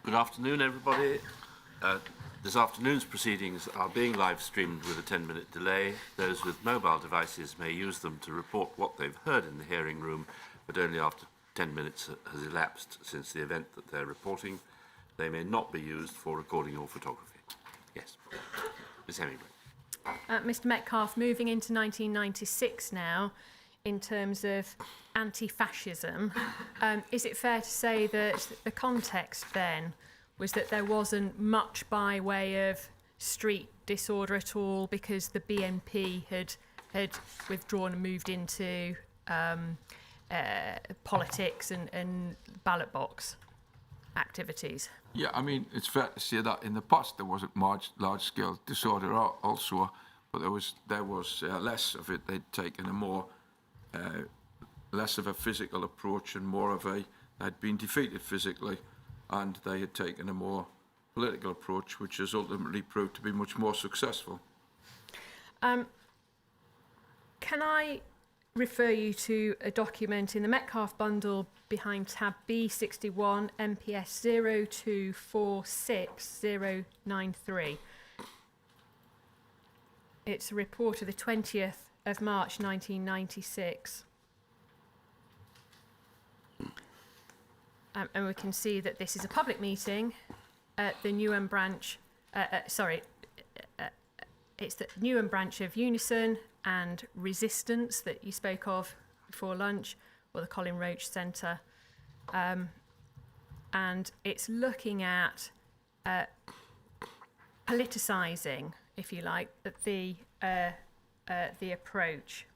Good afternoon, everybody. This afternoon's proceedings are being live streamed with a 10-minute delay. Those with mobile devices may use them to report what they've heard in the hearing room, but only after 10 minutes has elapsed since the event that they're reporting. They may not be used for recording or photography. Yes. Ms. Hemingway. Mr. Metcalf, moving into 1996 now, in terms of anti-fascism, is it fair to say that the context then was that there wasn't much by way of street disorder at all because the BNP had withdrawn and moved into politics and ballot box activities? Yeah, I mean, it's fair to say that in the past there wasn't large-scale disorder also, but there was less of it. They'd taken a more less of a physical approach and more of they'd been defeated physically, and they had taken a more political approach, which has ultimately proved to be much more successful. Can I refer you to a document in the Metcalf bundle behind tab B61, MPS 0246093. It's a report of the 20th of March 1996. And we can see that this is a public meeting at the Newham branch, it's the Newham branch of Unison and Resistance that you spoke of before lunch, or the Colin Roach Centre. And it's looking at politicising, if you like, the approach.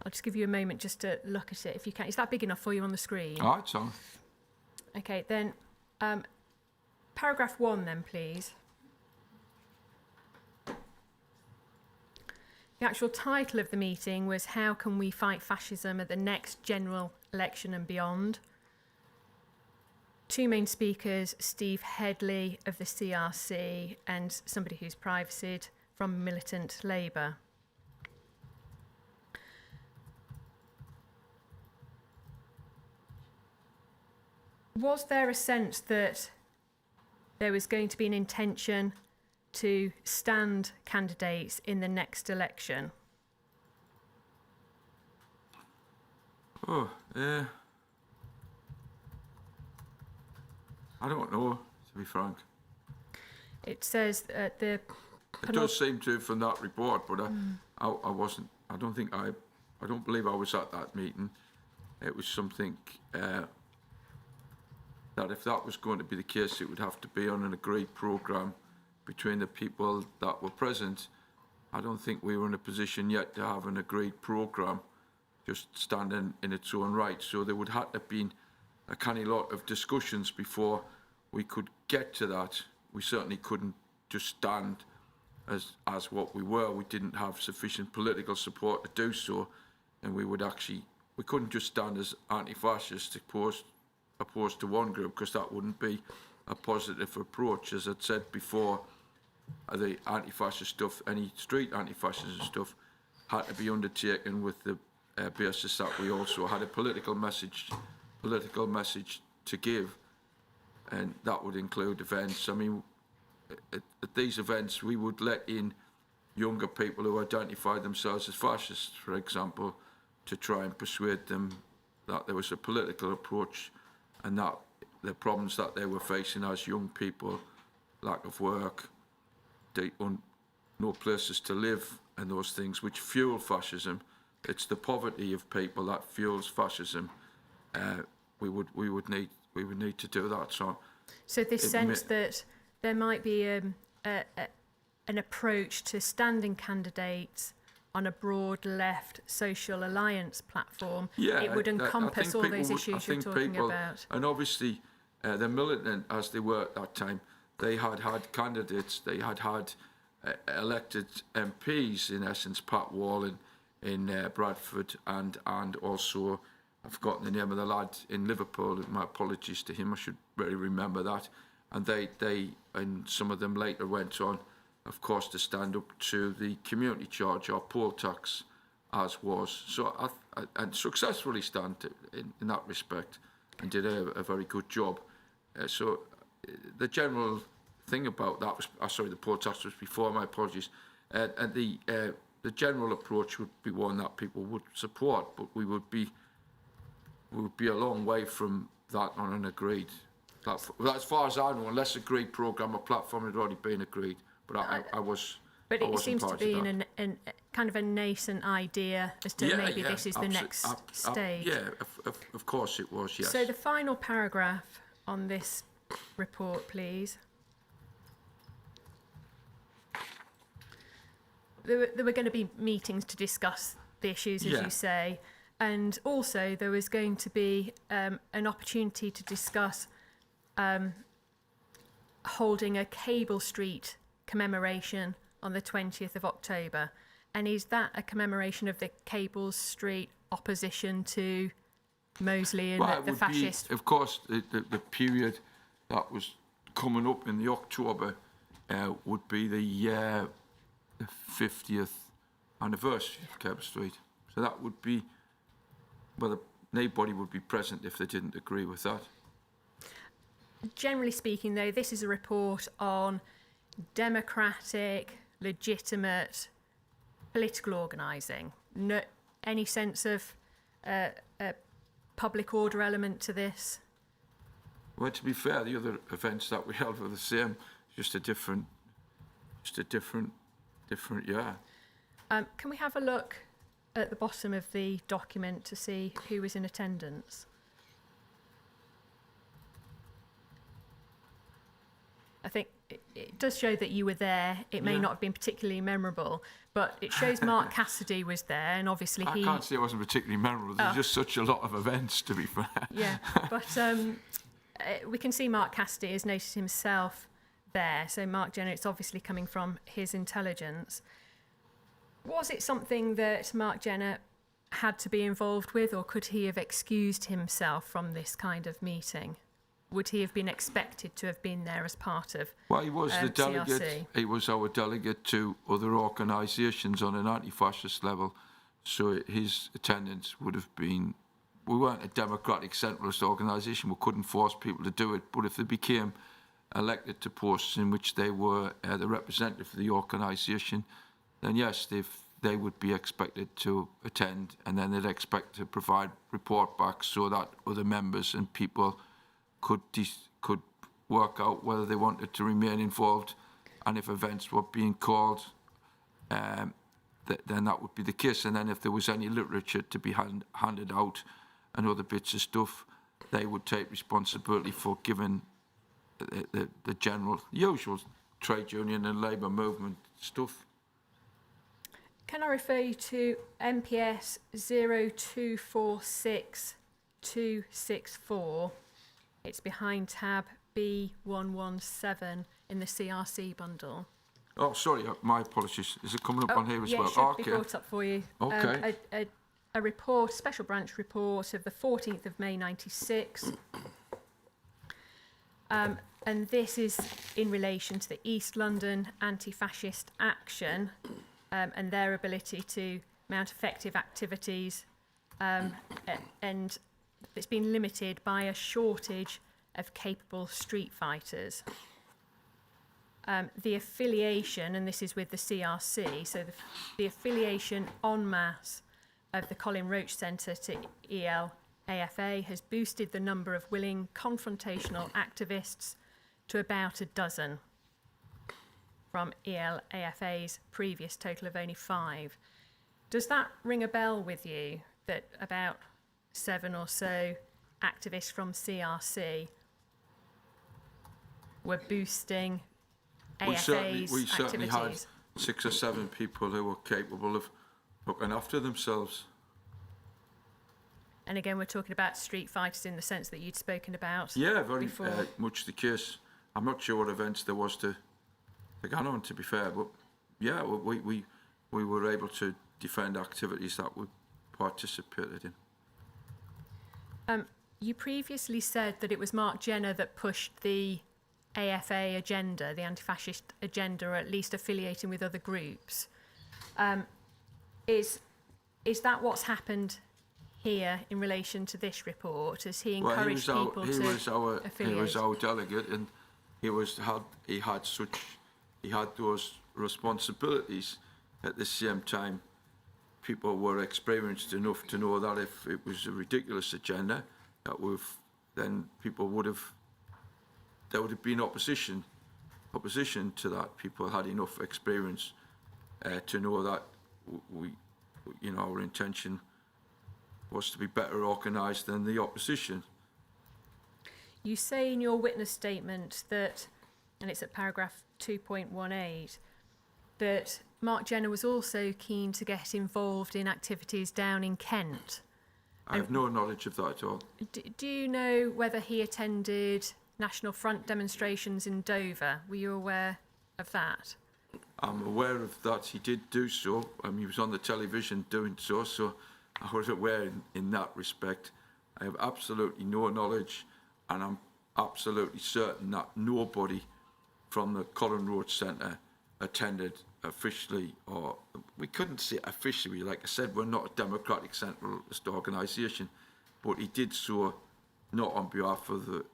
I'll just give you a moment just to look at it, if you can. Is that big enough for you on the screen? All right, so. Okay, then paragraph 1 then, please. The actual title of the meeting was How Can We Fight Fascism at the Next General Election and Beyond? Two main speakers, Steve Headley of the CRC and somebody who's privacid from Militant Labour. Was there a sense that there was going to be an intention to stand candidates in the next election? I don't know, to be frank. It says the... It does seem to from that report, but I wasn't. I don't believe I was at that meeting. It was something that if that was going to be the case, it would have to be on an agreed programme between the people that were present. I don't think we were in a position yet to have an agreed programme just standing in its own right. So there would have to have been a canny lot of discussions before we could get to that. We certainly couldn't just stand as what we were. We didn't have sufficient political support to do so, and we couldn't just stand as anti-fascists opposed to one group, because that wouldn't be a positive approach. As I'd said before, the anti-fascist stuff, any street anti-fascism stuff, had to be undertaken with the basis that we also had a political message to give, and that would include events. I mean, at these events, we would let in younger people who identify themselves as fascists, for example, to try and persuade them that there was a political approach and that the problems that they were facing as young people, lack of work, no places to live, and those things which fuel fascism. It's the poverty of people that fuels fascism. We would need to do that. So this sense that there might be an approach to standing candidates on a broad left social alliance platform. Yeah, it would encompass all those issues you're talking about. And obviously, the militant, as they were at that time, they had candidates, they had elected MPs, in essence, Pat Wall in Bradford, and also, I've forgotten the name of the lad in Liverpool, my apologies to him, I should really remember that. And they and some of them later went on, of course, to stand up to the community charge or poll tax, as was. So, and successfully stand in that respect, and did a very good job. So the general thing about that was, sorry, the poll tax was before, my apologies, and the general approach would be one that people would support, but we would be a long way from that on an agreed platform. Well, as far as I know, unless agreed programme or platform had already been agreed, but I was. But it seems to be in a kind of a nascent idea as to maybe this is the next stage. Yeah, of course it was, yes. So the final paragraph on this report, please. There were going to be meetings to discuss the issues, as you say, and also there was going to be an opportunity to discuss holding a Cable Street commemoration on the 20th of October. And is that a commemoration of the Cable Street opposition to Mosley and the fascist? Of course, the period that was coming up in the October would be the 50th anniversary of Cable Street. So that would be, well, nobody would be present if they didn't agree with that. Generally speaking, though, this is a report on democratic, legitimate political organising. No, any sense of a public order element to this? Well, to be fair, the other events that we held were the same, just a different year. Can we have a look at the bottom of the document to see who was in attendance? I think it does show that you were there. It may not have been particularly memorable, but it shows Mark Cassidy was there, and obviously I can't say it wasn't particularly memorable. There's just such a lot of events, to be fair. Yeah, but we can see Mark Cassidy has noted himself there. So Mark Jenner, it's obviously coming from his intelligence. Was it something that Mark Jenner had to be involved with, or could he have excused himself from this kind of meeting? Would he have been expected to have been there as part of Well, he was the delegate. CRC? He was our delegate to other organisations on an anti-fascist level, so his attendance would have been. We weren't a democratic centralist organisation. We couldn't force people to do it, but if they became elected to posts in which they were the representative of the organisation, then yes, they would be expected to attend, and then they'd expect to provide report back so that other members and people could work out whether they wanted to remain involved, and if events were being called, then that would be the case. And then if there was any literature to be handed out and other bits of stuff, they would take responsibility for giving the general, usual trade union and labour movement stuff. Can I refer you to MPS 0246264? It's behind tab B117 in the CRC bundle. Oh, sorry, my apologies. Is it coming up on here as well? Yeah, it should be brought up for you. Okay. A report, special branch report of the 14th of May 96. And this is in relation to the East London anti-fascist action and their ability to mount effective activities, and it's been limited by a shortage of capable street fighters. The affiliation, and this is with the CRC, so the affiliation en masse of the Colin Roach Centre to EL-AFA has boosted the number of willing confrontational activists to about a dozen from EL-AFA's previous total of only 5. Does that ring a bell with you, that about 7 or so activists from CRC were boosting AFA's activities? We certainly had 6 or 7 people who were capable of looking after themselves. And again, we're talking about street fighters in the sense that you'd spoken about. Yeah, very before. Much the case. I'm not sure what events there was to get on, to be fair, but yeah, we were able to defend activities that we participated in. You previously said that it was Mark Jenner that pushed the AFA agenda, the anti-fascist agenda, or at least affiliating with other groups. Is that what's happened here in relation to this report? Has he encouraged people to affiliate? He was our delegate, and he had those responsibilities. At the same time, people were experienced enough to know that if it was a ridiculous agenda, then people there would have been opposition to that. People had enough experience to know that our intention was to be better organised than the opposition. You say in your witness statement that, and it's at paragraph 2.18, that Mark Jenner was also keen to get involved in activities down in Kent. I have no knowledge of that at all. Do you know whether he attended National Front demonstrations in Dover? Were you aware of that? I'm aware of that. He did do so. He was on the television doing so I was aware in that respect. I have absolutely no knowledge, and I'm absolutely certain that nobody from the Colin Road Centre attended officially, or we couldn't say officially. Like I said, we're not a democratic centralist organisation, but he did so not on behalf of the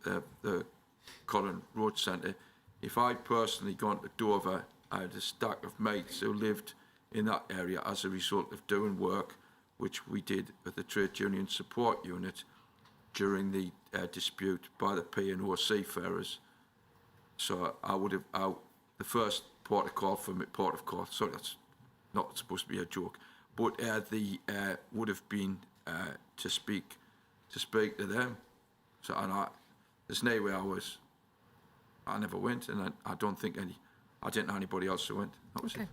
Colin Road Centre. If I'd personally gone to Dover, I had a stack of mates who lived in that area as a result of doing work which we did with the Trade Union Support Unit during the dispute by the P&O seafarers. So I would have, the first port of call, sorry, that's not supposed to be a joke, but would have been to speak to them. So, and there's no way I never went, and I don't think I didn't know anybody else who went. That was it.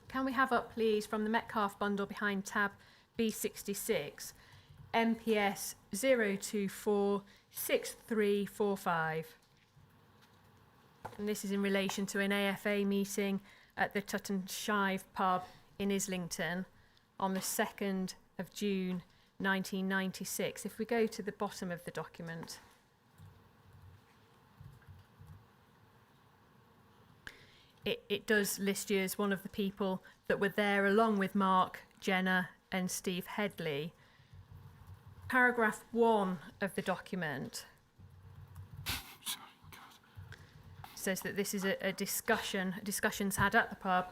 Can we have up, please, from the Metcalf bundle behind tab B66, MPS 0246345. And this is in relation to an AFA meeting at the Tutton Shive pub in Islington on the 2nd of June 1996. If we go to the bottom of the document. It does list you as one of the people that were there along with Mark Jenner and Steve Headley. Paragraph 1 of the document says that this is a discussions had at the pub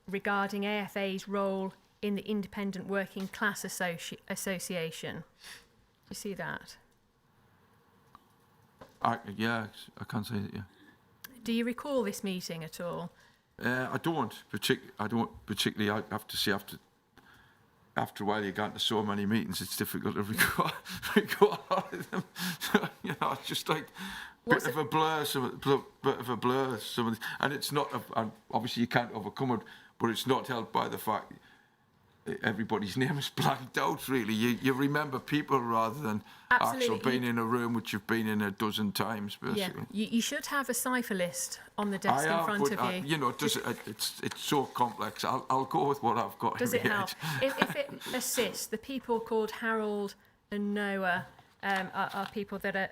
regarding AFA's role in the Independent Working Class Association. Do you see that? Yeah, I can't say that, yeah. Do you recall this meeting at all? I don't particularly. I have to say, after a while, you get into so many meetings, it's difficult to recall all of them. It's just like bit of a blur. Some of these, and it's not. Obviously, you can't overcome it, but it's not helped by the fact everybody's name is blanked out. Really, you remember people rather than actually being in a room which you've been in a dozen times. Basically, yeah. You should have a cipher list on the desk in front of you. It's so complex. I'll go with what I've got. Does it help? If it assists, the people called Harold and Noah are people that are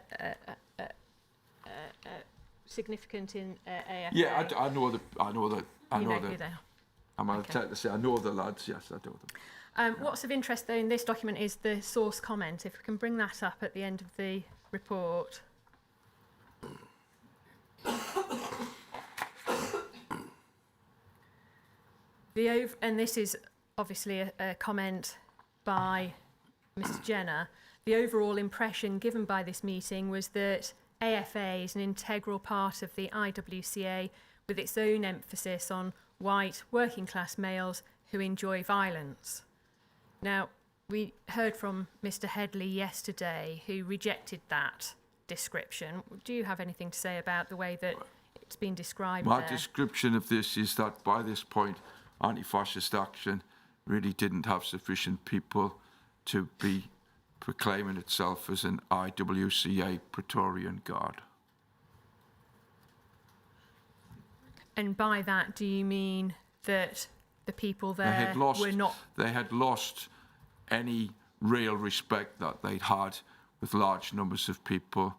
significant in AFA. Yeah, I know that. Who they are. I'm okay. To say I know the lads. Yes, I know them. What's of interest, though, in this document is the source comment. If we can bring that up at the end of the report. And this is obviously a comment by Mr. Jenner. The overall impression given by this meeting was that AFA is an integral part of the IWCA with its own emphasis on white working class males who enjoy violence. Now, we heard from Mr. Headley yesterday who rejected that description. Do you have anything to say about the way that it's been described My there? description of this is that by this point, anti-fascist action really didn't have sufficient people to be proclaiming itself as an IWCA Praetorian Guard. And by that, do you mean that the people there were not... They had lost any real respect that they'd had with large numbers of people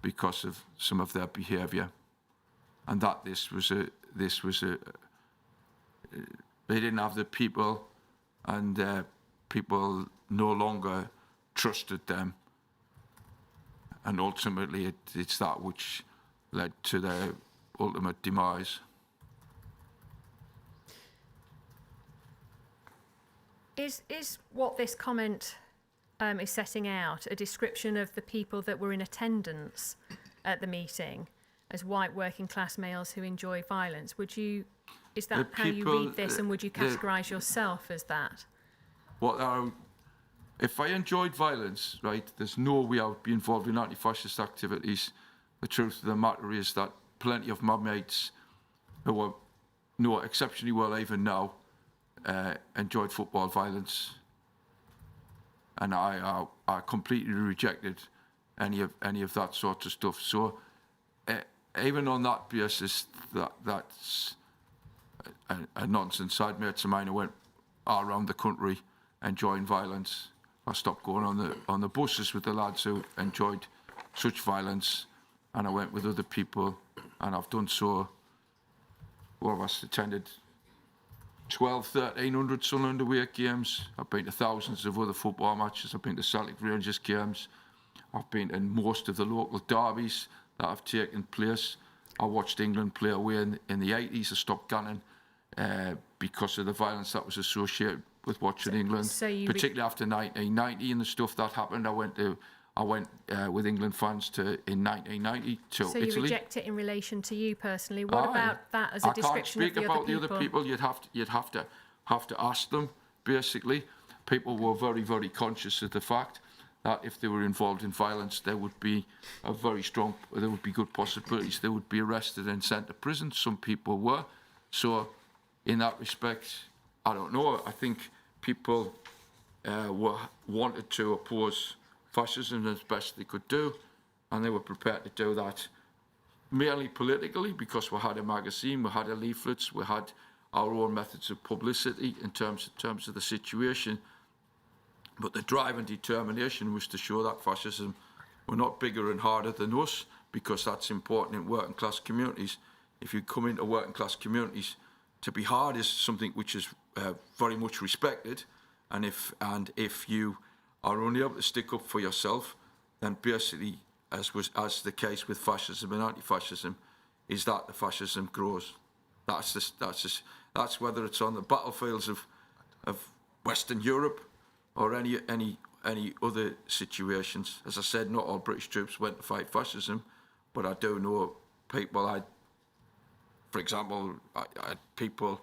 because of some of their behaviour, and that this was a they didn't have the people, and people no longer trusted them, and ultimately it's that which led to their ultimate demise. Is what this comment is setting out a description of the people that were in attendance at the meeting as white working class males who enjoy violence? Is that how you read this, and would you categorise yourself as that? If I enjoyed violence, right, there's no way I would be involved in anti-fascist activities. The truth of the matter is that plenty of my mates who know exceptionally well even now enjoyed football violence, and I completely rejected any of that sort of stuff. So even on that basis, that's a nonsense. I had mates of mine who went all around the country enjoying violence. I stopped going on the buses with the lads who enjoyed such violence, and I went with other people, and I've done so. Well, I've attended 1,300 Sunderland away games. I've been to thousands of other football matches. I've been to Celtic Rangers games. I've been in most of the local derbies that have taken place. I watched England play away in the 80s. I stopped gunning because of the violence that was associated with watching England, particularly after 1990 and the stuff that happened. I went with England fans in 1990 to Italy. So you reject it in relation to you personally. What about that as a description of the other people? I can't speak about the other people. You'd have to ask them. Basically, people were very, very conscious of the fact that if they were involved in violence, there would be good possibilities they would be arrested and sent to prison. Some people were. So, in that respect, I don't know. I think people wanted to oppose fascism as best they could do, and they were prepared to do that mainly politically, because we had a magazine, we had leaflets, we had our own methods of publicity in terms of the situation. But the drive and determination was to show that fascism were not bigger and harder than us, because that's important in working class communities. If you come into working class communities, to be hard is something which is very much respected, and if you are only able to stick up for yourself, then basically, as the case with fascism and anti-fascism, is that the fascism grows. That's whether it's on the battlefields of Western Europe or any other situations. As I said, not all British troops went to fight fascism, but I do know people. For example, I had people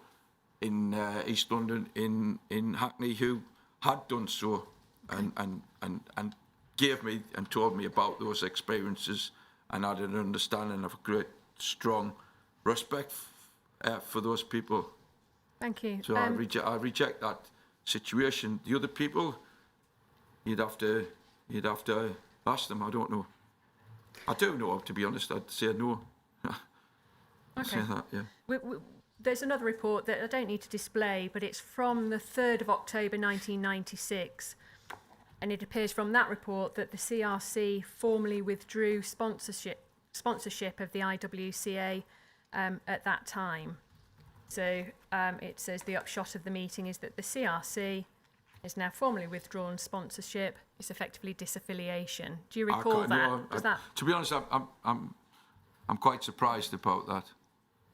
in East London, in Hackney, who had done so, and gave me and told me about those experiences, and had an understanding of a great, strong respect for those people. Thank you. So I reject that situation. The other people, you'd have to ask them. I don't know. I do know, to be honest. I'd say no. Okay. Say that, yeah. There's another report that I don't need to display, but it's from the 3rd of October 1996, and it appears from that report that the CRC formally withdrew sponsorship of the IWCA at that time. So it says the upshot of the meeting is that the CRC is now formally withdrawn sponsorship. It's effectively disaffiliation. Do you recall that? No, to be honest, I'm quite surprised about that.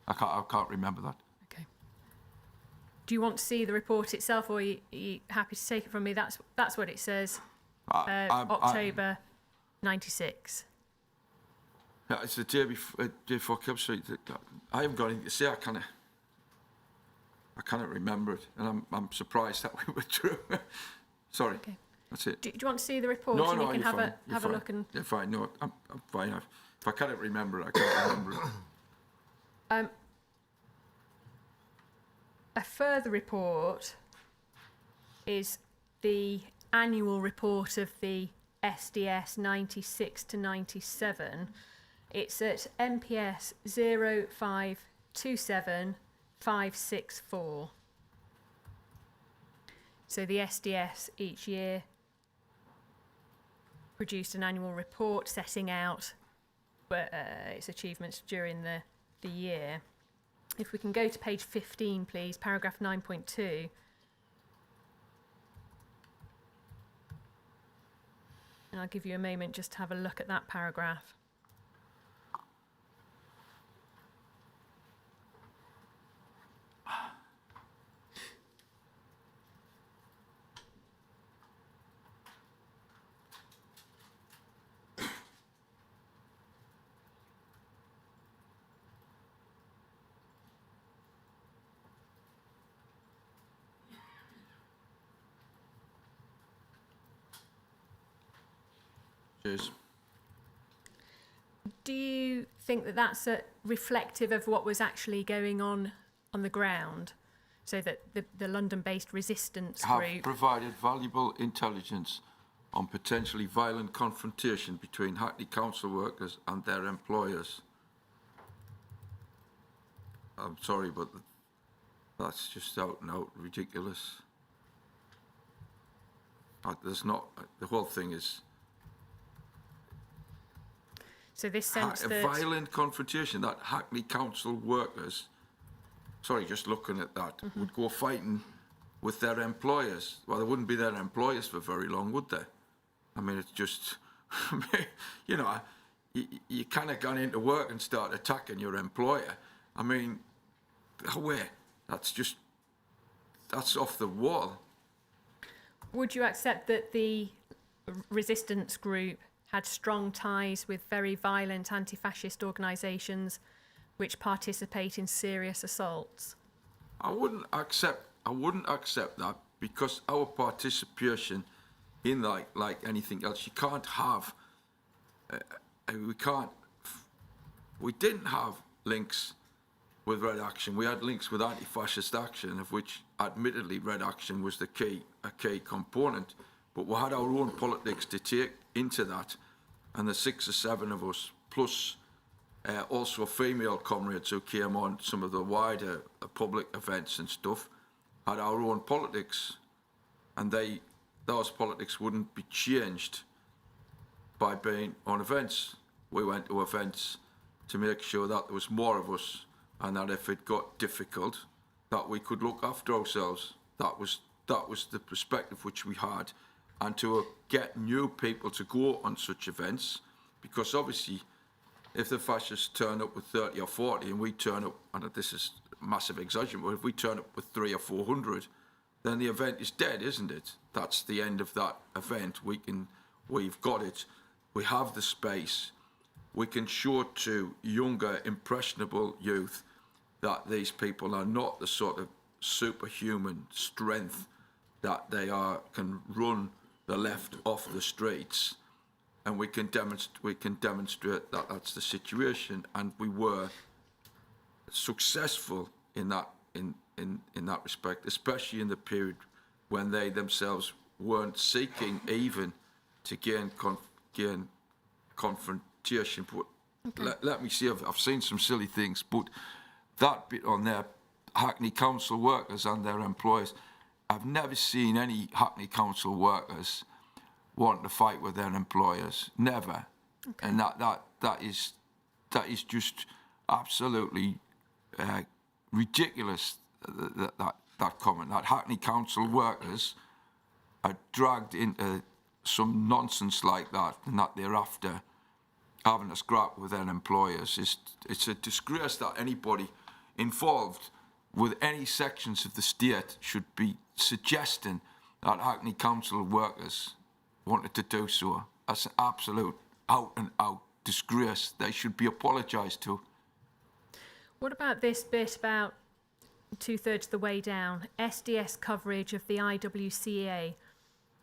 I can't remember that. Okay. Do you want to see the report itself, or are you happy to take it from me? That's what it says. October 96. Yeah, it's the day before Kib Street. I haven't got anything to say. I cannot remember it, and I'm surprised that we withdrew. Sorry. Okay. That's it. Do you want to see the report? No, and no, we can have a fine. look and. You're fine. No, I'm fine. If I cannot remember it, I can't remember it. A further report is the annual report of the SDS 96 to 97. It's at MPS 0527564. So the SDS each year produced an annual report setting out its achievements during the year. If we can go to page 15, please, paragraph 9.2. And I'll give you a moment just to have a look at that paragraph. Cheers. Do you think that that's reflective of what was actually going on the ground? So that the London-based resistance Have group provided valuable intelligence on potentially violent confrontation between Hackney Council workers and their employers. I'm sorry, but that's just out and out ridiculous. There's not, the whole thing is So this sense a that violent confrontation that Hackney Council workers, sorry, just looking at that, would go fighting with their employers. Well, they wouldn't be their employers for very long, would they? I mean, it's just, you know, you kind of gone into work and start attacking your employer. I mean, where? That's off the wall. would you accept that the resistance group had strong ties with very violent anti-fascist organisations which participate in serious assaults? I wouldn't accept that, because our participation in like anything else, you can't have, we didn't have links with Red Action. We had links with anti-fascist action, of which admittedly Red Action was a key component, but we had our own politics to take into that, and the 6 or 7 of us, plus also female comrades who came on some of the wider public events and stuff, had our own politics, and those politics wouldn't be changed by being on events. We went to events to make sure that there was more of us, and that if it got difficult, that we could look after ourselves. That was the perspective which we had, and to get new people to go on such events, because obviously, if the fascists turn up with 30 or 40 and we turn up, and this is massive exaggeration, but if we turn up with 300 or 400, then the event is dead, isn't it? That's the end of that event. We've got it. We have the space. We can show to younger, impressionable youth that these people are not the sort of superhuman strength that they can run the left off the streets, and we can demonstrate that that's the situation, and we were successful in that respect, especially in the period when they themselves weren't seeking even to gain confrontation. But Okay. let me see, I've seen some silly things, but that bit on their Hackney Council workers and their employers, I've never seen any Hackney Council workers wanting to fight with their employers, never. Okay. And that is just absolutely ridiculous, that comment, that Hackney Council workers are dragged into some nonsense like that, and that they're after having a scrap with their employers. It's a disgrace that anybody involved with any sections of the state should be suggesting that Hackney Council workers wanted to do so. That's an absolute out and out disgrace. They should be apologised to. What about this bit about 2/3 of the way down? SDS coverage of the IWCA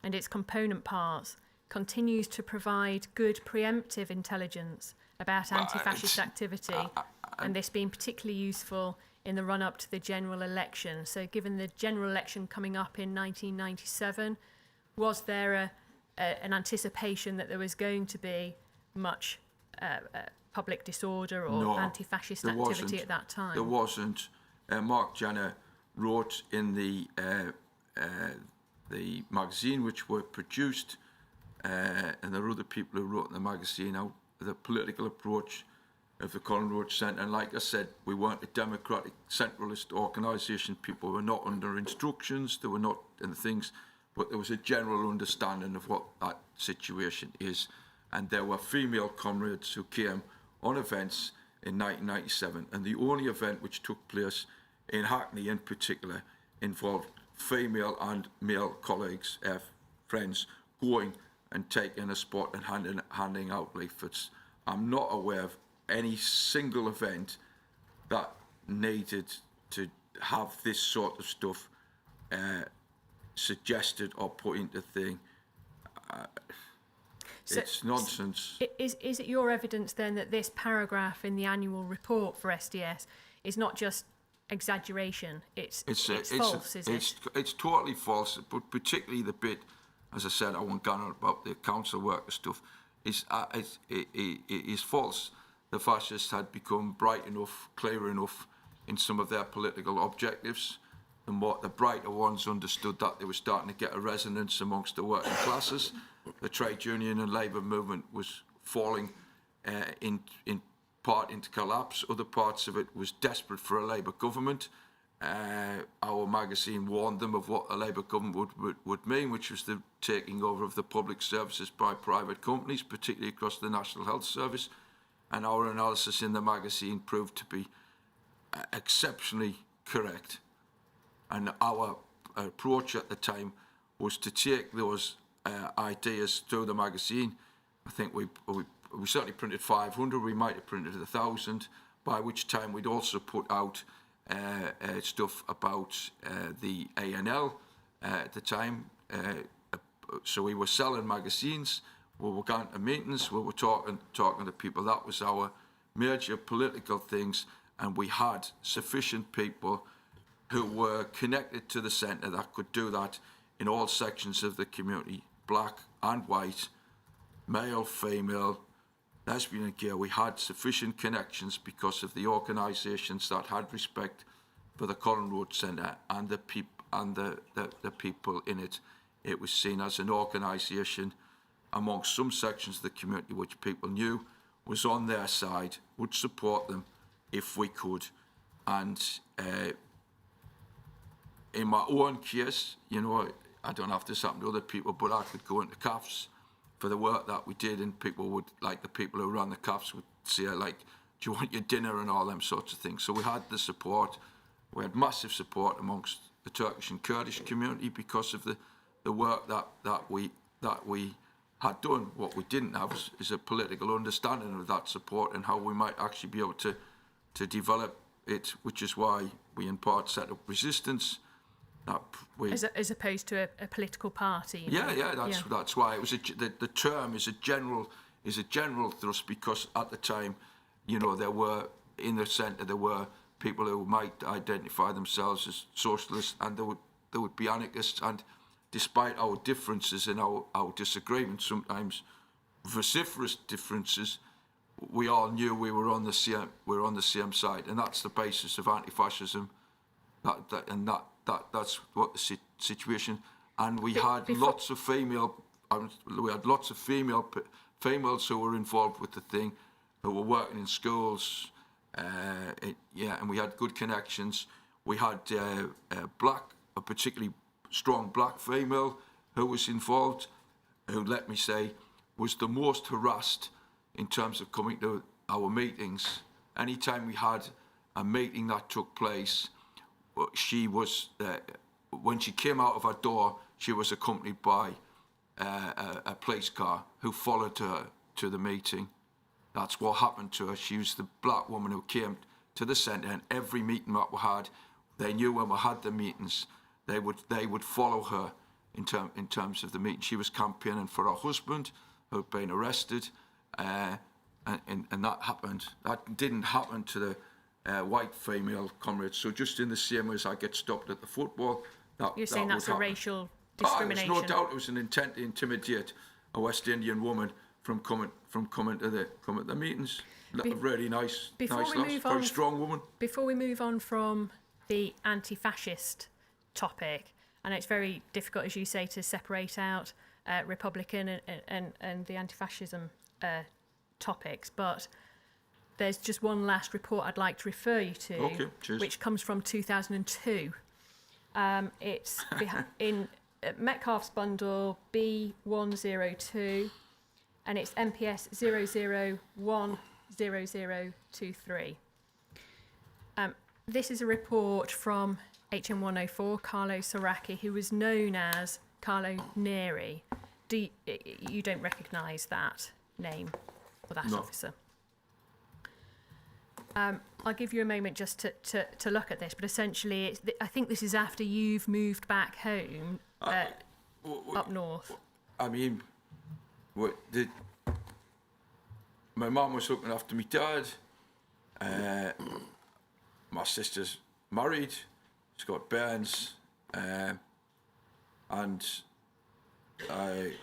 and its component parts continues to provide good preemptive intelligence about anti-fascist activity, and this being particularly useful in the run-up to the general election. So given the general election coming up in 1997, was there an anticipation that there was going to be much public disorder or anti-fascist activity at that time? There wasn't. Mark Jenner wrote in the magazine which were produced, and there were other people who wrote in the magazine out the political approach of the Colin Road Centre. And like I said, we weren't a democratic centralist organisation. People were not under instructions. They were not in the things. but there was a general understanding of what that situation is. And there were female comrades who came on events in 1997, and the only event which took place in Hackney in particular involved female and male colleagues, friends, going and taking a spot and handing out leaflets. I'm not aware of any single event that needed to have this sort of stuff suggested or put into thing. It's nonsense. Is it your evidence then that this paragraph in the annual report for SDS is not just exaggeration? It's false, is it? It's totally false, but particularly the bit, as I said, I won't go on about the council worker stuff, is false. The fascists had become bright enough, clear enough in some of their political objectives. The brighter ones understood that they were starting to get a resonance amongst the working classes. The trade union and labour movement was falling in part into collapse. Other parts of it was desperate for a Labour government. Our magazine warned them of what a Labour government would mean, which was the taking over of the public services by private companies, particularly across the National Health Service. And our analysis in the magazine proved to be exceptionally correct. And our approach at the time was to take those ideas through the magazine. I think we certainly printed 500, we might have printed 1,000, by which time we'd also put out stuff about the ANL at the time. So we were selling magazines, we were going to meetings, we were talking to people. That was our major political things, and we had sufficient people who were connected to the centre that could do that in all sections of the community, black and white, male, female, lesbian and gay. We had sufficient connections because of the organisations that had respect for the Colin Road Centre and the people in it. It was seen as an organisation amongst some sections of the community which people knew was on their side, would support them if we could. And in my own case, you know, I don't have this happen to other people, but I could go into CAFs for the work that we did, and people would, like the people who ran the CAFs would say, like, do you want your dinner and all them sorts of things. So we had the support. We had massive support amongst the Turkish and Kurdish community because of the work that we had done. What we didn't have is a political understanding of that support and how we might actually be able to develop it, which is why we in part set up Resistance. As opposed to a political party. That's why it was the term is a general thrust, because at the time, you know, there were in the centre there were people who might identify themselves as socialists, and there would be anarchists, and despite our differences and our disagreements, sometimes vociferous differences, we all knew we were on the same side, and that's the basis of anti-fascism. That's what the situation. And we had lots of female. We had lots of females who were involved with the thing, who were working in schools. And we had good connections. We had a particularly strong black female who was involved, who, let me say, was the most harassed in terms of coming to our meetings. Anytime we had a meeting that took place, she was, when she came out of her door, she was accompanied by a police car who followed her to the meeting. That's what happened to her. She was the black woman who came to the centre, and every meeting that we had, they knew when we had the meetings, they would follow her in terms of the meeting. She was campaigning for her husband, who had been arrested, and that happened. That didn't happen to the white female comrades. So just in the same way as I get stopped at the football, you're saying that's a racial discrimination? There's no doubt it was an intent to intimidate a West Indian woman from coming to the meetings. Really nice lass, very strong woman. Before we move on from the anti-fascist topic, and it's very difficult, as you say, to separate out Republican and the anti-fascism topics, but there's just one last report I'd like to refer you to, which comes from 2002. It's Metcalf's bundle B102, and it's MPS 0010023. This is a report from HM104, Carlo Soraki, who was known as Carlo Neri. You don't recognise that name or that officer? I'll give you a moment just to look at this, but essentially, I think this is after you've moved back home up north. I mean, my mum was looking after me dad. My sister's married. She's got bairns. And I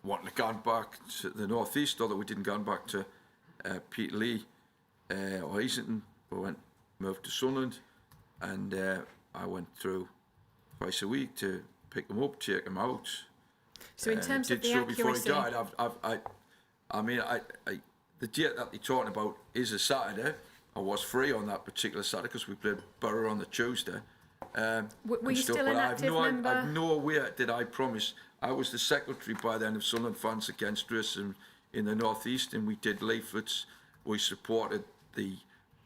wanted to go back to the northeast, although we didn't go back to Peterlee or Easington. We moved to Sunderland, and I went through twice a week to pick him up, take him out. So in terms of the accuracy, before he died, the date that you're talking about is a Saturday. I was free on that particular Saturday because we played Borough on the Tuesday. Were you still an active member? I've nowhere did I promise. I was the secretary by then of Sunderland Fans Against Racism in the North East, and we did leaflets. We supported the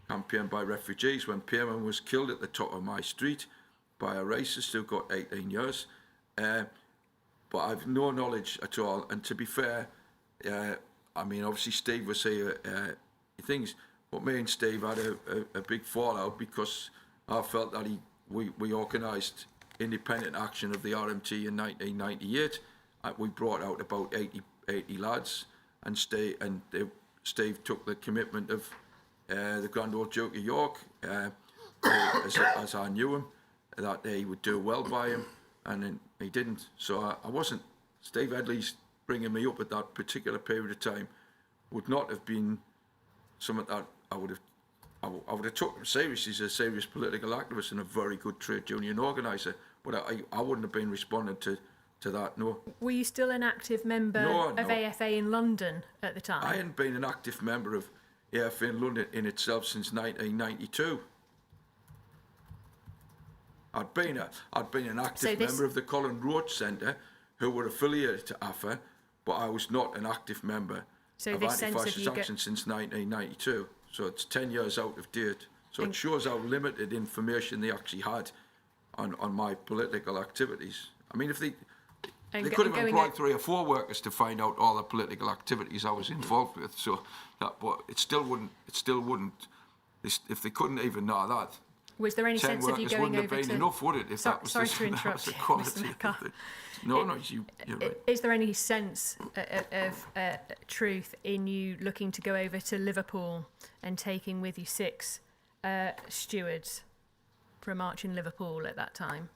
campaign by refugees when Pearman was killed at the top of my street by a racist who got 18 years. But I've no knowledge at all. And to be fair, I mean, obviously Steve was here, things, but me and Steve had a big fallout because I felt that we organised independent action of the RMT in 1998. We brought out about 80 lads, and Steve took the commitment of the Grand Old Duke of York, as I knew him, that he would do well by him, and then he didn't. So I wasn't. Steve Headley's bringing me up at that particular period of time would not have been something that I would have took him seriously as a serious political activist and a very good trade union organiser, but I wouldn't have been responding to that, no. Were you still an active member of AFA in London at the time? I hadn't been an active member of AFA in London in itself since 1992. I'd been an active member of the Colin Roach Centre, who were affiliated to AFA, but I was not an active member of Anti-Fascist Action since 1992. So it's 10 years out of date. So it shows how limited information they actually had on my political activities. I mean, if they could have employed 3 or 4 workers to find out all the political activities I was involved with. So that, but it still wouldn't. If they couldn't even know that. Was there any sense of you going over to? Wouldn't have been enough, would it? If that was sorry to interrupt you, Mr. Metcalf. No, you're right. Is there any sense of truth in you looking to go over to Liverpool and taking with you 6 stewards for a march in Liverpool at that time?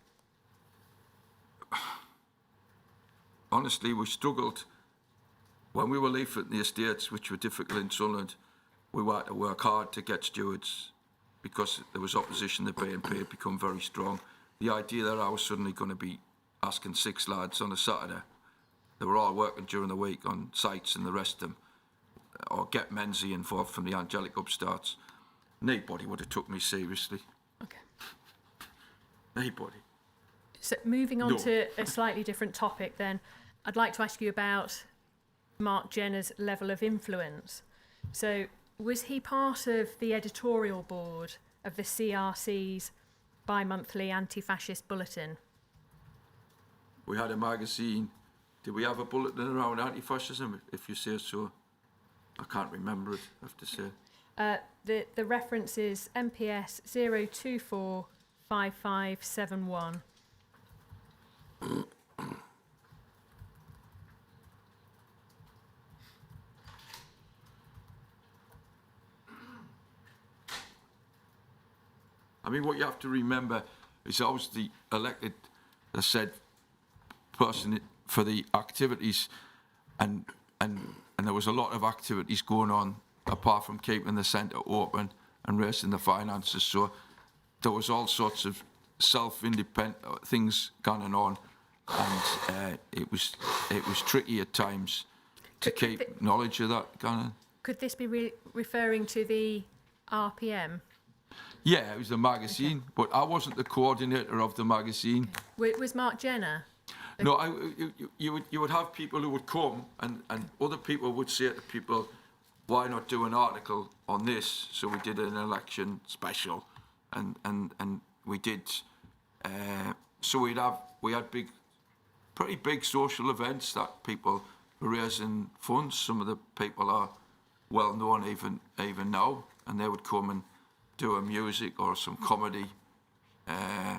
Honestly, we struggled when we were leafleting the estates, which were difficult in Sunderland. We had to work hard to get stewards because there was opposition. The BNP had become very strong. The idea that I was suddenly going to be asking 6 lads on a Saturday, they were all working during the week on sites and the rest of them, or get Menzies involved from the Angelic Upstarts. Nobody would have took me seriously. Okay. Nobody. So moving on to a slightly different topic then, I'd like to ask you about Mark Jenner's level of influence. So was he part of the editorial board of the CRC's bi-monthly anti-fascist bulletin? We had a magazine. Did we have a bulletin around anti-fascism, if you say so? I can't remember it, I have to say. The reference is MPS 0245571. I mean, what you have to remember is I was the elected, as I said, person for the activities, and there was a lot of activities going on apart from keeping the centre open and raising the finances. So there was all sorts of self-independent things going on, and it was tricky at times to keep knowledge of that going on. Could this be referring to the RPM? Yeah, it was the magazine, but I wasn't the coordinator of the magazine. Was Mark Jenner? No, you would have people who would come, and other people would say to people, why not do an article on this? So we did an election special, and we did. So we had pretty big social events that people were raising funds. Some of the people are well known even now, and they would come and do a music or some comedy.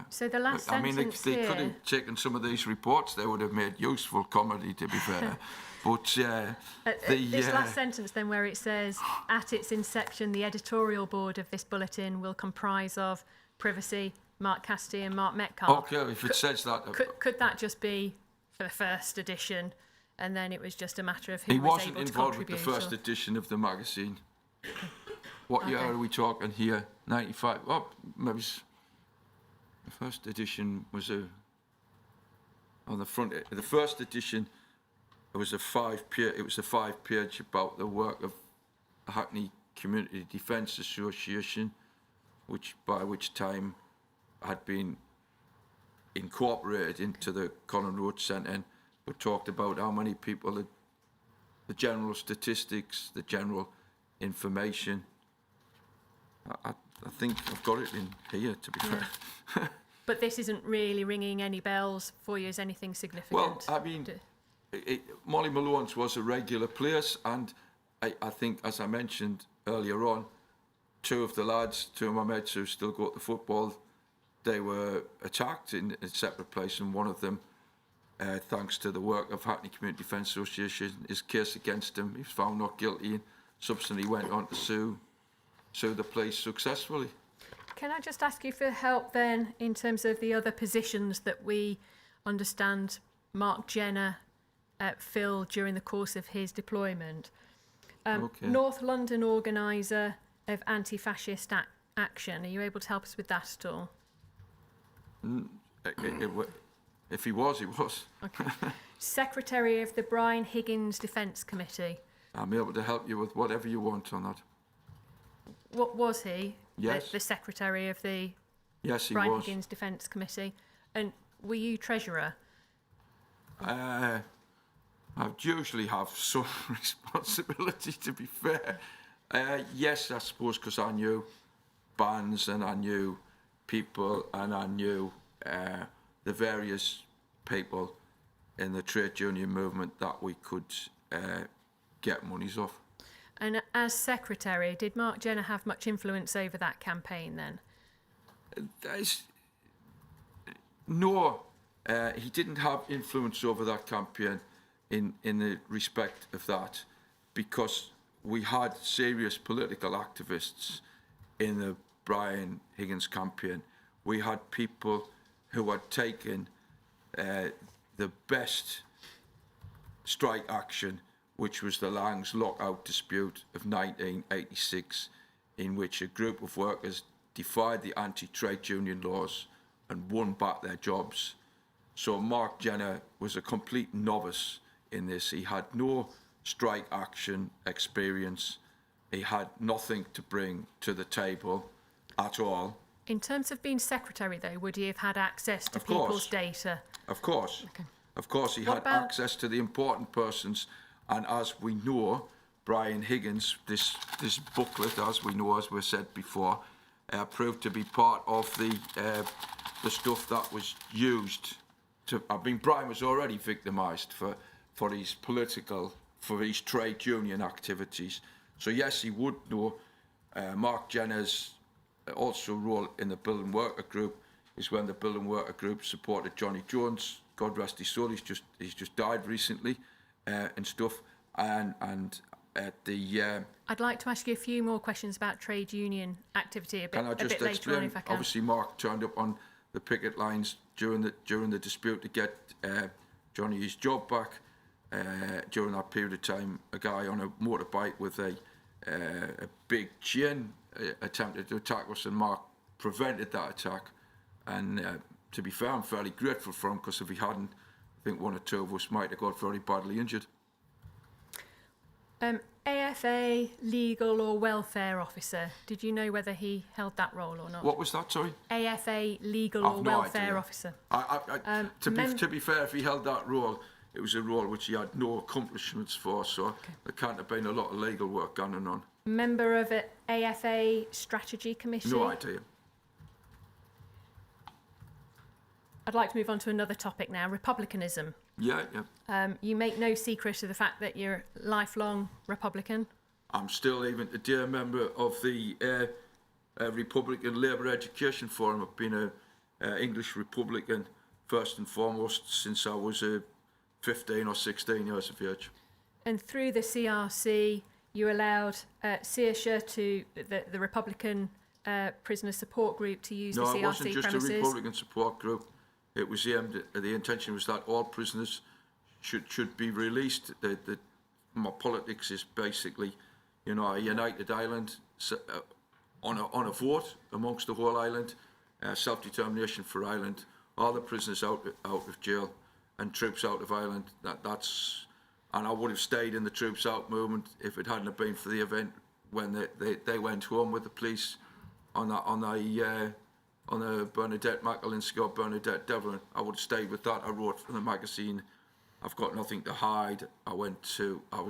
So the last I mean, sentence they here... could have taken some of these reports. They would have made useful comedy, to be fair. But this last sentence then, where it says, at its inception, the editorial board of this bulletin will comprise of Privacy, Mark Cassidy and Mark Metcalf. Okay, if it says that... Could that just be for the first edition, and then it was just a matter of who he was wasn't able to involved with contribute? the first edition of the magazine. What year Okay. are we talking here? 95? Oh, maybe... The first edition was on the front. The first edition, it was a 5-page about the work of the Hackney Community Defence Association, by which time had been incorporated into the Colin Road Centre, but talked about how many people, the general statistics, the general information. I think I've got it in here, to be fair. But this isn't really ringing any bells for you as anything significant? Well, I mean, Molly Malone's was a regular place, and I think, as I mentioned earlier on, two of my mates who still go to football, they were attacked in a separate place, and one of them, thanks to the work of Hackney Community Defence Association, his case against him, he was found not guilty, and subsequently went on to sue the place successfully. Can I just ask you for help then in terms of the other positions that we understand Mark Jenner filled during the course of his deployment? Okay. North London organiser of anti-fascist action. Are you able to help us with that at all? If he was, he was. Okay. Secretary of the Brian Higgins Defence Committee. I'm able to help you with whatever you want on that. What was he? Yes. The secretary of the Yes, he Brian was. Higgins Defence Committee. And were you treasurer? I usually have some responsibility, to be fair. Yes, I suppose, because I knew bands and I knew people and I knew the various people in the trade union movement that we could get monies off. And as secretary, did Mark Jenner have much influence over that campaign then? No, he didn't have influence over that campaign in the respect of that, because we had serious political activists in the Brian Higgins campaign. We had people who had taken the best strike action, which was the Lang's lockout dispute of 1986, in which a group of workers defied the anti-trade union laws and won back their jobs. So Mark Jenner was a complete novice in this. He had no strike action experience. He had nothing to bring to the table at all. In terms of being secretary, though, would he have had access to Of course. people's data? Of course. Okay. Of course, he What had about- access to the important persons. And as we know, Brian Higgins, this booklet, as we know, as we said before, proved to be part of the stuff that was used to. I mean, Brian was already victimised for his trade union activities. So yes, he would know. Mark Jenner's also role in the Building Worker Group is when the Building Worker Group supported Johnny Jones. God rest his soul. He's just died recently. And stuff, and at the. I'd like to ask you a few more questions about trade union activity a Can I bit just later on, explain? if I can. Obviously, Mark turned up on the picket lines during the dispute to get Johnny his job back. During that period of time, a guy on a motorbike with a big chain attempted to attack us, and Mark prevented that attack. And to be fair, I'm fairly grateful for him, because if he hadn't, I think one or two of us might have got very badly injured. AFA legal or welfare officer. Did you know whether he held that role or not? What was that, sorry? AFA legal I've or no welfare idea. officer. To be fair, if he held that role, it was a role which he had no accomplishments for, so there can't have been a lot of legal work going on. Member of an AFA strategy committee. No idea. I'd like to move on to another topic now, republicanism. Yeah. You make no secret of the fact that you're a lifelong Republican. I'm still even today a member of the Republican Labour Education Forum. I've been an English Republican first and foremost since I was 15 or 16 years of age. And through the CRC, you allowed Saoirse to the Republican prisoner support group to use the CRC No, it wasn't just premises. a Republican support group. It was the intention was that all prisoners should be released. My politics is basically, a united Ireland on a vote amongst the whole island, self-determination for Ireland, all the prisoners out of jail and troops out of Ireland. And I would have stayed in the troops out movement if it hadn't have been for the event when they went home with the police on the Bernadette McAlinsky or Bernadette Devlin. I would have stayed with that. I wrote for the magazine, I've got nothing to hide. I was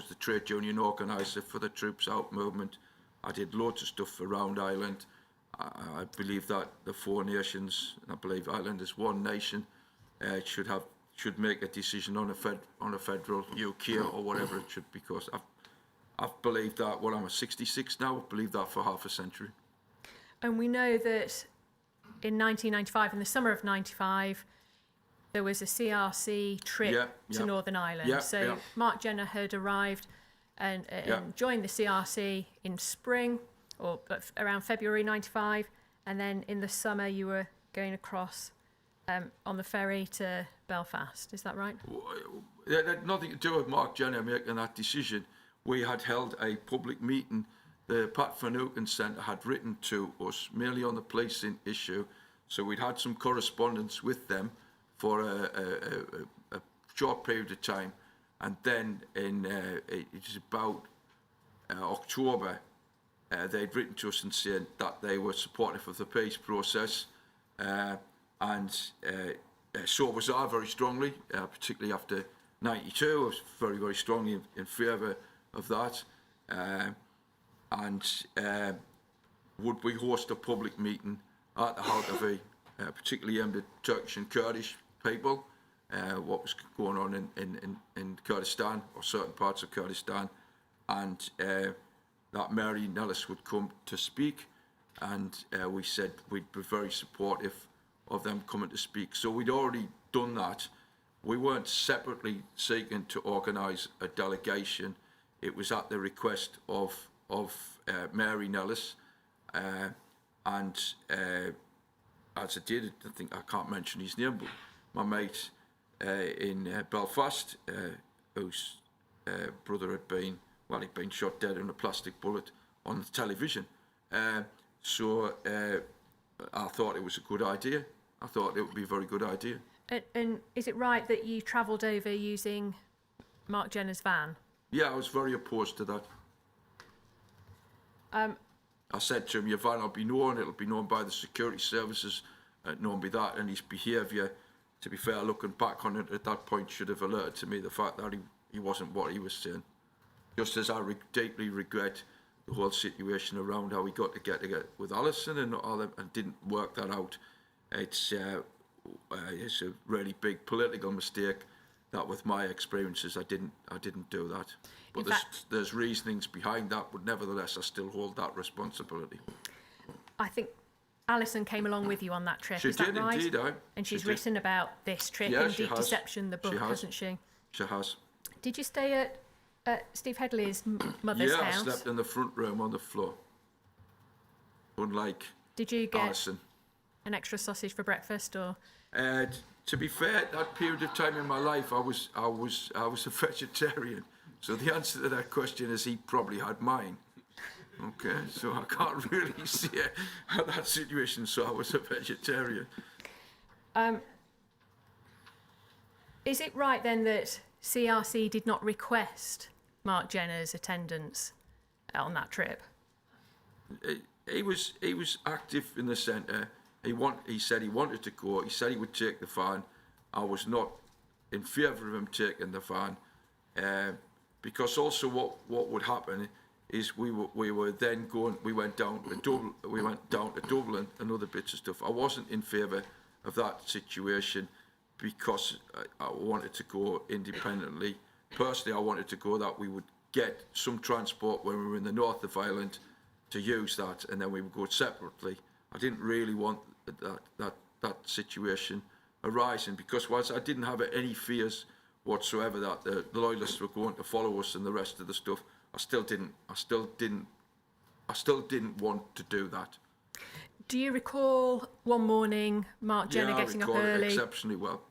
the trade union organiser for the Troops Out movement. I did loads of stuff around Ireland. I believe that the four nations, and I believe Ireland is one nation, should make a decision on a federal UK or whatever it should, because I've believed that. Well, I'm 66 now. I've believed that for half a century. And we know that in 1995, in the summer of 95, there was a CRC trip to Northern Ireland. Mark Jenner had arrived and joined the CRC in spring, or around February 95, and then in the summer you were going across on the ferry to Belfast. Is that right? It had nothing to do with Mark Jenner making that decision. We had held a public meeting. The Pat Finucane Centre had written to us mainly on the policing issue, so we'd had some correspondence with them for a short period of time, and then it was about October, they'd written to us and said that they were supportive of the peace process, and so was I very strongly, particularly after 92. I was very, very strongly in favour of that. And would we host a public meeting at the Hartavy, particularly aimed at Turkish and Kurdish people, what was going on in Kurdistan, or certain parts of Kurdistan, and that Mary Nellis would come to speak, and we said we'd be very supportive of them coming to speak. So we'd already done that. We weren't separately seeking to organise a delegation. It was at the request of Mary Nellis, and as I did, I think I can't mention his name, but my mate in Belfast, whose brother he'd been shot dead in a plastic bullet on the television. So I thought it was a good idea. I thought it would be a very good idea. And is it right that you travelled over using Mark Jenner's van? Yeah, I was very opposed to that. I said to him, your van will be known, it'll be known by the security services, known by that, and his behaviour, to be fair, looking back on it at that point, should have alerted to me the fact that he wasn't what he was saying. Just as I deeply regret the whole situation around how he got together with Alison and all that, and didn't work that out. It's a really big political mistake that, with my experiences, I didn't do that. But there's reasonings behind that, but nevertheless I still hold that responsibility. I think Alison came along with you on that trip. She is did, that right? indeed. And she's written about this trip in Deep Deception, the book, hasn't she? She has. Did you stay at Steve Headley's mother's house? Yeah, I slept in the front room on the floor. Unlike Did you get Alison. An extra sausage for breakfast, or? To be fair, that period of time in my life, I was a vegetarian. So the answer to that question is he probably had mine. Okay, so I can't really see that situation. So I was a vegetarian. Is it right then that CRC did not request Mark Jenner's attendance on that trip? He was active in the centre. He said he wanted to go. He said he would take the van. I was not in favour of him taking the van, because also what would happen is we went down to Dublin and other bits of stuff. I wasn't in favour of that situation because I wanted to go independently. Personally, I wanted to go that we would get some transport when we were in the north of Ireland to use that, and then we would go separately. I didn't really want that situation arising, because whilst I didn't have any fears whatsoever that the loyalists were going to follow us and the rest of the stuff, I still didn't want to do that. Do you recall one morning Mark Jenner getting up early? I recall it exceptionally well.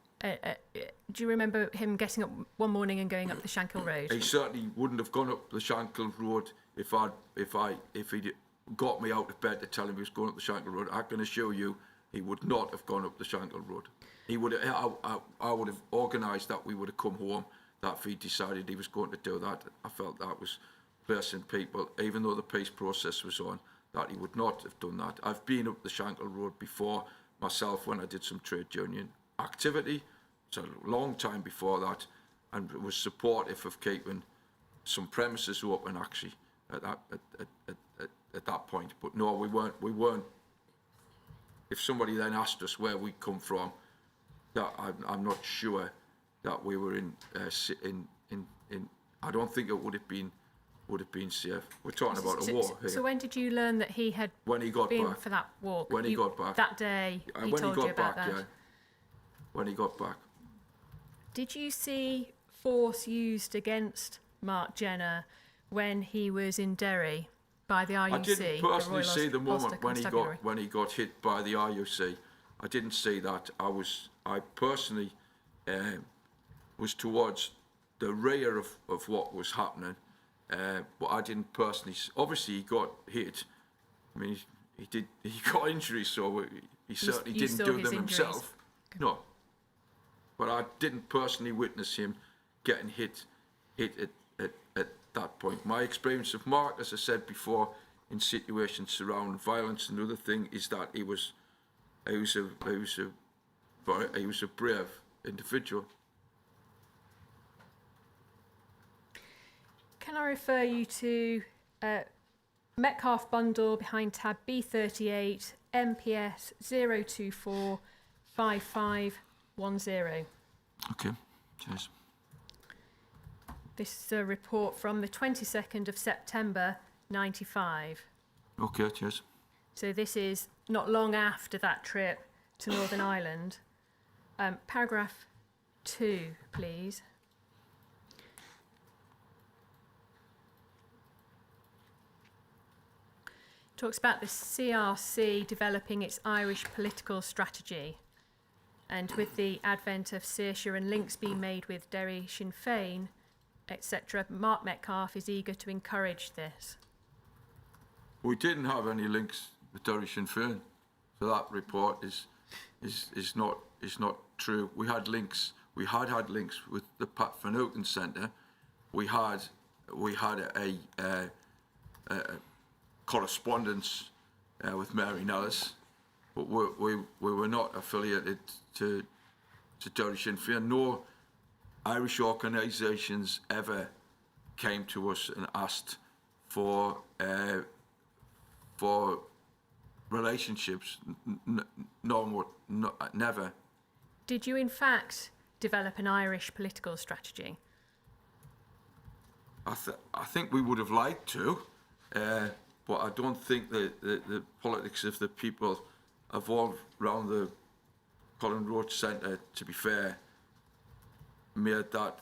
Do you remember him getting up one morning and going up the Shankill Road? He certainly wouldn't have gone up the Shankill Road if he'd got me out of bed to tell him he was going up the Shankill Road. I can assure you, he would not have gone up the Shankill Road. He would have. I would have organised that we would have come home. That if he decided he was going to do that, I felt that was placing people, even though the peace process was on, that he would not have done that. I've been up the Shankill Road before myself when I did some trade union activity. It's a long time before that, and was supportive of keeping some premises open actually at that point. But no, we weren't. If somebody then asked us where we come from, that I'm not sure that we were in. I don't think it would have been safe. We're talking about a war here. So when did you learn that he had been back. for that walk? When he got back. That day, he told you about that? Yeah. When he got back. Did you see force used against Mark Jenner when he was in Derry by the RUC? I didn't personally see the moment Ulster when he got hit by the RUC. I didn't see that. I personally was towards the rear of what was happening, but I didn't personally. Obviously, he got hit. I mean, he got injuries, so he certainly didn't do them himself. No, but I didn't personally witness him getting hit at that point. My experience of Mark, as I said before, in situations surrounding violence and other thing, is that he was a brave individual. Can I refer you to Metcalf bundle behind tab B38 MPS 024 5510. Okay, cheers. This is a report from the 22nd of September 95. Okay, cheers. So this is not long after that trip to Northern Ireland. Paragraph 2, please. Talks about the CRC developing its Irish political strategy. And with the advent of Saoirse and links being made with Derry Sinn Féin, etc., Mark Metcalf is eager to encourage this. We didn't have any links with Derry Sinn Féin, so that report is not true. We had links. We had links with the Pat Van Houten Centre. We had a correspondence with Mary Nellis, but we were not affiliated to Derry Sinn Féin. No Irish organisations ever came to us and asked for relationships. Never. Did you in fact develop an Irish political strategy? I think we would have liked to, but I don't think the politics of the people evolved around the Colin Roach Centre, to be fair, made that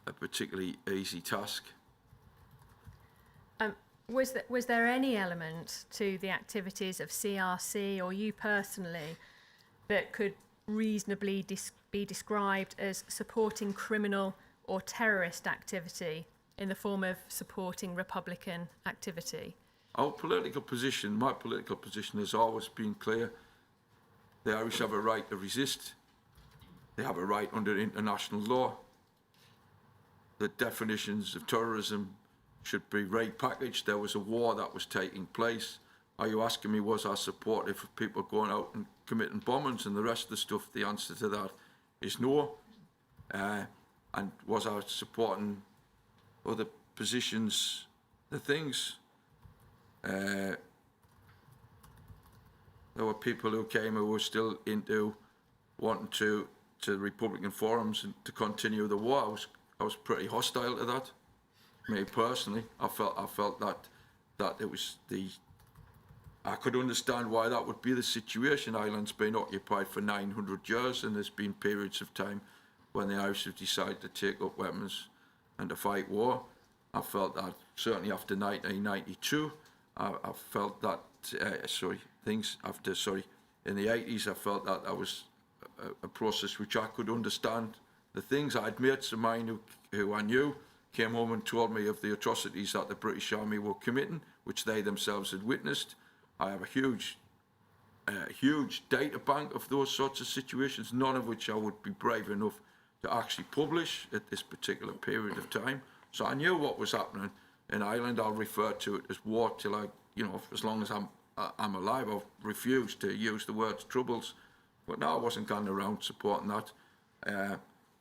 a particularly easy task. Was there any element to the activities of CRC or you personally that could reasonably be described as supporting criminal or terrorist activity in the form of supporting Republican activity? My political position has always been clear. The Irish have a right to resist. They have a right under international law. the definitions of terrorism should be repackaged. There was a war that was taking place. Are you asking me, was I supportive of people going out and committing bombings and the rest of the stuff? The answer to that is no. And was I supporting other positions, the things? There were people who came who were still into wanting to Republican forums and to continue the war. I was pretty hostile to that. Me personally, I felt that it was I could understand why that would be the situation. Ireland's been occupied for 900 years, and there's been periods of time when the Irish have decided to take up weapons and to fight war. I felt that certainly after 1992. I felt that in the 80s, I felt that was a process which I could understand. The things I'd mates of mine who I knew came home and told me of the atrocities that the British Army were committing, which they themselves had witnessed. I have a huge data bank of those sorts of situations, none of which I would be brave enough to actually publish at this particular period of time. So I knew what was happening in Ireland. I'll refer to it as war till as long as I'm alive. I've refused to use the words troubles. But no, I wasn't going around supporting that.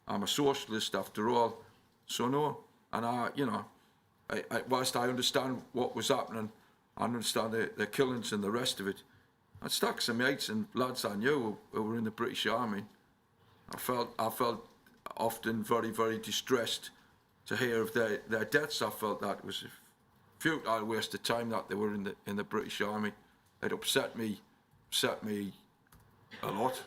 I'm a socialist after all. So no, and whilst I understand what was happening, I understand the killings and the rest of it. And stacks of mates and lads I knew who were in the British Army. I felt often very, very distressed to hear of their deaths. I felt that was a futile waste of time that they were in the British Army. It upset me a lot.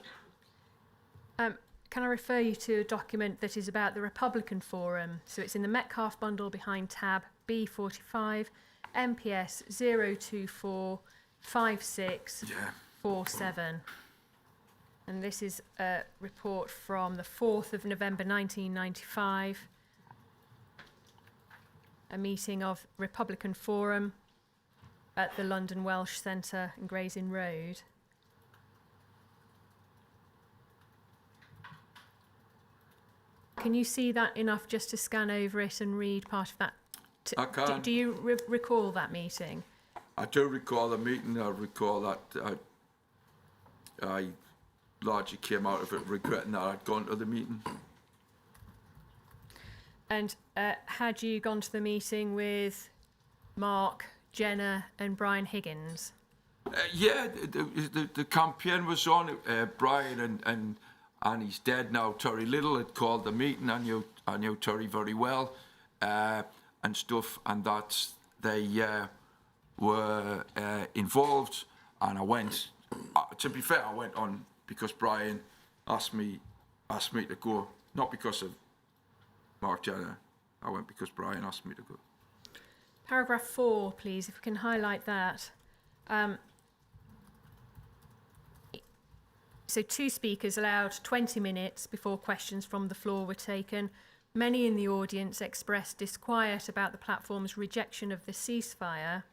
Can I refer you to a document that is about the Republican Forum? So it's in the Metcalf bundle behind tab B45, MPS 0245647. And this is a report from the 4th of November 1995, a meeting of Republican Forum at the London Welsh Centre in Gray's Inn Road. Can you see that enough just to scan over it and read part of that? I can. Do you recall that meeting? I do recall the meeting. I recall that I largely came out of it regretting that I'd gone to the meeting. And had you gone to the meeting with Mark, Jenna and Brian Higgins? Yeah, the campaign was on. Brian and he's dead now, Terry Little had called the meeting. I knew Terry very well, and stuff, and that they were involved, and I went. To be fair, I went on because Brian asked me to go, not because of Mark Jenner. I went because Brian asked me to go. Paragraph 4, please, if we can highlight that. So 2 speakers allowed 20 minutes before questions from the floor were taken. Many in the audience expressed disquiet about the platform's rejection of the ceasefire.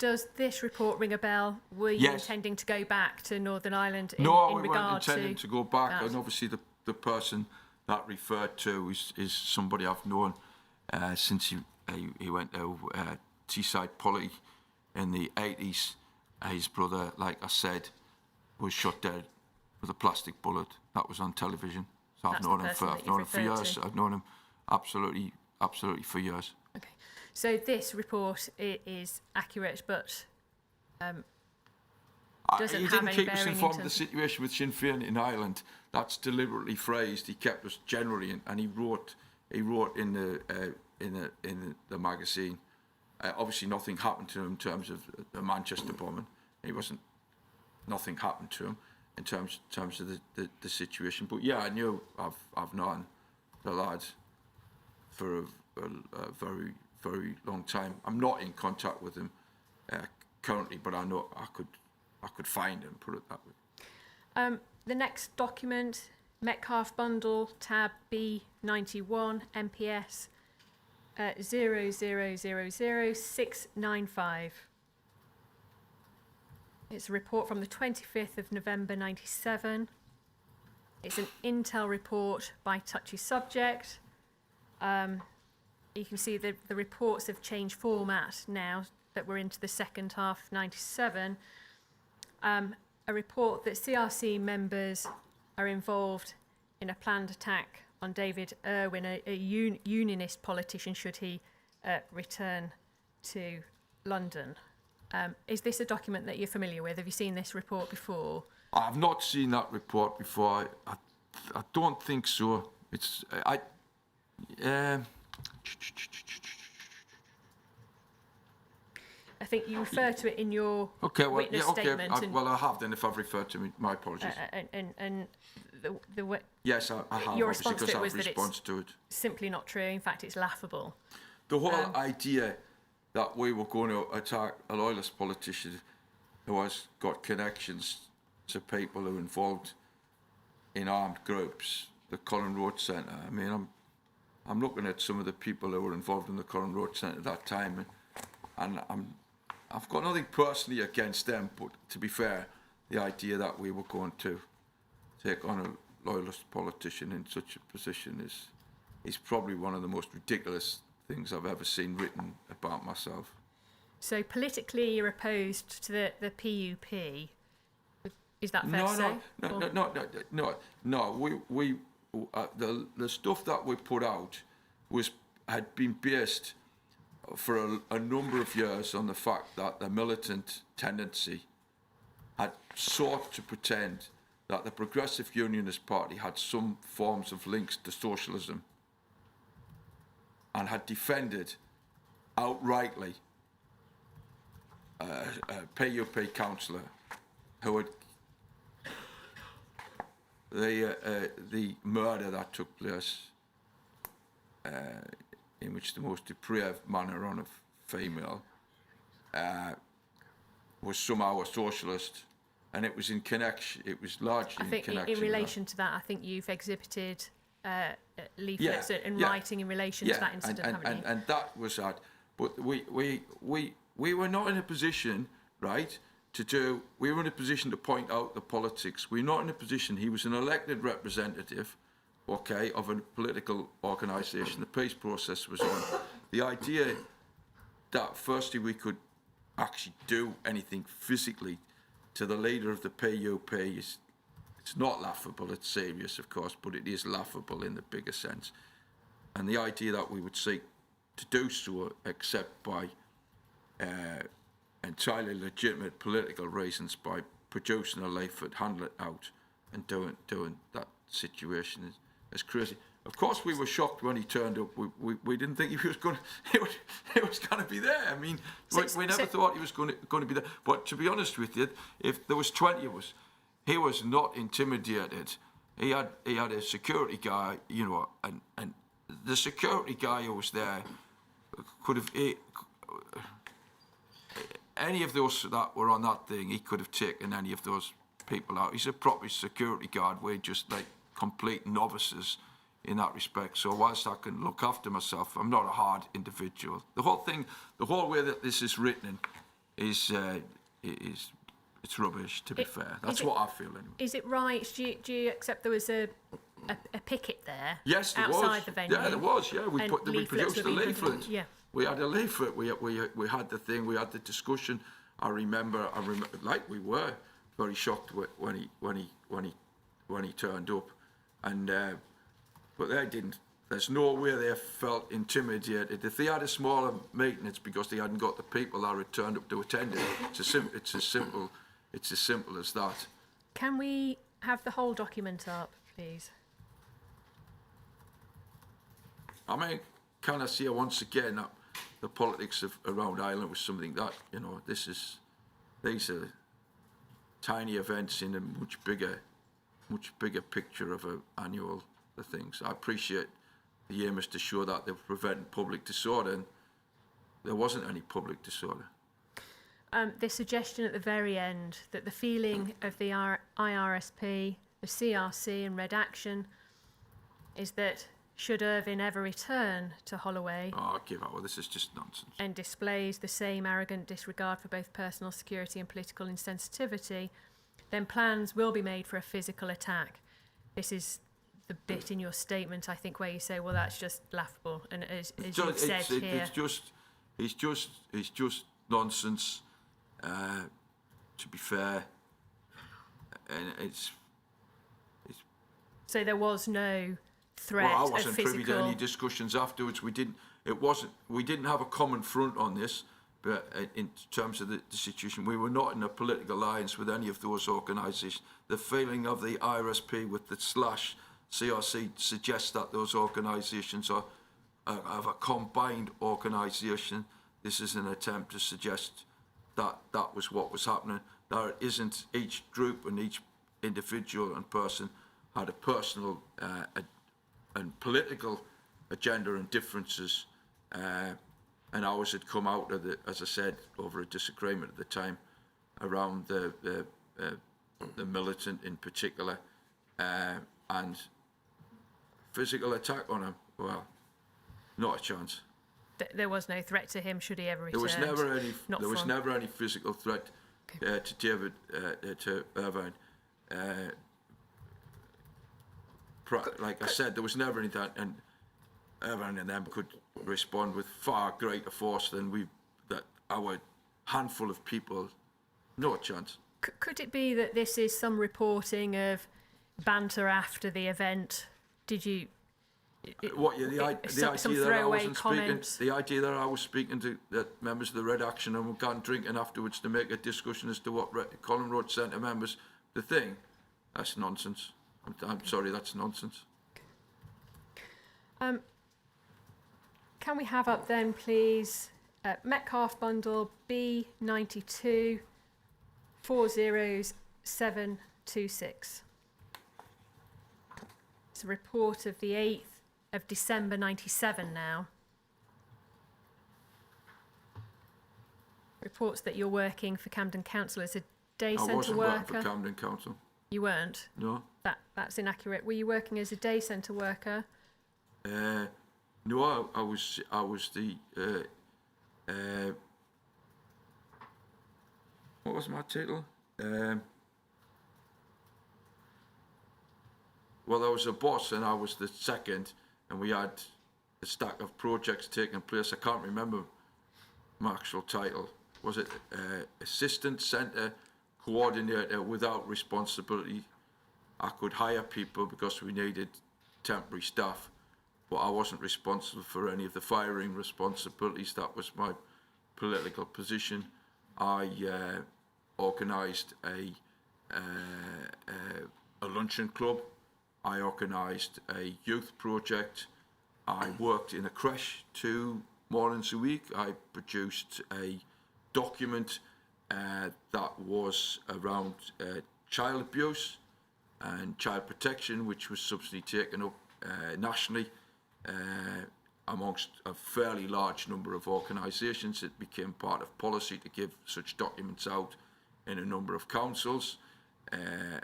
does this report ring a bell? Were you Yes. intending to go back to Northern Ireland in, No, in we weren't regard intending to go back, that? and obviously the person that referred to is somebody I've known since he went to Teesside Poly in the 80s. His brother, like I said, was shot dead with a plastic bullet. That was on television. So That's I've known the him person that I've you've known him for referred years. to. I've known him absolutely for years. Okay. So this report is accurate, but doesn't He have didn't any keep us bearing in informed of the terms- situation with Sinn Féin in Ireland. That's deliberately phrased. He kept us generally, and he wrote in the magazine. Obviously, nothing happened to him in terms of the Manchester bombing. Nothing happened to him in terms of the situation. But yeah, I knew I've known the lad for a very, very long time. I'm not in contact with him currently, but I know I could find him, put it that way. The next document, Metcalf Bundle, tab B91, MPS 0000695. It's a report from the 25th of November 97. It's an intel report by touchy subject. You can see the reports have changed format now that we're into the second half of 97. A report that CRC members are involved in a planned attack on David Irwin, a unionist politician, should he return to London. Is this a document that you're familiar with? Have you seen this report before? I've not seen that report before. I don't think so. I think you refer to it in your witness statement. I have then. If I've referred to me, my apologies. And the way Yes, I have. your Obviously, response to because it was I've that responded it's to it. simply not true. In fact, it's laughable. The whole idea that we were going to attack a loyalist politician who has got connections to people who are involved in armed groups, the Colin Road Centre. I mean, I'm looking at some of the people who were involved in the Colin Road Centre at that time, and I've got nothing personally against them, but to be fair, the idea that we were going to take on a loyalist politician in such a position is probably one of the most ridiculous things I've ever seen written about myself. So politically, you're opposed to the PUP. Is that fair to say? No. The stuff that we put out had been based for a number of years on the fact that the militant tendency had sought to pretend that the Progressive Unionist Party had some forms of links to socialism and had defended outrightly a PUP councillor who had the murder that took place in which the most depraved manner on a female was somehow a socialist, and it was in connection. It was largely I think in connection. in relation to that, I think you've exhibited leaflets and writing in relation to that incident, haven't you? And that was that. But we were not in a position, right, we were in a position to point out the politics. We're not in a position. He was an elected representative, okay, of a political organisation. The peace process was on. The idea that firstly we could actually do anything physically to the leader of the PUP it's not laughable. It's serious, of course, but it is laughable in the bigger sense. And the idea that we would seek to do so except by entirely legitimate political reasons, by producing a leaflet, handle it out, and doing that situation is crazy. Of course, we were shocked when he turned up. We didn't think he was going to be there. I mean, we never thought he was going to be there. But to be honest with you, if there was 20 of us, he was not intimidated. He had a security guy, you know, and the security guy who was there could have any of those that were on that thing. He could have taken any of those people out. He's a proper security guard. We're just like complete novices in that respect. So whilst I can look after myself, I'm not a hard individual. The whole way that this is written is it's rubbish, to be fair. That's what I feel anyway. Is it right? Do you accept there was a picket there? Yes, there outside was. the venue? Yeah, there was. Yeah, we And we produced a leaflet. Yeah. We had a leaflet. We had the thing. We had the discussion. I remember. Like we were very shocked when he turned up, and but they didn't. There's no way they felt intimidated. If they had a smaller meeting, it's because they hadn't got the people that had turned up to attend it. It's as simple as that. Can we have the whole document up, please? I mean, can I say once again that the politics around Ireland was something that, you know, these are tiny events in a much bigger picture of annual things. I appreciate the aim is to show that they're preventing public disorder, and there wasn't any public disorder. The suggestion at the very end that the feeling of the IRSP, the CRC and Red Action is that should Irvine ever return to Holloway Give out. Well, this is just nonsense. and displays the same arrogant disregard for both personal security and political insensitivity, then plans will be made for a physical attack. This is the bit in your statement, I think, where you say, well, that's just laughable. And as you've said here... It's just nonsense, to be fair. And it's... So there was no threat Well, I of wasn't physical... privy to any discussions afterwards. We didn't have a common front on this, but in terms of the situation, we were not in a political alliance with any of those organisations. The feeling of the IRSP with the /CRC suggests that those organisations are of a combined organisation. This is an attempt to suggest that that was what was happening. That it isn't. Each group and each individual and person had a personal and political agenda and differences, and ours had come out of the, as I said, over a disagreement at the time around the militant in particular, and physical attack on him. Well, not a chance. There was no threat to him should he ever return. There was never any physical threat to David, to Irvine. Like I said, there was never anything, and Irvine and them could respond with far greater force than our handful of people. No chance. Could it be that this is some reporting of banter after the event? Did you... The idea that I was speaking to the members of the Red Action and we gone drinking afterwards to make a discussion as to what Colin Road Centre members the thing, that's nonsense. I'm sorry, that's nonsense. Can we have up then, please, Metcalf bundle B92 40726. It's a report of the 8th of December 97 now. Reports that you're working for Camden Council as a day centre worker. I wasn't working for Camden Council. You weren't? No. That's inaccurate. Were you working as a day centre worker? No, I was the what was my title? Well, I was a boss and I was the second, and we had a stack of projects taking place. I can't remember my actual title. Was it assistant centre coordinator without responsibility? I could hire people because we needed temporary staff, but I wasn't responsible for any of the firing responsibilities. That was my political position. I organised a luncheon club. I organised a youth project. I worked in a creche 2 mornings a week. I produced a document that was around child abuse and child protection, which was subsequently taken up nationally amongst a fairly large number of organisations. It became part of policy to give such documents out in a number of councils.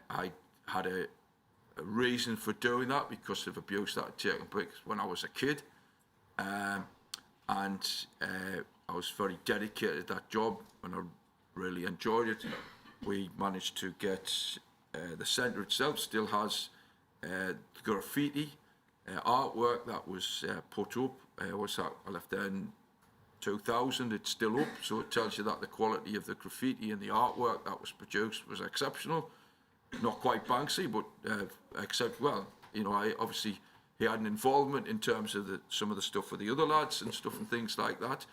I had a reason for doing that because of abuse that had taken place when I was a kid, and I was very dedicated to that job, and I really enjoyed it. We managed to get the centre itself still has graffiti artwork that was put up. What's that? I left there in 2000. It's still up, so it tells you that the quality of the graffiti and the artwork that was produced was exceptional. Not quite Banksy, but obviously he had an involvement in terms of some of the stuff with the other lads and stuff and things like that.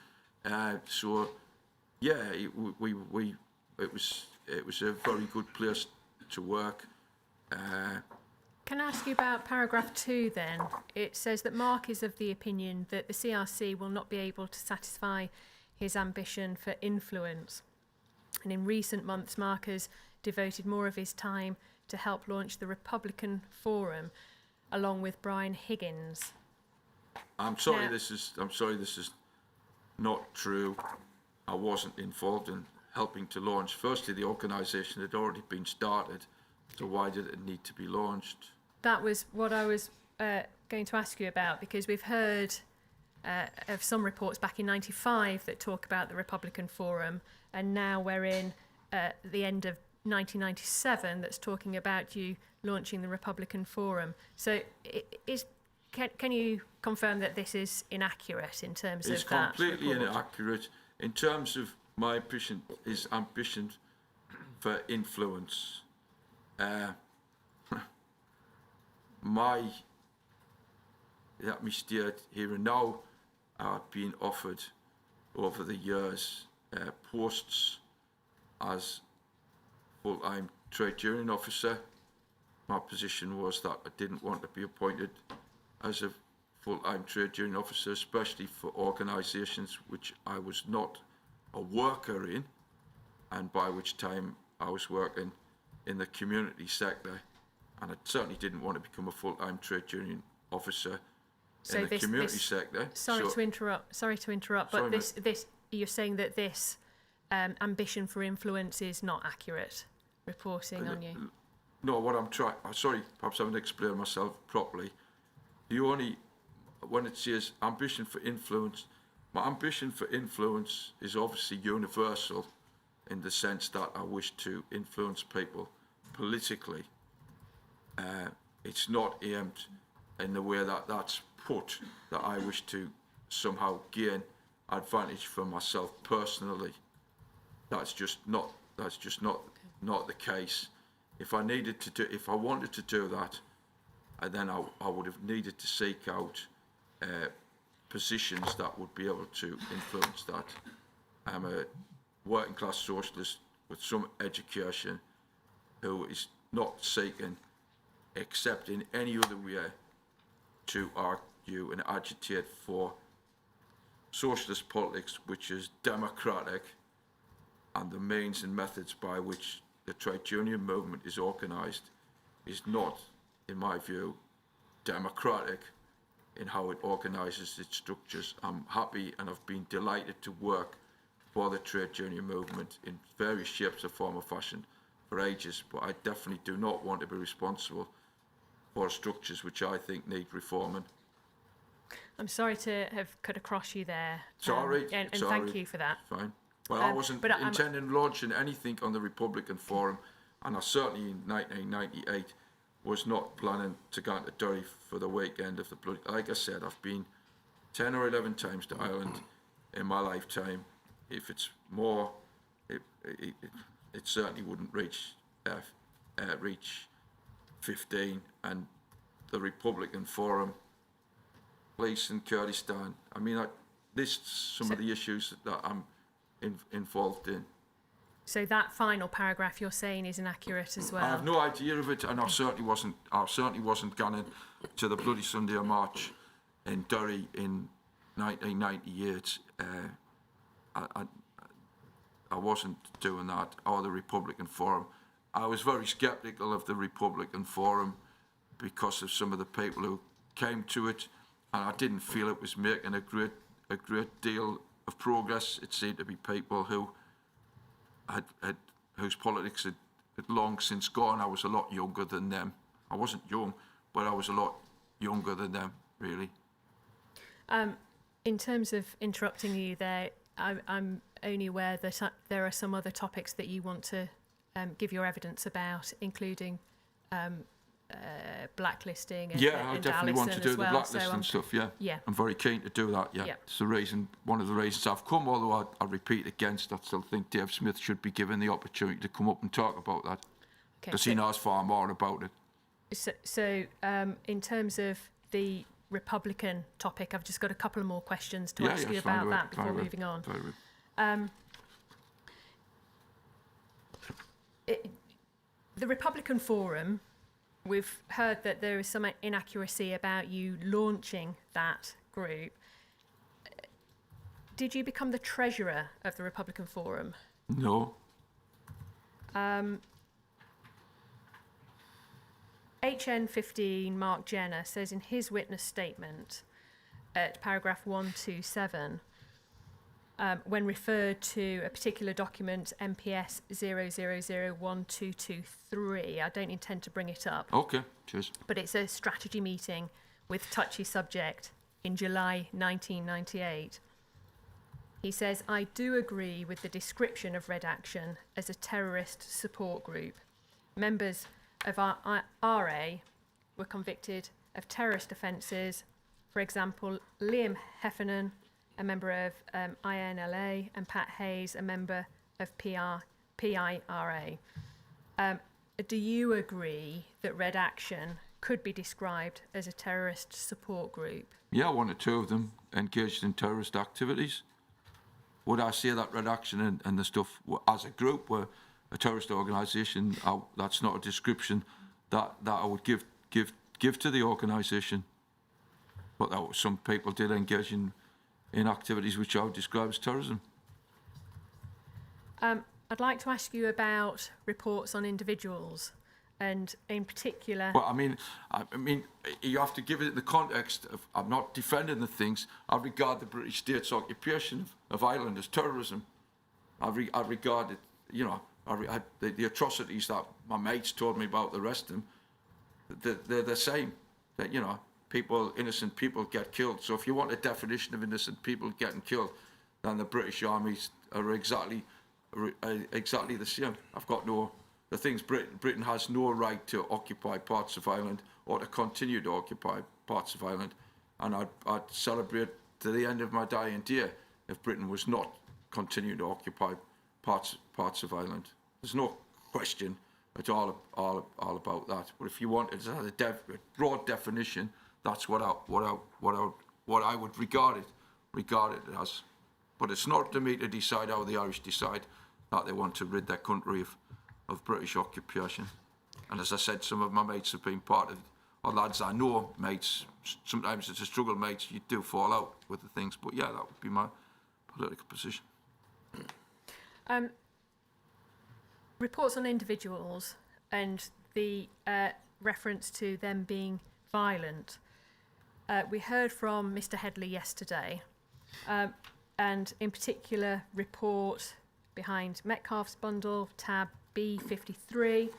It was a very good place to work. Can I ask you about paragraph 2 then? It says that Mark is of the opinion that the CRC will not be able to satisfy his ambition for influence. And in recent months, Mark has devoted more of his time to help launch the Republican Forum, along with Brian Higgins. I'm sorry, this is not true. I wasn't involved in helping to launch. Firstly, the organisation had already been started, so why did it need to be launched? That was what I was going to ask you about, because we've heard of some reports back in '95 that talk about the Republican Forum, and now we're in the end of 1997 that's talking about you launching the Republican Forum. So can you confirm that this is inaccurate in terms of that? It's completely report? inaccurate. In terms of my ambition for influence, let me state here and now, I've been offered over the years posts as full-time trade union officer. My position was that I didn't want to be appointed as a full-time trade union officer, especially for organisations which I was not a worker in, and by which time I was working in the community sector, and I certainly didn't want to become a full-time trade union officer in the community sector. Sorry to interrupt, but this you're saying that this ambition for influence is not accurate reporting on you. No, what I'm trying, sorry, perhaps I haven't explained myself properly. When it says ambition for influence, my ambition for influence is obviously universal in the sense that I wish to influence people politically. It's not aimed in the way that that's put, that I wish to somehow gain advantage for myself personally. That's just not the case. If I wanted to do that, then I would have needed to seek out positions that would be able to influence that. I'm a working class socialist with some education who is not seeking, except in any other way, to argue and agitate for socialist politics which is democratic, and the means and methods by which the trade union movement is organised is not, in my view, democratic in how it organises its structures. I'm happy and I've been delighted to work for the trade union movement in various shapes or form or fashion for ages, but I definitely do not want to be responsible for structures which I think need reforming. I'm sorry to have cut across you there. Sorry. And sorry. thank you for that. Fine. Well, I wasn't intending on launching anything on the Republican Forum, and I certainly in 1998 was not planning to go into Derry for the weekend of the bloody. Like I said, I've been 10 or 11 times to Ireland in my lifetime. If it's more, it certainly wouldn't reach 15. And the Republican Forum, police in Kurdistan. I mean, some of the issues that I'm involved in. So that final paragraph you're saying is inaccurate as well. I have no idea of it, and I certainly wasn't going to the bloody Sunday March in Derry in 1998. I wasn't doing that, or the Republican Forum. I was very sceptical of the Republican Forum because of some of the people who came to it, and I didn't feel it was making a great deal of progress. It seemed to be people who whose politics had long since gone. I was a lot younger than them. I wasn't young, but I was a lot younger than them, really. In terms of interrupting you there, I'm only aware that there are some other topics that you want to give your evidence about, including blacklisting and, Yeah, I and definitely want to Allison do as the well. blacklist So and stuff, yeah. yeah. I'm very keen to do that, yeah. Yeah. It's the reason, one of the reasons I've come, although I repeat against, I still think Dave Smith should be given the opportunity to come up and talk about that, Okay, because he knows far more about it. So in terms of the Republican topic, I've just got a couple of more questions to ask you about that before moving on. The Republican Forum, we've heard that there is some inaccuracy about you launching that group. Did you become the treasurer of the Republican Forum? No. HN15 Mark Jenner says in his witness statement at paragraph 127, when referred to a particular document, MPS 0001223, I don't intend to bring it up. Okay, cheers. But it's a strategy meeting with touchy subject in July 1998. He says, I do agree with the description of Red Action as a terrorist support group. Members of our RA were convicted of terrorist offences. For example, Liam Heffernan, a member of INLA, and Pat Hayes, a member of PIRA. Do you agree that Red Action could be described as a terrorist support group? Yeah, one or two of them engaged in terrorist activities. Would I say that Red Action and the stuff as a group were a terrorist organisation? That's not a description that I would give to the organisation. But some people did engage in activities which I would describe as terrorism. I'd like to ask you about reports on individuals, and in particular... Well, I mean, you have to give it in the context of, I'm not defending the things, I regard the British state's occupation of Ireland as terrorism. I regard it, you know, the atrocities that my mates told me about, the rest of them, they're the same. That, you know, innocent people get killed. So if you want a definition of innocent people getting killed, then the British armies are exactly the same. The things Britain has no right to occupy parts of Ireland or to continue to occupy parts of Ireland, and I'd celebrate to the end of my dying day if Britain was not continuing to occupy parts of Ireland. There's no question at all about that. But if you wanted to have a broad definition, that's what I would regard it as. But it's not to me to decide how the Irish decide that they want to rid their country of British occupation. And as I said, some of my mates have been part of, or lads I know, mates, sometimes it's a struggle, mates, you do fall out with the things. But yeah, that would be my political position. Reports on individuals and the reference to them being violent. We heard from Mr. Headley yesterday, and in particular, report behind Metcalf's bundle, tab B53,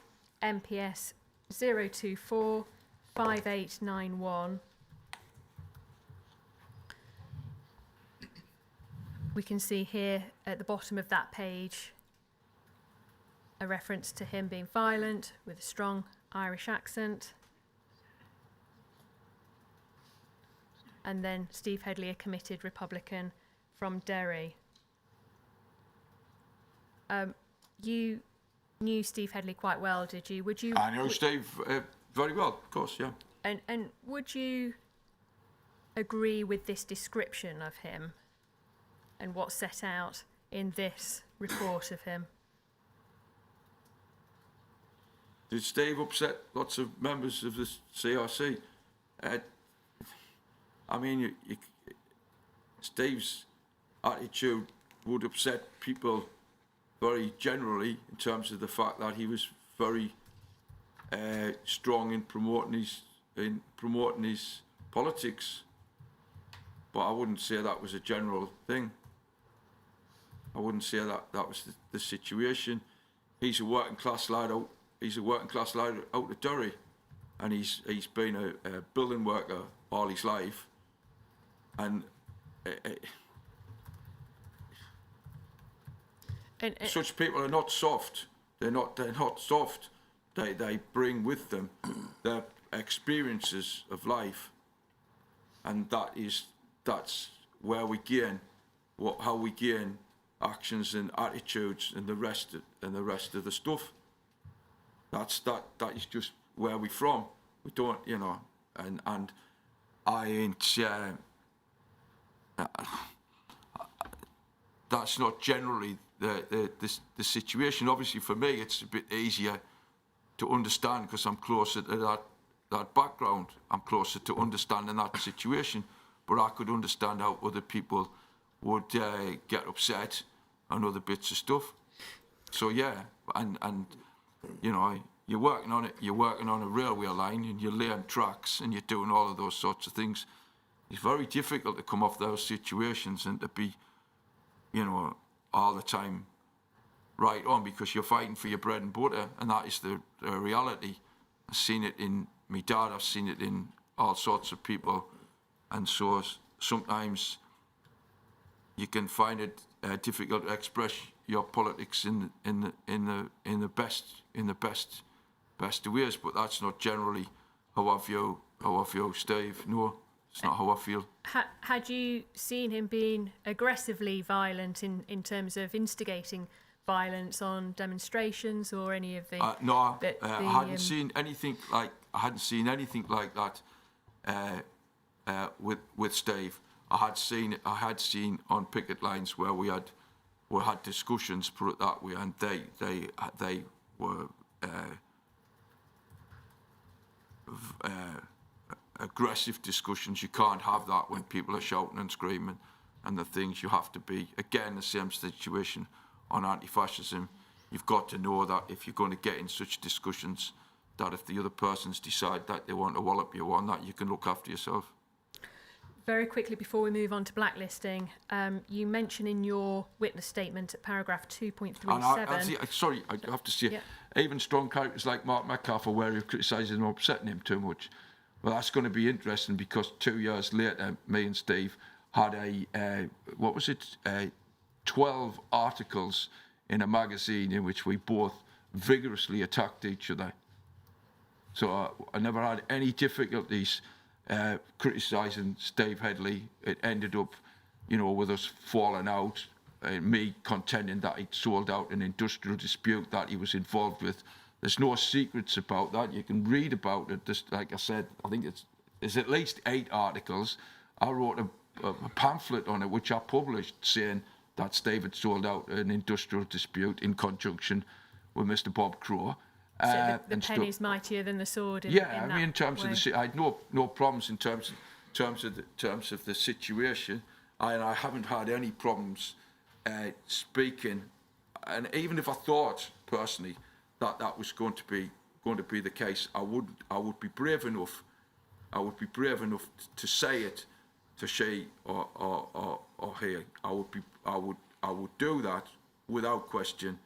MPS 024 5891. We can see here at the bottom of that page a reference to him being violent with a strong Irish accent. And then Steve Headley, a committed Republican from Derry. You knew Steve Headley quite well, did you? Would you? I know Steve very well, of course, yeah. And would you agree with this description of him and what's set out in this report of him? Did Steve upset lots of members of the CRC? I mean, Steve's attitude would upset people very generally in terms of the fact that he was very strong in promoting his politics. But I wouldn't say that was a general thing. I wouldn't say that was the situation. He's a working class lad out. He's a working class lad out of Derry, and he's been a building worker all his life. And such people are not soft. They're not soft. They bring with them their experiences of life, and that's where we gain how we gain actions and attitudes and the rest of the stuff. That is just where we're from. We don't, and I ain't. That's not generally the situation. Obviously, for me, it's a bit easier to understand because I'm closer to that background. I'm closer to understanding that situation. But I could understand how other people would get upset on other bits of stuff. So yeah, and you're working on it. You're working on a railway line, and you're laying tracks, and you're doing all of those sorts of things. It's very difficult to come off those situations and to be, all the time right on, because you're fighting for your bread and butter, and that is the reality. I've seen it in my dad. I've seen it in all sorts of people, and so sometimes you can find it difficult to express your politics in the best of ways. But that's not generally how I view Steve. No, it's not how I feel. Had you seen him being aggressively violent in terms of instigating violence on demonstrations or any of the? No, I hadn't seen anything like that with Steve. I had seen on picket lines where we had discussions, put it that way, and they were aggressive discussions. You can't have that when people are shouting and screaming and the things. You have to be, again, the same situation on anti-fascism. You've got to know that if you're going to get in such discussions, that if the other persons decide that they want to wallop you on that, you can look after yourself. Very quickly, before we move on to blacklisting, you mention in your witness statement at paragraph 2.37... Sorry, I have to say, even strong characters like Mark Metcalf are wary of criticising or upsetting him too much. Well, that's going to be interesting, because 2 years later, me and Steve had 12 articles in a magazine in which we both vigorously attacked each other. So I never had any difficulties criticising Steve Headley. It ended up, with us falling out, me contending that he'd sold out an industrial dispute that he was involved with. There's no secrets about that. You can read about it. Just like I said, I think it's at least 8 articles. I wrote a pamphlet on it, which I published, saying that Steve had sold out an industrial dispute in conjunction with Mr. Bob Crow. So the pen is mightier than the sword. In terms of I had no problems in terms of the situation, and I haven't had any problems speaking. And even if I thought personally that was going to be the case, I would be brave enough. I would be brave enough to say it to she or he. I would do that without question,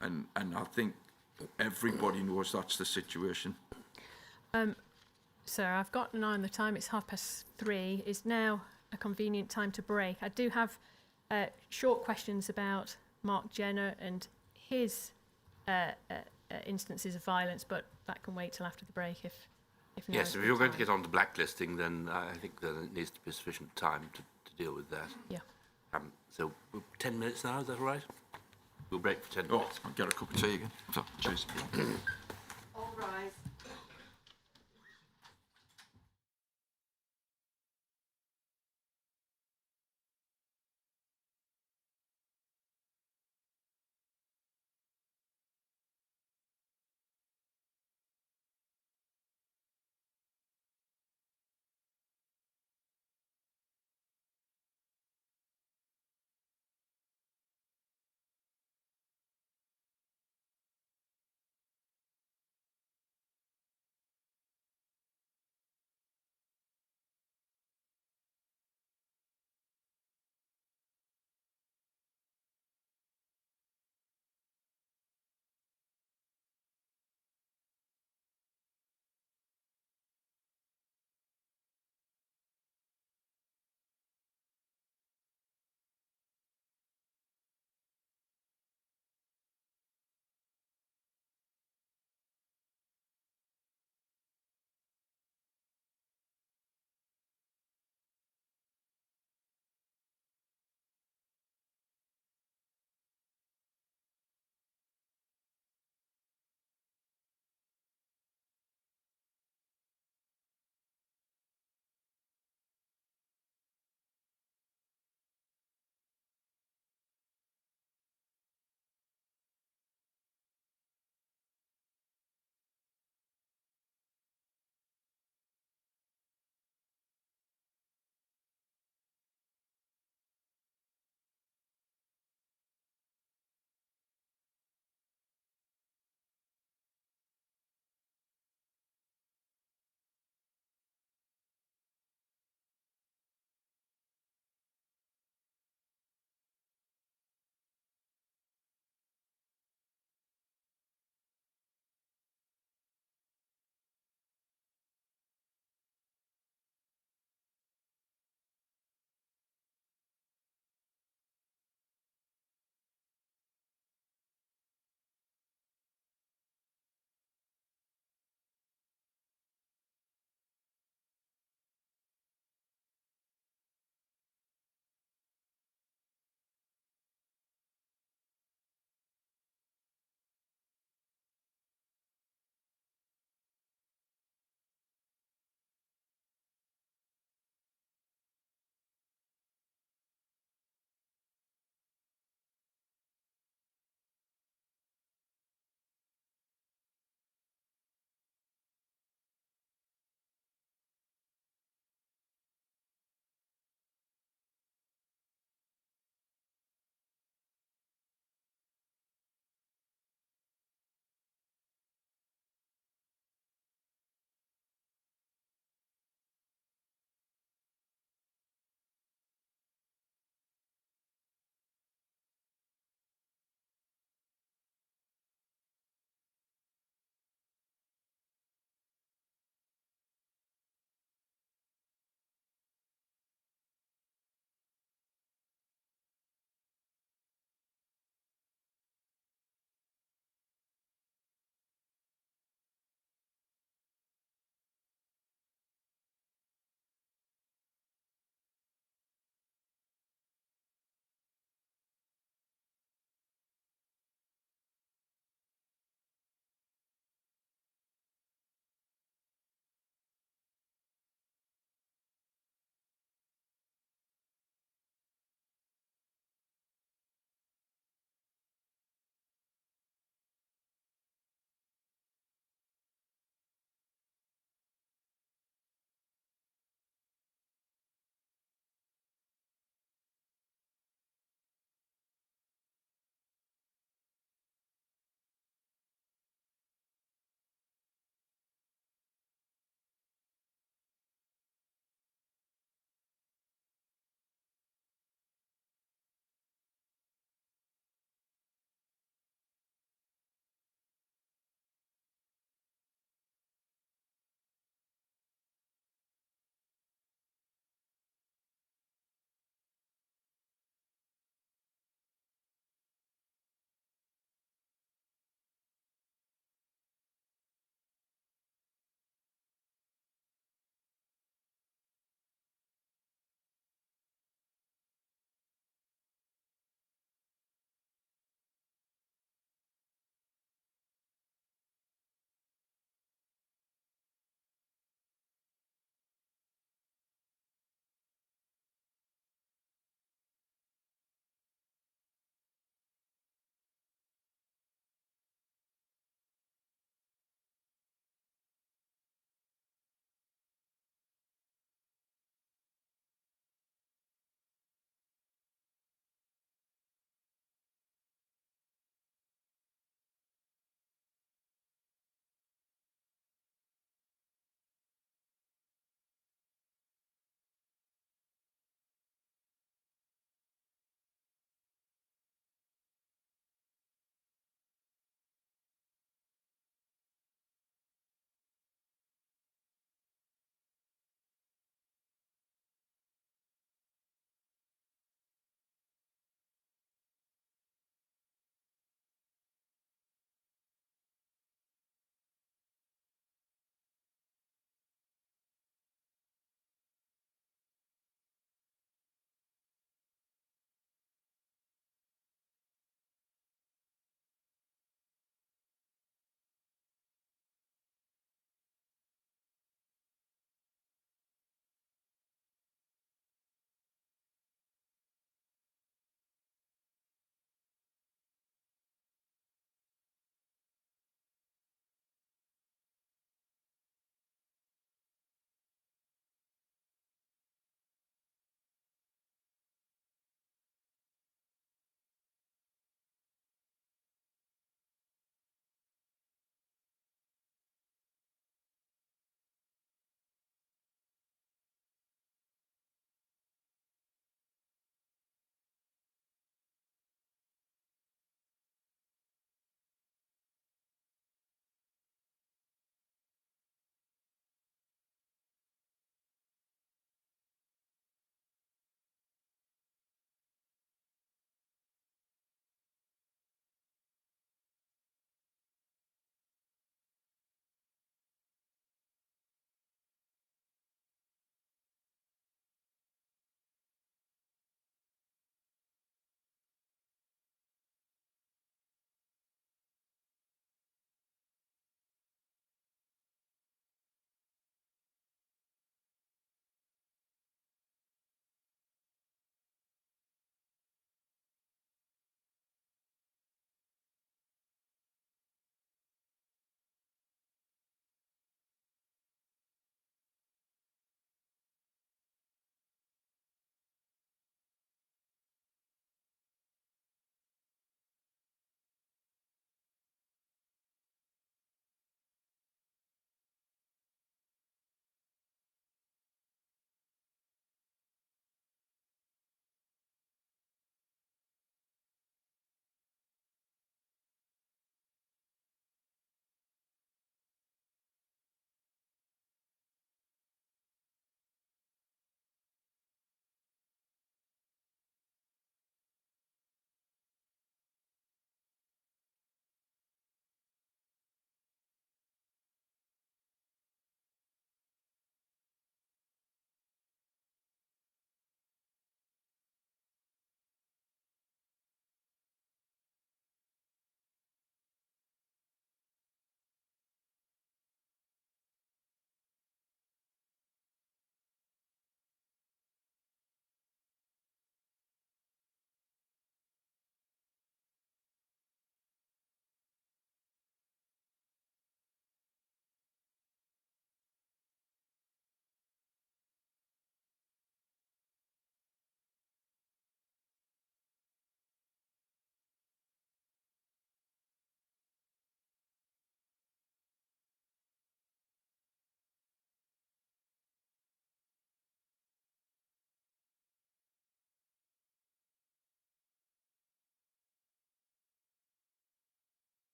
and I think everybody knows that's the situation. Sir, I've got an eye on the time. It's 3:30. Is now a convenient time to break? I do have short questions about Mark Jenner and his instances of violence, but that can wait till after the break if yes, if you're going to get on to blacklisting, then I think that it needs to be sufficient time to deal with that. Yeah. So 10 minutes now, is that all right? We'll break for 10 minutes. I'll get a cup of tea again. So, cheers. All rise.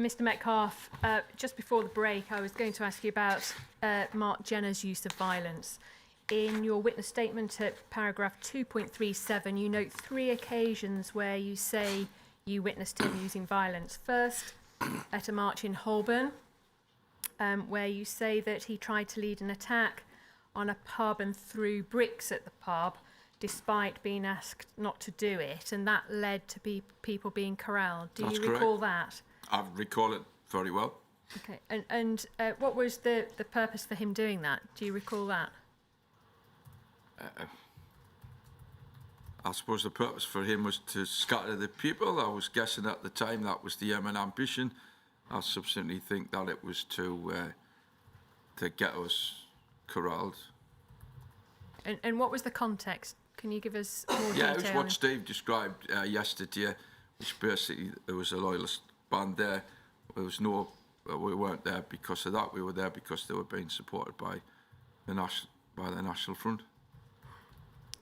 Mr. Metcalf, just before the break, I was going to ask you about Mark Jenner's use of violence. In your witness statement at paragraph 2.37, you note 3 occasions where you say you witnessed him using violence. First, at a march in Holborn, where you say that he tried to lead an attack on a pub and threw bricks at the pub, despite being asked not to do it, and that led to people being corralled. Do you recall that? I recall it very well. Okay, and what was the purpose for him doing that? Do you recall that? I suppose the purpose for him was to scatter the people. I was guessing at the time that was the aim and ambition. I subsequently think that it was to get us corralled. And what was the context? Can you give us more detail? Yeah, it was what Steve described yesterday, which basically there was a loyalist band there. There was no, we weren't there because of that. We were there because they were being supported by the National Front.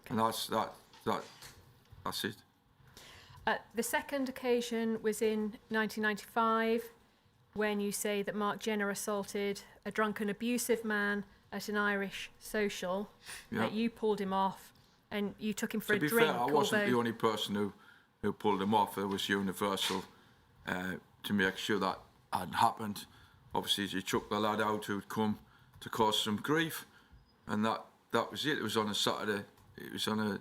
And that's it. The second occasion was in 1995, when you say that Mark Jenner assaulted a drunken, abusive man at an Irish social. Yeah. You pulled him off and you took him for a drink. To be fair, I wasn't the only person who pulled him off. It was universal to make sure that hadn't happened. Obviously, you took the lad out who'd come to cause some grief, and that was it. It was on a Saturday. It was on a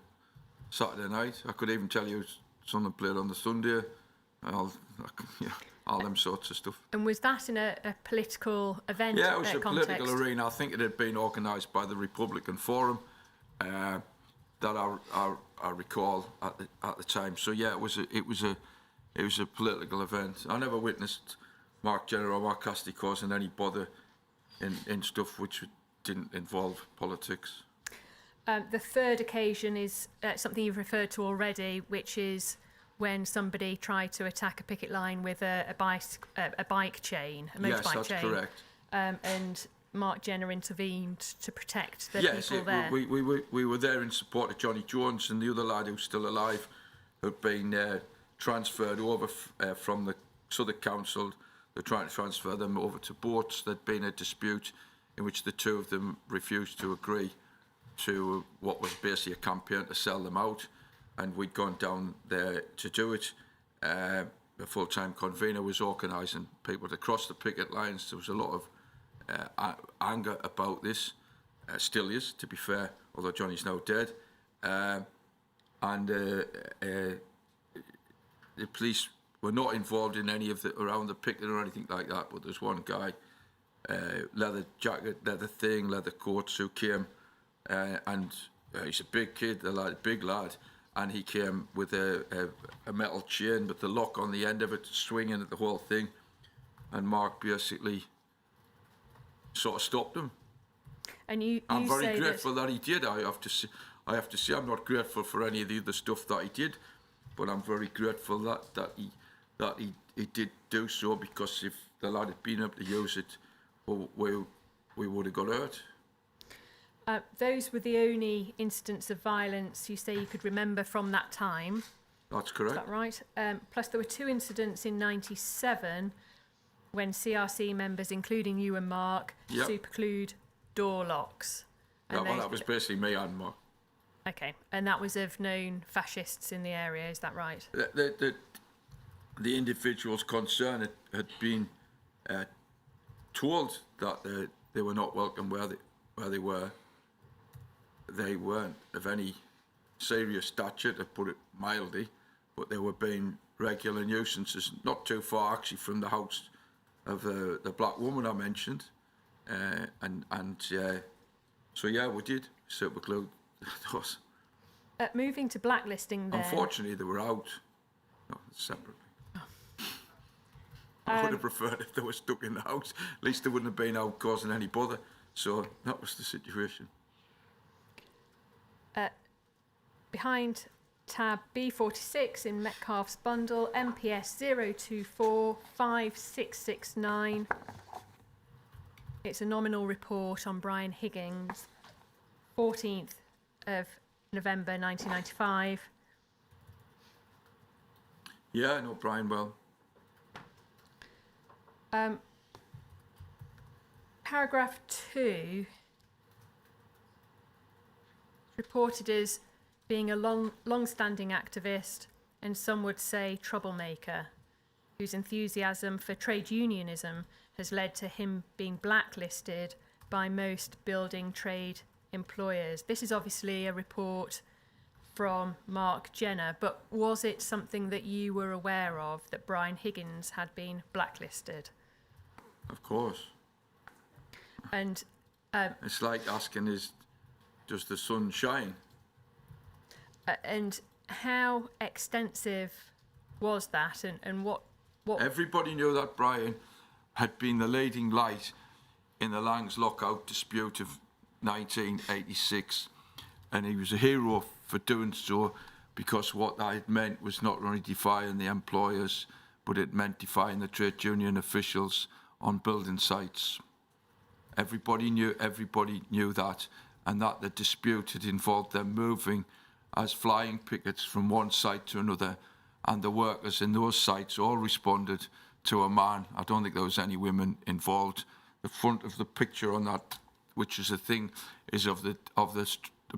Saturday night. I could even tell you something played on the Sunday. All them sorts of stuff. And was that in a political event? Yeah, it was a context? political arena. I think it had been organised by the Republican Forum that I recall at the time. So yeah, it was a political event. I never witnessed Mark Jenner or Mark Cassidy causing any bother in stuff which didn't involve politics. The third occasion is something you've referred to already, which is when somebody tried to attack a picket line with a bike chain, a motorbike chain. Yes, that's correct. And Mark Jenner intervened to protect the people there. We were there in support of Johnny Jones and the other lad who's still alive, who'd been transferred over from the Southwark Council. They're trying to transfer them over to boats. There'd been a dispute in which the two of them refused to agree to what was basically a campaign to sell them out, and we'd gone down there to do it. The full-time convener was organising people to cross the picket lines. There was a lot of anger about this, still is, to be fair, although Johnny's now dead. The police were not involved in any of around the picket or anything like that, but there's one guy, leather jacket, leather thing, leather coats, who came, and he's a big kid, big lad, and he came with a metal chain with the lock on the end of it, swinging at the whole thing, and Mark basically sort of stopped him. And I'm very grateful that he did. I have to say I'm not grateful for any of the other stuff that he did, but I'm very grateful that he did do so, because if the lad had been able to use it, we would have got hurt. Those were the only incidents of violence you say you could remember from that time. That's correct. Is that right? Plus there were 2 incidents in 97 when CRC members, including you and Mark, superglued door locks. And that was basically me and Mark. Okay, and that was of known fascists in the area, is that right? The individuals concerned had been told that they were not welcome where they were. They weren't of any serious stature, to put it mildly, but they were being regular nuisances, not too far actually from the house of the black woman I mentioned. So yeah, we did superglue those. Moving to blacklisting then. Unfortunately, they were out separately. I would have preferred if they were stuck in the house. At least they wouldn't have been out causing any bother. So that was the situation. Behind tab B46 in Metcalf's bundle, MPS 0245669. It's a nominal report on Brian Higgins, 14th of November 1995. Yeah, I know Brian well. Paragraph 2 reported as being a long-standing activist, and some would say troublemaker, whose enthusiasm for trade unionism has led to him being blacklisted by most building trade employers. This is obviously a report from Mark Jenner, but was it something that you were aware of, that Brian Higgins had been blacklisted? Of course. And It's like asking, does the sun shine? and how extensive was that, and what Everybody knew that Brian had been the leading light in the Lang's lockout dispute of 1986, and he was a hero for doing so, because what that meant was not only defying the employers, but it meant defying the trade union officials on building sites. Everybody knew that, and that the dispute had involved them moving as flying pickets from one site to another, and the workers in those sites all responded to a man. I don't think there was any women involved. The front of the picture on that, which is a thing, is of the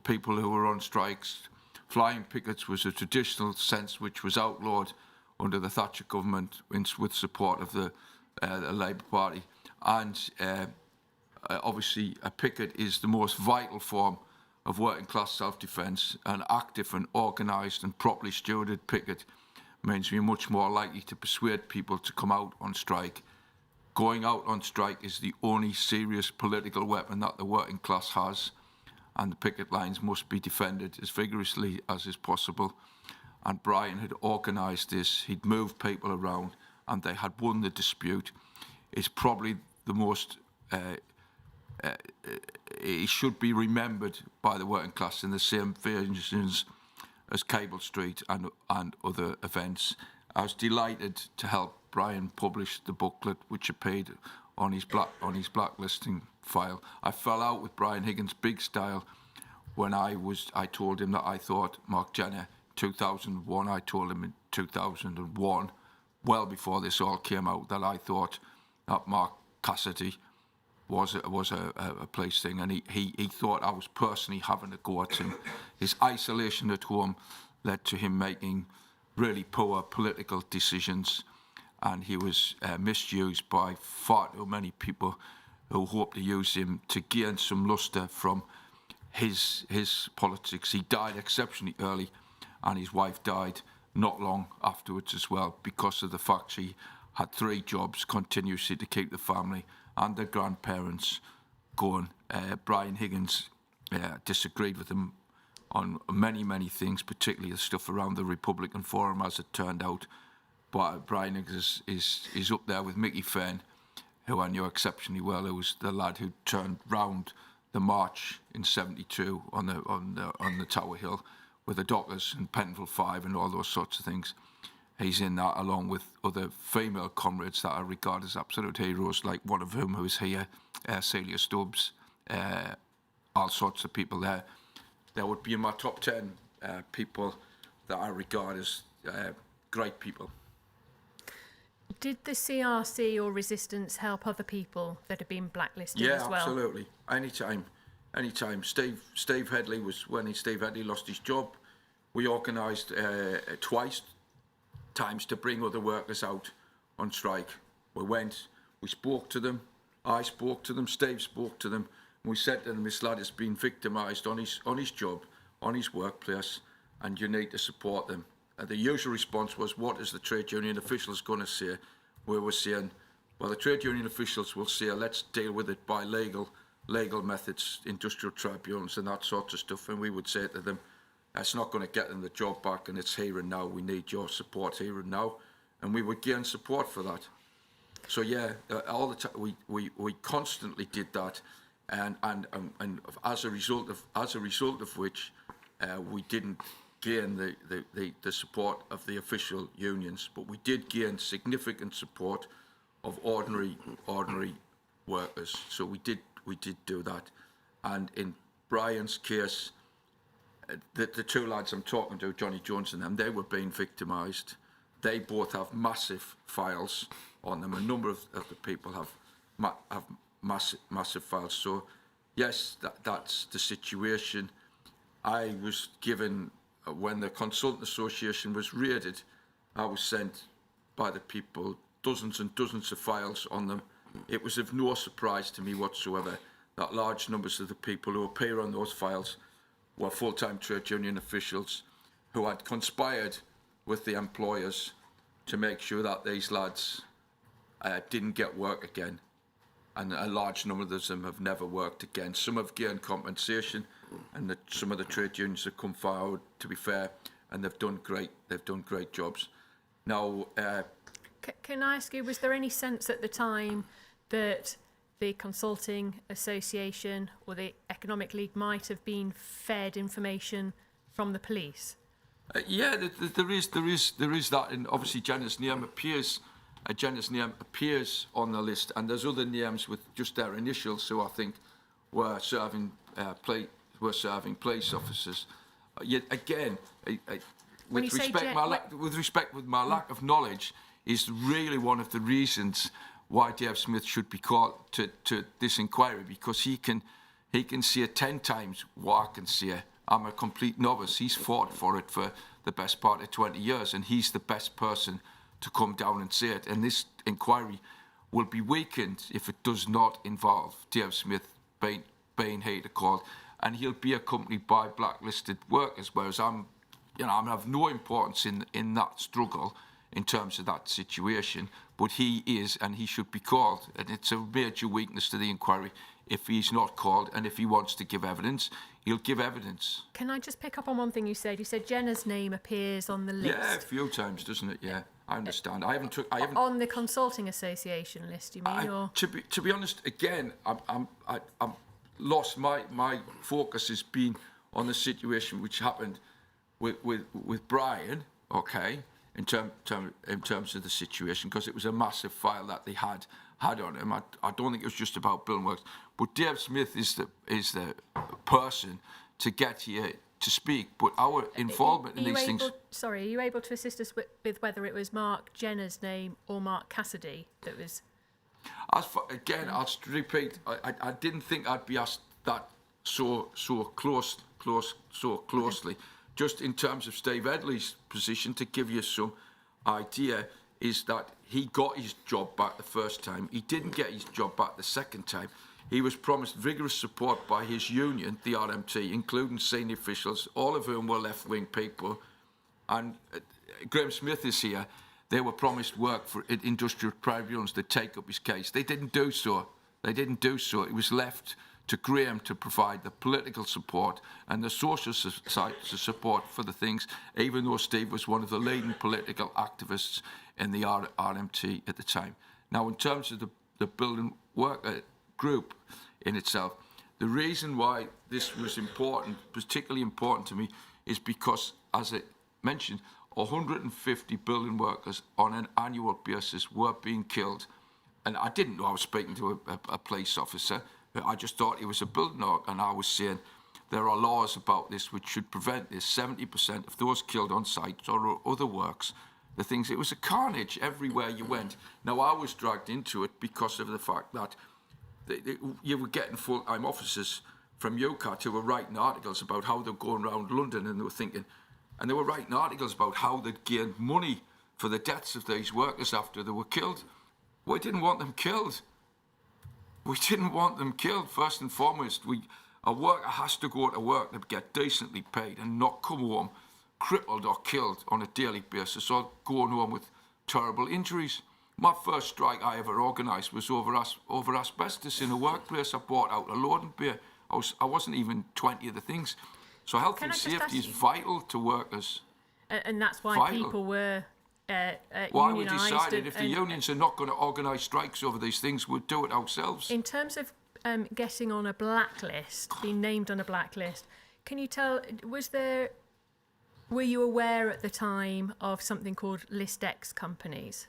people who were on strikes. Flying pickets was a traditional sense which was outlawed under the Thatcher government with support of the Labour Party. And obviously a picket is the most vital form of working class self-defence. An active and organised and properly stewarded picket means we're much more likely to persuade people to come out on strike. Going out on strike is the only serious political weapon that the working class has, and the picket lines must be defended as vigorously as is possible. And Brian had organised this, he'd moved people around, and they had won the dispute. It's probably the most, it should be remembered by the working class in the same versions as Cable Street and other events. I was delighted to help Brian publish the booklet which appeared on his blacklisting file. I fell out with Brian Higgins big style when I told him that I thought Mark Jenner 2001, I told him in 2001, well before this all came out, that I thought that Mark Cassidy was a place thing, and he thought I was personally having a go at him. His isolation at home led to him making really poor political decisions, and he was misused by far too many people who hoped to use him to gain some lustre from his politics. He died exceptionally early, and his wife died not long afterwards as well, because of the fact she had 3 jobs continuously to keep the family and their grandparents going. Brian Higgins disagreed with him on many things, particularly the stuff around the Republican Forum, as it turned out. But Brian Higgins is up there with Mickey Fenn, who I knew exceptionally well, who was the lad who turned round the march in '72 on the Tower Hill with the Dockers and Pentonville 5 and all those sorts of things. He's in that, along with other female comrades that I regard as absolute heroes, like one of whom who is here, Celia Stubbs, all sorts of people there. There would be in my top 10 people that I regard as great people. did the CRC or resistance help other people that have been blacklisted as well? Yeah, absolutely. Anytime. Steve Headley Steve Headley lost his job, we organised twice to bring other workers out on strike. We spoke to them, I spoke to them, Steve spoke to them, and we said to them, this lad has been victimised on his job, on his workplace, and you need to support them. And the usual response was, what is the trade union officials going to say? We were saying, well, the trade union officials will say, let's deal with it by legal methods, industrial tribunals and that sort of stuff. And we would say to them, it's not going to get them the job back, and it's here and now. We need your support here and now. And we would gain support for that. So yeah, all the time we constantly did that, and as a result of which we didn't gain the support of the official unions, but we did gain significant support of ordinary workers. So we did do that. And in Brian's case, the 2 lads I'm talking to, Johnny Jones and them, they were being victimised. They both have massive files on them. A number of the people have massive files. So, yes, that's the situation. I was given, when the Consultant Association was raided, I was sent by the people dozens and dozens of files on them. It was of no surprise to me whatsoever that large numbers of the people who appear on those files were full-time trade union officials who had conspired with the employers to make sure that these lads didn't get work again. And a large number of them have never worked again. Some have gained compensation, and some of the trade unions have come forward, to be fair, and they've done great jobs. Now, can I ask you, was there any sense at the time that the Consulting Association or the Economic League might have been fed information from the police? Yeah, there is that, and obviously Jenna's name appears on the list, and there's other names with just their initials who I think were serving police officers. Yet again, with respect with my lack of knowledge, is really one of the reasons why Dave Smith should be called to this inquiry, because he can see it 10 times what I can see it. I'm a complete novice. He's fought for it for the best part of 20 years, and he's the best person to come down and say it. And this inquiry will be weakened if it does not involve Dave Smith being here to call, and he'll be accompanied by blacklisted workers, whereas I have no importance in that struggle in terms of that situation, but he is, and he should be called. And it's a major weakness to the inquiry if he's not called, and if he wants to give evidence, he'll give evidence. Can I just pick up on one thing you said? You said Jenna's name appears on the list. Yeah, a few times, doesn't it? Yeah, I understand. I haven't on the Consulting Association list, you mean? Or to be honest, again, I'm lost. My focus has been on the situation which happened with Brian. Okay. In terms of the situation, because it was a massive file that they had on him. I don't think it was just about building works, but Dave Smith is the person to get here to speak. But our involvement in these things. Sorry, are you able to assist us with whether it was Mark Jenner's name or Mark Cassidy that was? Again, I'll repeat. I didn't think I'd be asked that so closely. Just in terms of Steve Edley's position, to give you some idea, is that he got his job back the first time. He didn't get his job back the second time. He was promised vigorous support by his union, the RMT, including senior officials, all of whom were left-wing people. And Graham Smith is here. They were promised work for industrial tribunals to take up his case. They didn't do so. It was left to Graham to provide the political support and the social support for the things, even though Steve was one of the leading political activists in the RMT at the time. Now, in terms of the building worker group in itself, the reason why this was important, particularly important to me, is because, as I mentioned, 150 building workers on an annual basis were being killed. And I didn't know I was speaking to a police officer. I just thought he was a building worker, and I was saying there are laws about this which should prevent this. 70% of those killed on sites or other works, it was a carnage everywhere you went. Now, I was dragged into it because of the fact that you were getting full-time officers from UCAT who were writing articles about how they're going around London, and they were writing articles about how they'd gained money for the deaths of these workers after they were killed. We didn't want them killed. First and foremost. A worker has to go to work to get decently paid and not come home crippled or killed on a daily basis, or going home with terrible injuries. My first strike I ever organised was over asbestos in a workplace. I bought out a loading bay. I wasn't even 20 of the things. So health and safety is vital to workers. And that's why people were why we decided if the unions are not going to organise strikes over these things, we'd do it ourselves. In terms of getting on a blacklist, being named on a blacklist, can you tell, were you aware at the time of something called List X companies?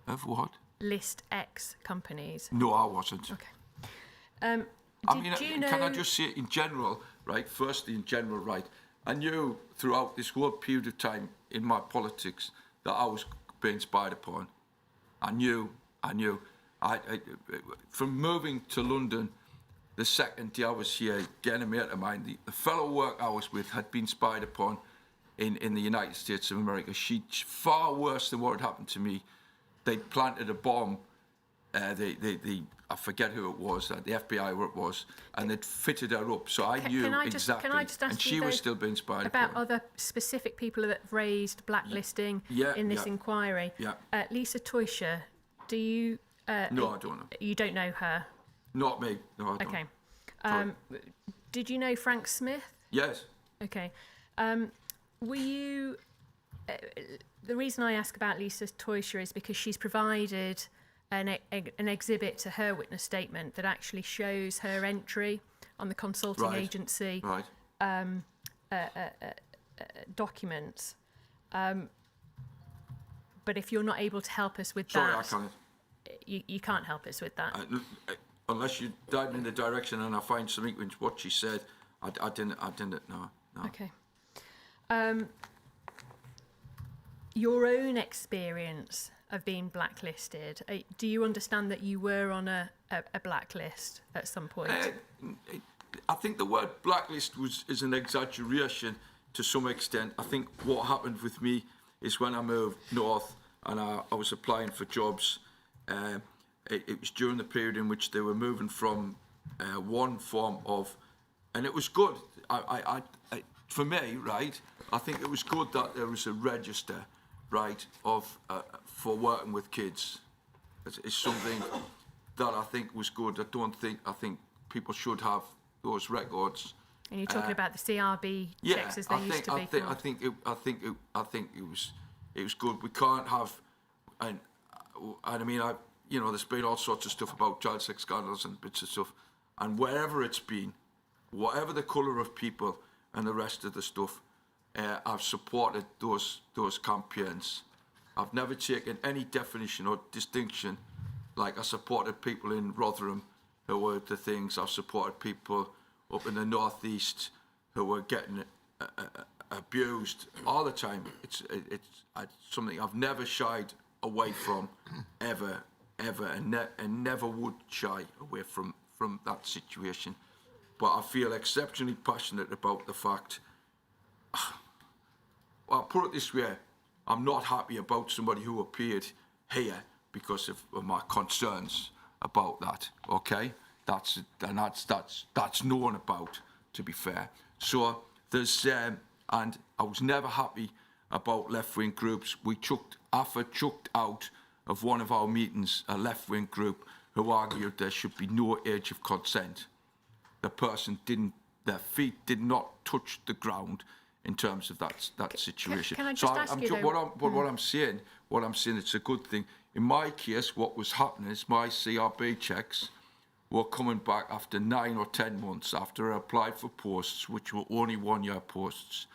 Of what? List X companies. No, I wasn't. Okay. Do you know? Can I just say in general, right? Firstly, in general, right? I knew throughout this whole period of time in my politics that I was being spied upon. I knew. From moving to London, the second day I was here, getting a mate of mine, the fellow work I was with had been spied upon in the United States of America. She's far worse than what had happened to me. They'd planted a bomb. I forget who it was, the FBI where it was, and they'd fitted her up. So I knew exactly. Can I just ask and she you was still being spied about upon. other specific people that have raised blacklisting in this inquiry? Yeah. Lisa Teuscher, do you... No, I don't know. You don't know her? Not me. No, I don't. Okay. Sorry. Did you know Frank Smith? Yes. Okay. Were you... the reason I ask about Lisa Teuscher is because she's provided an exhibit to her witness statement that actually shows her entry on the consulting agency documents. But if you're not able to help us with Sorry, that... I can't. You can't help us with that. Unless you dive in the direction and I find something which what she said, I didn't know. No. Okay. Your own experience of being blacklisted, do you understand that you were on a blacklist at some point? I think the word blacklist is an exaggeration to some extent. I think what happened with me is when I moved north and I was applying for jobs, it was during the period in which they were moving from one form of, and it was good. For me, right, I think it was good that there was a register, right, of for working with kids. It's something that I think was good. I think people should have those records. And you're talking about the CRB checks as they used to be called. I think it was good. We can't have, and I mean, there's been all sorts of stuff about child sex scandals and bits of stuff, and wherever it's been, whatever the colour of people and the rest of the stuff, I've supported those campaigns. I've never taken any definition or distinction. Like I supported people in Rotherham who were the things. I've supported people up in the northeast who were getting abused all the time. It's something I've never shied away from, ever, and never would shy away from that situation. But I feel exceptionally passionate about the fact. I'll put it this way: I'm not happy about somebody who appeared here because of my concerns about that. Okay, that's known about. To be fair, so there's and I was never happy about left-wing groups. AFA chucked out of one of our meetings a left-wing group who argued there should be no age of consent. The person their feet did not touch the ground in terms of that situation. Can I just ask you though? What I'm saying, it's a good thing. In my case, what was happening is my CRB checks were coming back after 9 or 10 months after I applied for posts, which were only 1-year posts.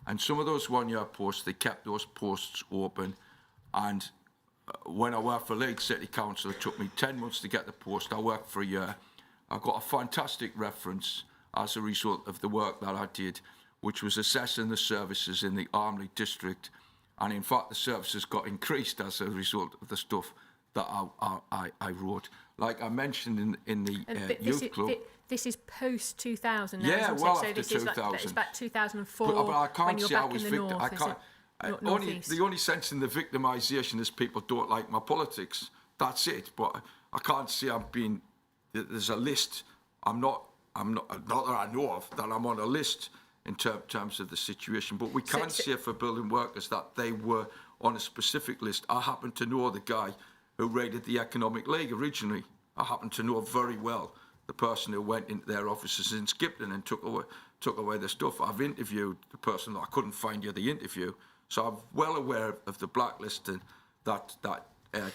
And some of those 1-year posts, they kept those posts open. And when I worked for Leeds City Council, it took me 10 months to get the post. I worked for a year. I got a fantastic reference as a result of the work that I did, which was assessing the services in the Armley district. And in fact, the services got increased as a result of the stuff that I wrote. Like I mentioned in the youth club. This is post 2000 now, yeah, isn't well it? So after this 2000. it's about 2004 but I can't when you're see back I was in the north. I can't. Northeast. The only sense in the victimisation is people don't like my politics. That's it. But I can't see I'm being. There's a list. Not that I know of that I'm on a list in terms of the situation. But we can say for building workers that they were on a specific list. I happen to know the guy who raided the Economic League originally. I happen to know very well the person who went into their offices in Skipton and took away the stuff. I've interviewed the person. I couldn't find you the interview, so I'm well aware of the blacklisting that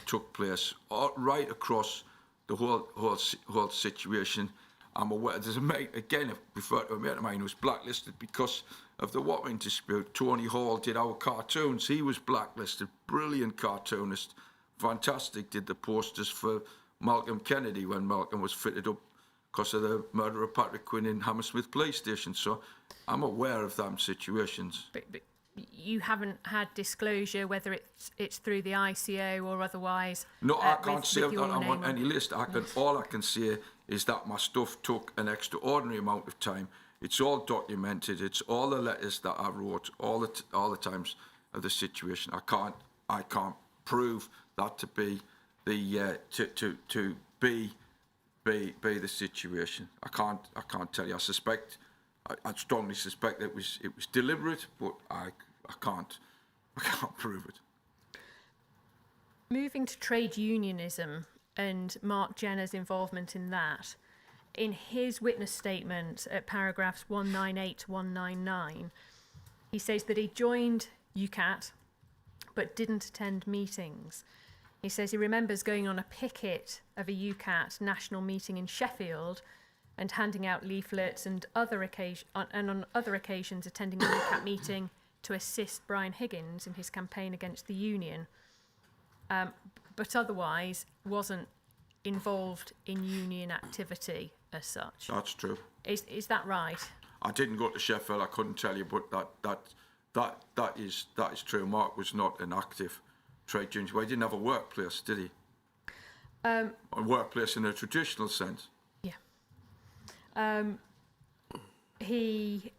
took place right across the whole situation. I'm aware. There's a mate again. I refer to a mate of mine who was blacklisted because of the Watling dispute. Tony Hall did our cartoons. He was blacklisted. Brilliant cartoonist, fantastic. Did the posters for Malcolm Kennedy when Malcolm was fitted up because of the murder of Patrick Quinn in Hammersmith Police Station. So I'm aware of them situations. But you haven't had disclosure, whether it's through the ICO or otherwise. No, I can't with say that your I'm on name any list. All I can say is that my stuff took an extraordinary amount of time. It's all documented. It's all the letters that I wrote, all the times of the situation. I can't prove that to be the to be the situation. I can't tell you. I strongly suspect it was deliberate, but I can't prove it. Moving to trade unionism and Mark Jenner's involvement in that, in his witness statement at paragraphs 198 to 199, he says that he joined UCAT but didn't attend meetings. He says he remembers going on a picket of a UCAT national meeting in Sheffield and handing out leaflets, and on other occasions attending a UCAT meeting to assist Brian Higgins in his campaign against the union, but otherwise wasn't involved in union activity as such. That's true. Is that right? I didn't go to Sheffield. I couldn't tell you, but that is true. Mark was not an active trade union. Well, he didn't have a workplace, did he? A workplace in a traditional sense. Yeah. He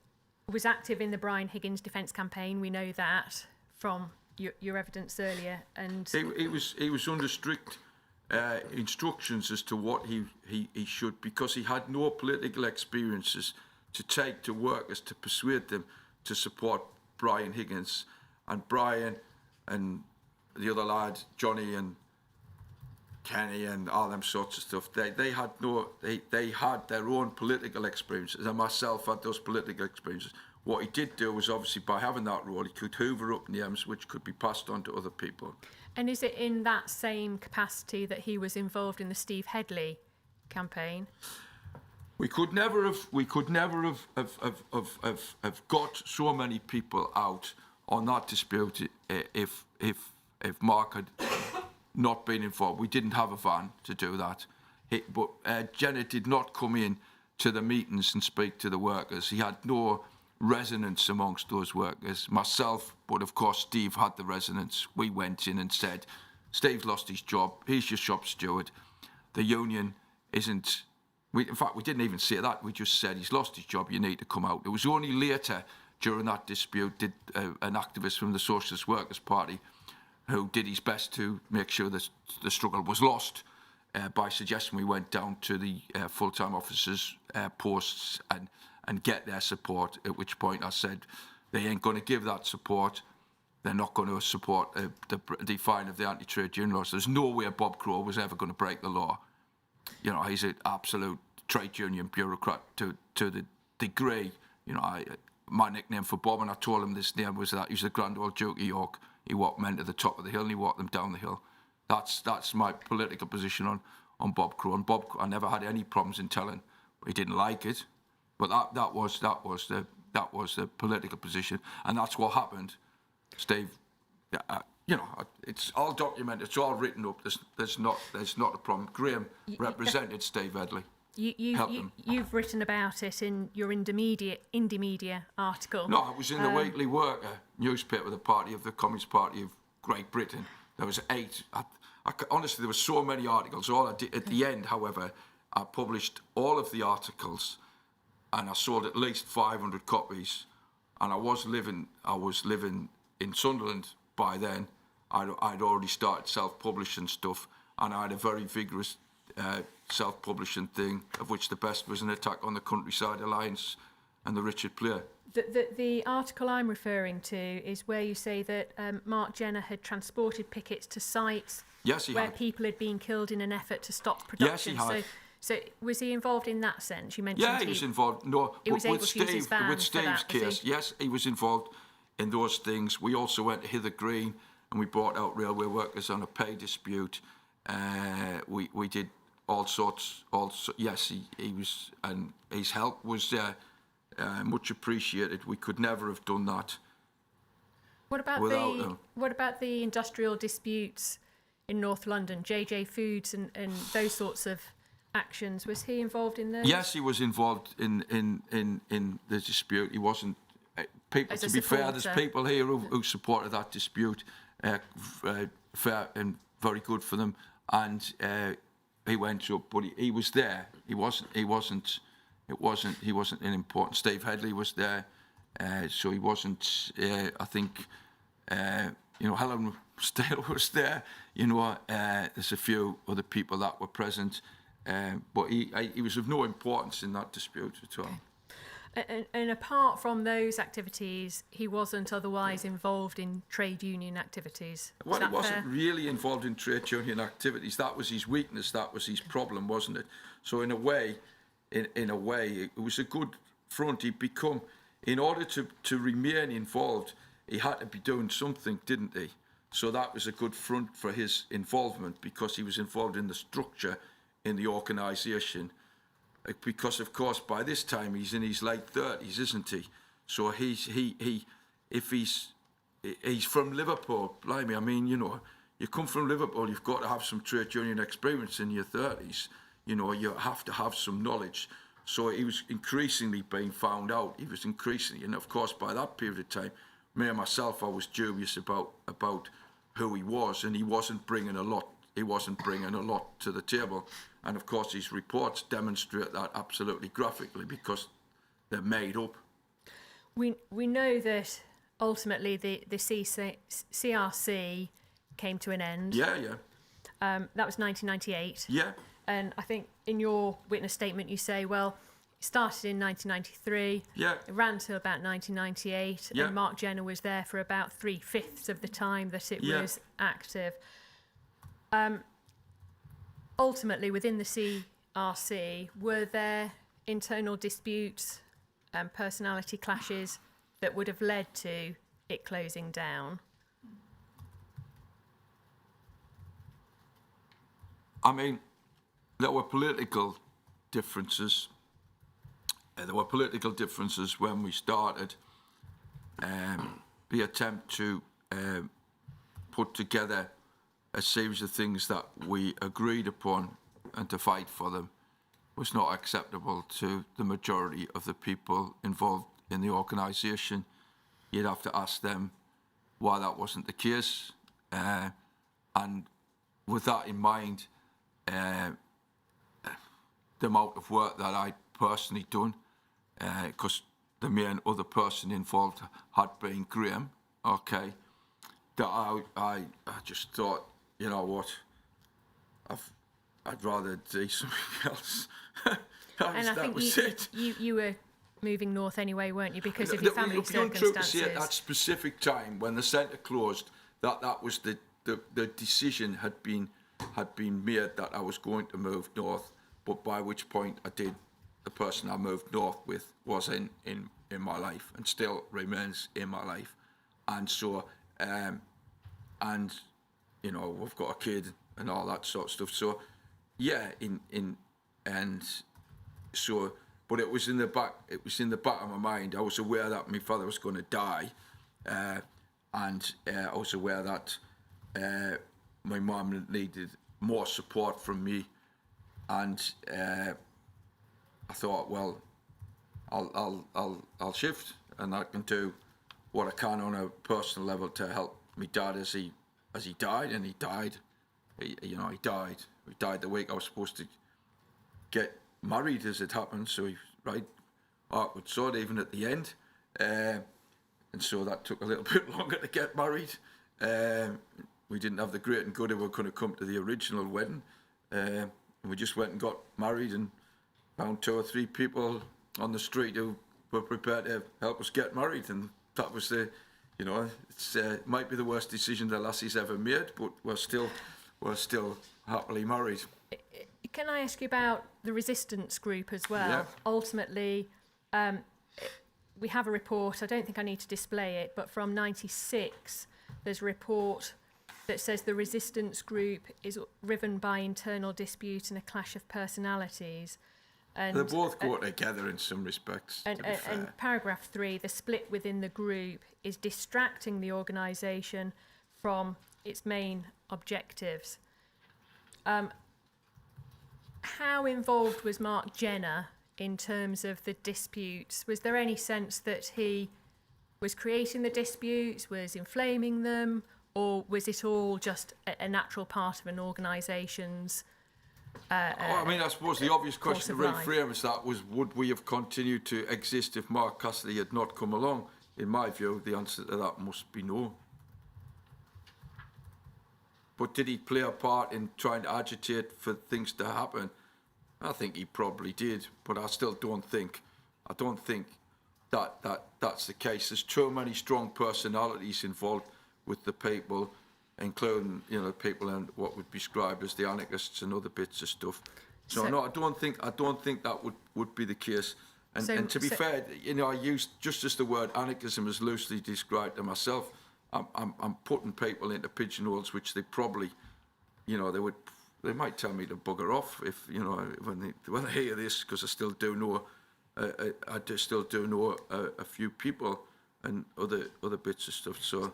was active in the Brian Higgins defence campaign. We know that from your evidence earlier, and he was under strict instructions as to what he should, because he had no political experiences to take to workers to persuade them to support Brian Higgins. And Brian and the other lads, Johnny and Kenny and all them sorts of stuff, they had their own political experiences, and myself had those political experiences. What he did do was, obviously, by having that role, he could hoover up names which could be passed on to other people. And is it in that same capacity that he was involved in the Steve Headley campaign? We could never have got so many people out on that dispute if Mark had not been involved. We didn't have a van to do that. But Jenner did not come in to the meetings and speak to the workers. He had no resonance amongst those workers. Myself, but of course Steve had the resonance. We went in and said, Steve's lost his job, he's your shop steward. The union isn't... in fact, we didn't even say that. We just said, he's lost his job, you need to come out. It was only later, during that dispute, did an activist from the Socialist Workers' Party, who did his best to make sure that the struggle was lost, by suggesting we went down to the full-time officers' posts and get their support, at which point I said, they ain't going to give that support. They're not going to support the define of the anti-trade union laws. There's no way Bob Crow was ever going to break the law. You know, he's an absolute trade union bureaucrat to the degree. You know, my nickname for Bob, and I told him this name, was that he was the Grand Old Duke of York. He walked men to the top of the hill and he walked them down the hill. That's my political position on Bob Crow. And Bob, I never had any problems in telling. He didn't like it, but that was the political position, and that's what happened. Steve, you know, it's all documented, it's all written up. There's not a problem. Graham represented Steve Headley. You've written about it in your Indymedia article. No, it was in the Weekly Worker newspaper, the Communist Party of Great Britain. There was 8. Honestly, there were so many articles. All I did at the end, however, I published all of the articles, and I sold at least 500 copies. And I was living in Sunderland by then. I'd already started self-publishing stuff, and I had a very vigorous self-publishing thing, of which the best was an attack on the Countryside Alliance and the Richard Player. The article I'm referring to is where you say that Mark Jenner had transported pickets to sites where people had been killed in an effort to stop production. Yes, he had. So was he involved in that sense? You mentioned he was involved. No, he was able to use his van with Steve's case, yes, he was involved in those things. We also went to Hither Green and we brought out railway workers on a pay dispute. We did all sorts. Yes, he was, and his help was much appreciated. We could never have done that. What about the industrial disputes in North London, JJ Foods and those sorts of actions? Was he involved in those? Yes, he was involved in the dispute. He wasn't people, as a to be fair, there's supporter. people here who supported that dispute. Fair and very good for them. And he went up, but he was there. He wasn't unimportant. Steve Headley was there, so he wasn't. I think Helen Stale was there. There's a few other people that were present, but he was of no importance in that dispute at all. And apart from those activities, he wasn't otherwise involved in trade union activities. Well, he wasn't fair? really involved in trade union activities. That was his weakness. That was his problem, wasn't it? So in a way, it was a good front. He'd become, in order to remain involved, he had to be doing something, didn't he? So that was a good front for his involvement, because he was involved in the structure in the organisation. Because of course by this time he's in his late 30s, isn't he? So if he's from Liverpool, blimey, I mean, you come from Liverpool, you've got to have some trade union experience in your 30s. You have to have some knowledge. So he was increasingly being found out. He was increasingly, and of course by that period of time, me and myself, I was dubious about who he was, and he wasn't bringing a lot. He wasn't bringing a lot to the table. And of course, his reports demonstrate that absolutely graphically, because they're made up. We know that ultimately the CRC came to an end. Yeah. That was 1998. Yeah. And I think in your witness statement you say, well, it started in 1993. Yeah. It ran till about 1998. Yeah. And Mark Jenner was there for about 3/5 of the time that it was active. Ultimately, within the CRC, were there internal disputes and personality clashes that would have led to it closing down? I mean, there were political differences. There were political differences when we started. The attempt to put together a series of things that we agreed upon and to fight for them was not acceptable to the majority of the people involved in the organisation. You'd have to ask them why that wasn't the case. And with that in mind, the amount of work that I personally done, because the main other person involved had been Graham, okay, that I just thought, you know what, I'd rather do something else. And I think you were moving north anyway, weren't you, because of your family circumstances? At that specific time when the centre closed, that was the decision had been made that I was going to move north, but by which point the person I moved north with was in my life and still remains in my life. And so, we've got a kid and all that sort of stuff. So, yeah, but it was in the back of my mind. I was aware that my father was going to die, and I was aware that my mum needed more support from me, and I thought, well, I'll shift, and I can do what I can on a personal level to help my dad as he died, and he died. He died the week I was supposed to get married, as it happened. So he awkward sort even at the end, and so that took a little bit longer to get married. We didn't have the great and good who were going to come to the original wedding, and we just went and got married and found 2 or 3 people on the street who were prepared to help us get married, and that was it might be the worst decision the lassie's ever made, but we're still happily married. Can I ask you about the resistance group as well? Yeah. Ultimately, we have a report, I don't think I need to display it, but from 96, there's a report that says the resistance group is riven by internal dispute and a clash of personalities. And, they both go together in some respects, to be fair. And paragraph 3, the split within the group is distracting the organisation from its main objectives. How involved was Mark Jenner in terms of the disputes? Was there any sense that he was creating the disputes, was inflaming them, or was it all just a natural part of an organisation's I suppose the obvious question to course of life? reframe is that was, would we have continued to exist if Mark Cassidy had not come along? In my view, the answer to that must be no. But did he play a part in trying to agitate for things to happen? I think he probably did, but I still don't think that's the case. There's too many strong personalities involved with the people, including, you know, people in what would be described as the anarchists and other bits of stuff. So no, I don't think that would be the case. And to be fair, you know, I used just as the word anarchism is loosely described to myself. I'm putting people into pigeonholes which they probably, you know, they might tell me to bugger off if, you know, when they hear this, because I still do know a few people and other bits of stuff. So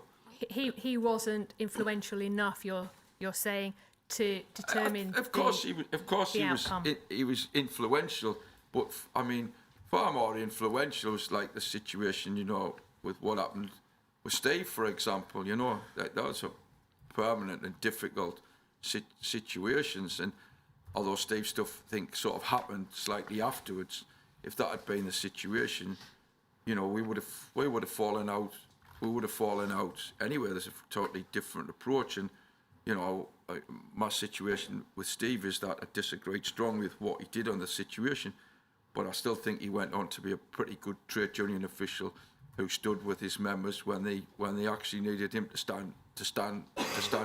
he wasn't influential enough, you're saying, to determine of course he was influential, but I mean far more influential was like the situation, you know, with what happened with Steve, for example. You know, that was a permanent and difficult situations, and although Steve's stuff sort of happened slightly afterwards, if that had been the situation, you know, we would have fallen out anyway. There's a totally different approach, and you know, my situation with Steve is that I disagreed strongly with what he did on the situation, but I still think he went on to be a pretty good trade union official who stood with his members when they actually needed him to stand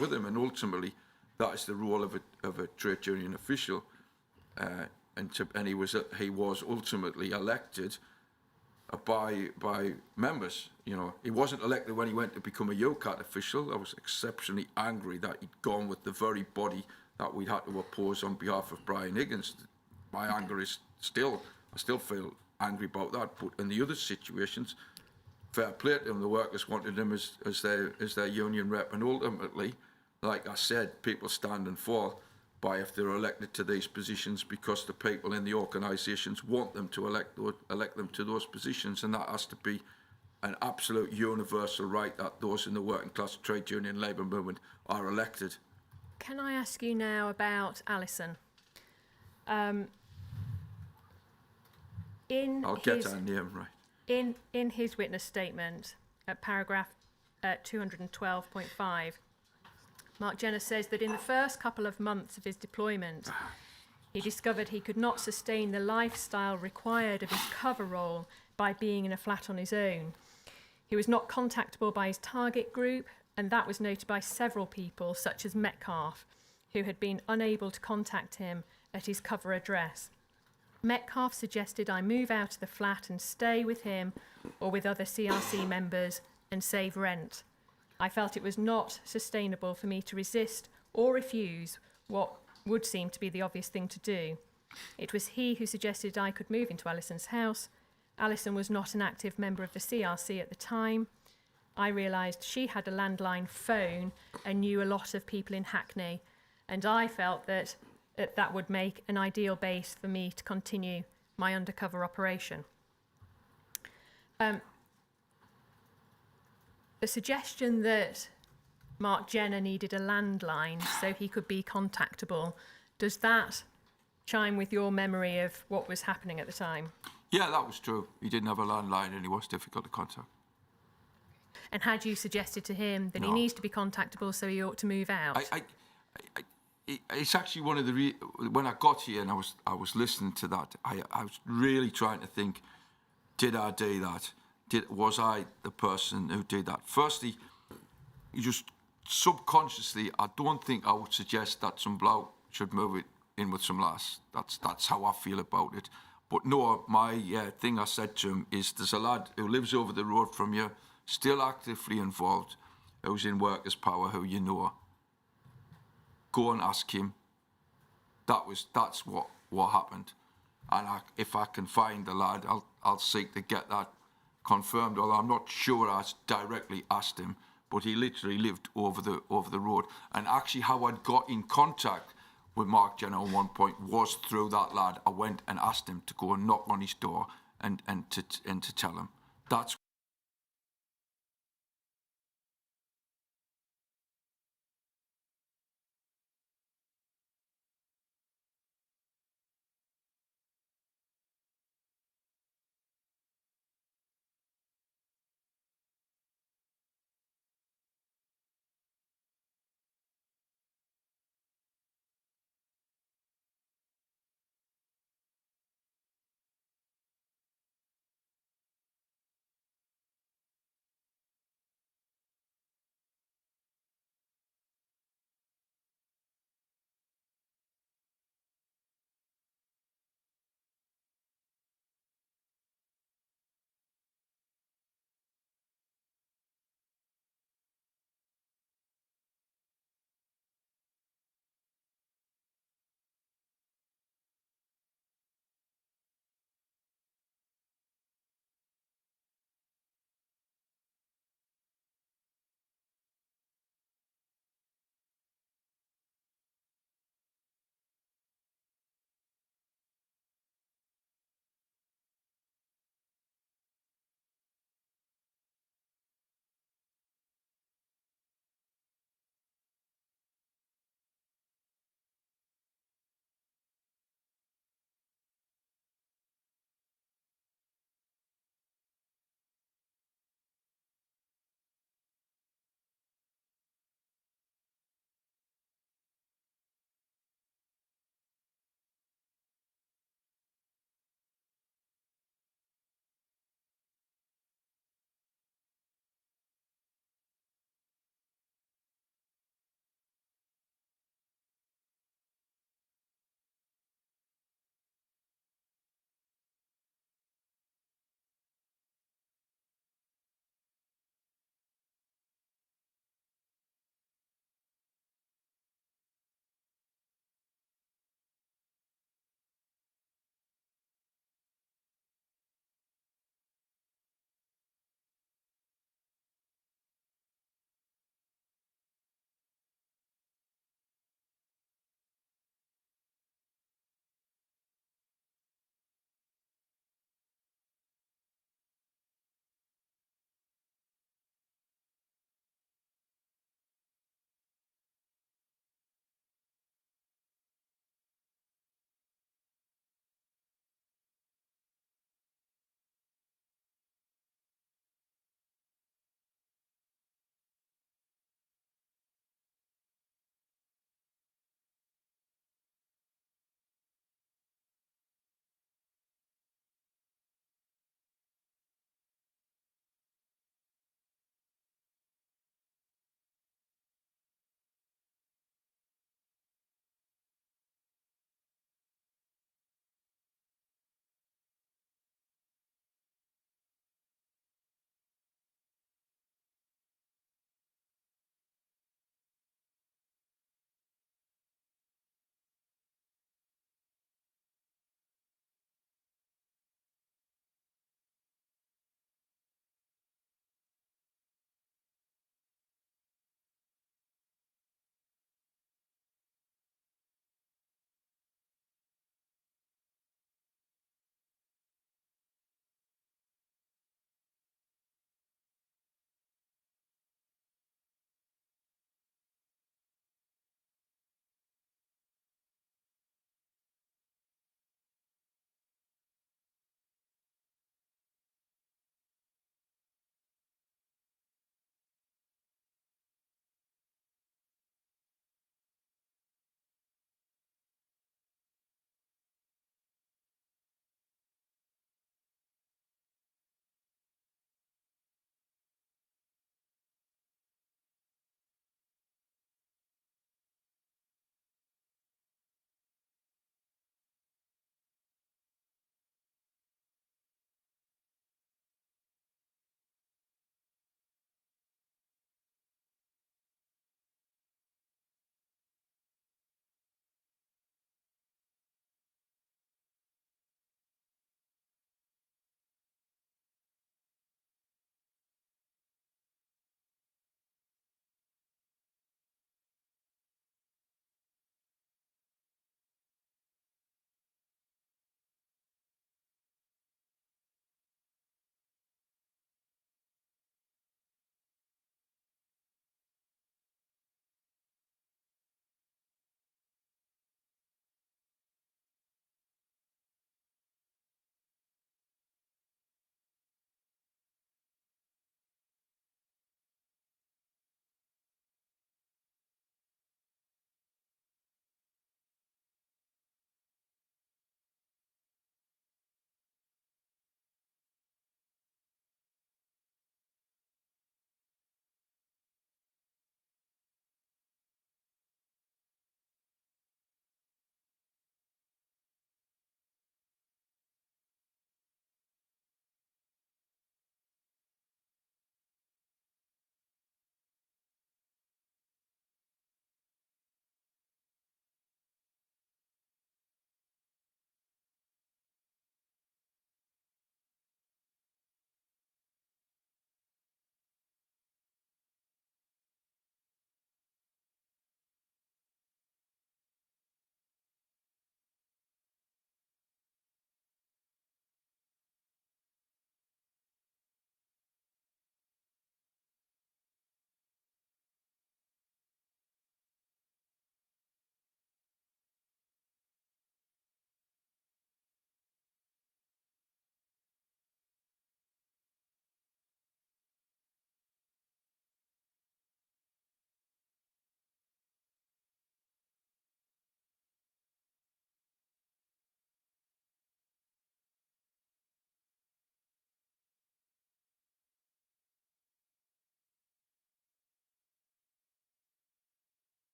with them, and ultimately that is the role of a trade union official, and he was ultimately elected by members. You know, he wasn't elected when he went to become a UCAT official. I was exceptionally angry that he'd gone with the very body that we had to oppose on behalf of Brian Higgins. My anger is I still feel angry about that. But in the other situations, fair play to him, the workers wanted him as their union rep, and ultimately, like I said, people stand and fall by if they're elected to these positions because the people in the organisations want them to elect them to those positions, and that has to be an absolute universal right that those in the working class trade union labour movement are elected. Can I ask you now about Alison? I'll get her name right. In his witness statement, at paragraph 212.5, Mark Jenner says that in the first couple of months of his deployment, he discovered he could not sustain the lifestyle required of his cover role by being in a flat on his own. He was not contactable by his target group, and that was noted by several people, such as Metcalf, who had been unable to contact him at his cover address. Metcalf suggested I move out of the flat and stay with him or with other CRC members and save rent. I felt it was not sustainable for me to resist or refuse what would seem to be the obvious thing to do. It was he who suggested I could move into Alison's house. Alison was not an active member of the CRC at the time. I realised she had a landline phone and knew a lot of people in Hackney, and I felt that that would make an ideal base for me to continue my undercover operation. The suggestion that Mark Jenner needed a landline so he could be contactable, does that chime with your memory of what was happening at the time? Yeah, that was true. He didn't have a landline and he was difficult to contact. And had you suggested to him that No. he needs to be contactable so he ought to move out? It's actually one of the when I got here and I was listening to that, I was really trying to think, did I do that? Was I the person who did that? Firstly, you just subconsciously, I don't think I would suggest that some bloke should move it in with some lass. That's how I feel about it. But no, my thing I said to him is, there's a lad who lives over the road from you, still actively involved, who's in Workers' Power, who you know. Go and ask him. That's what happened. And if I can find the lad, I'll seek to get that confirmed. Although I'm not sure I directly asked him, but he literally lived over the road. And actually, how I got in contact with Mark Jenner at one point was through that lad. I went and asked him to go and knock on his door and to tell him. That's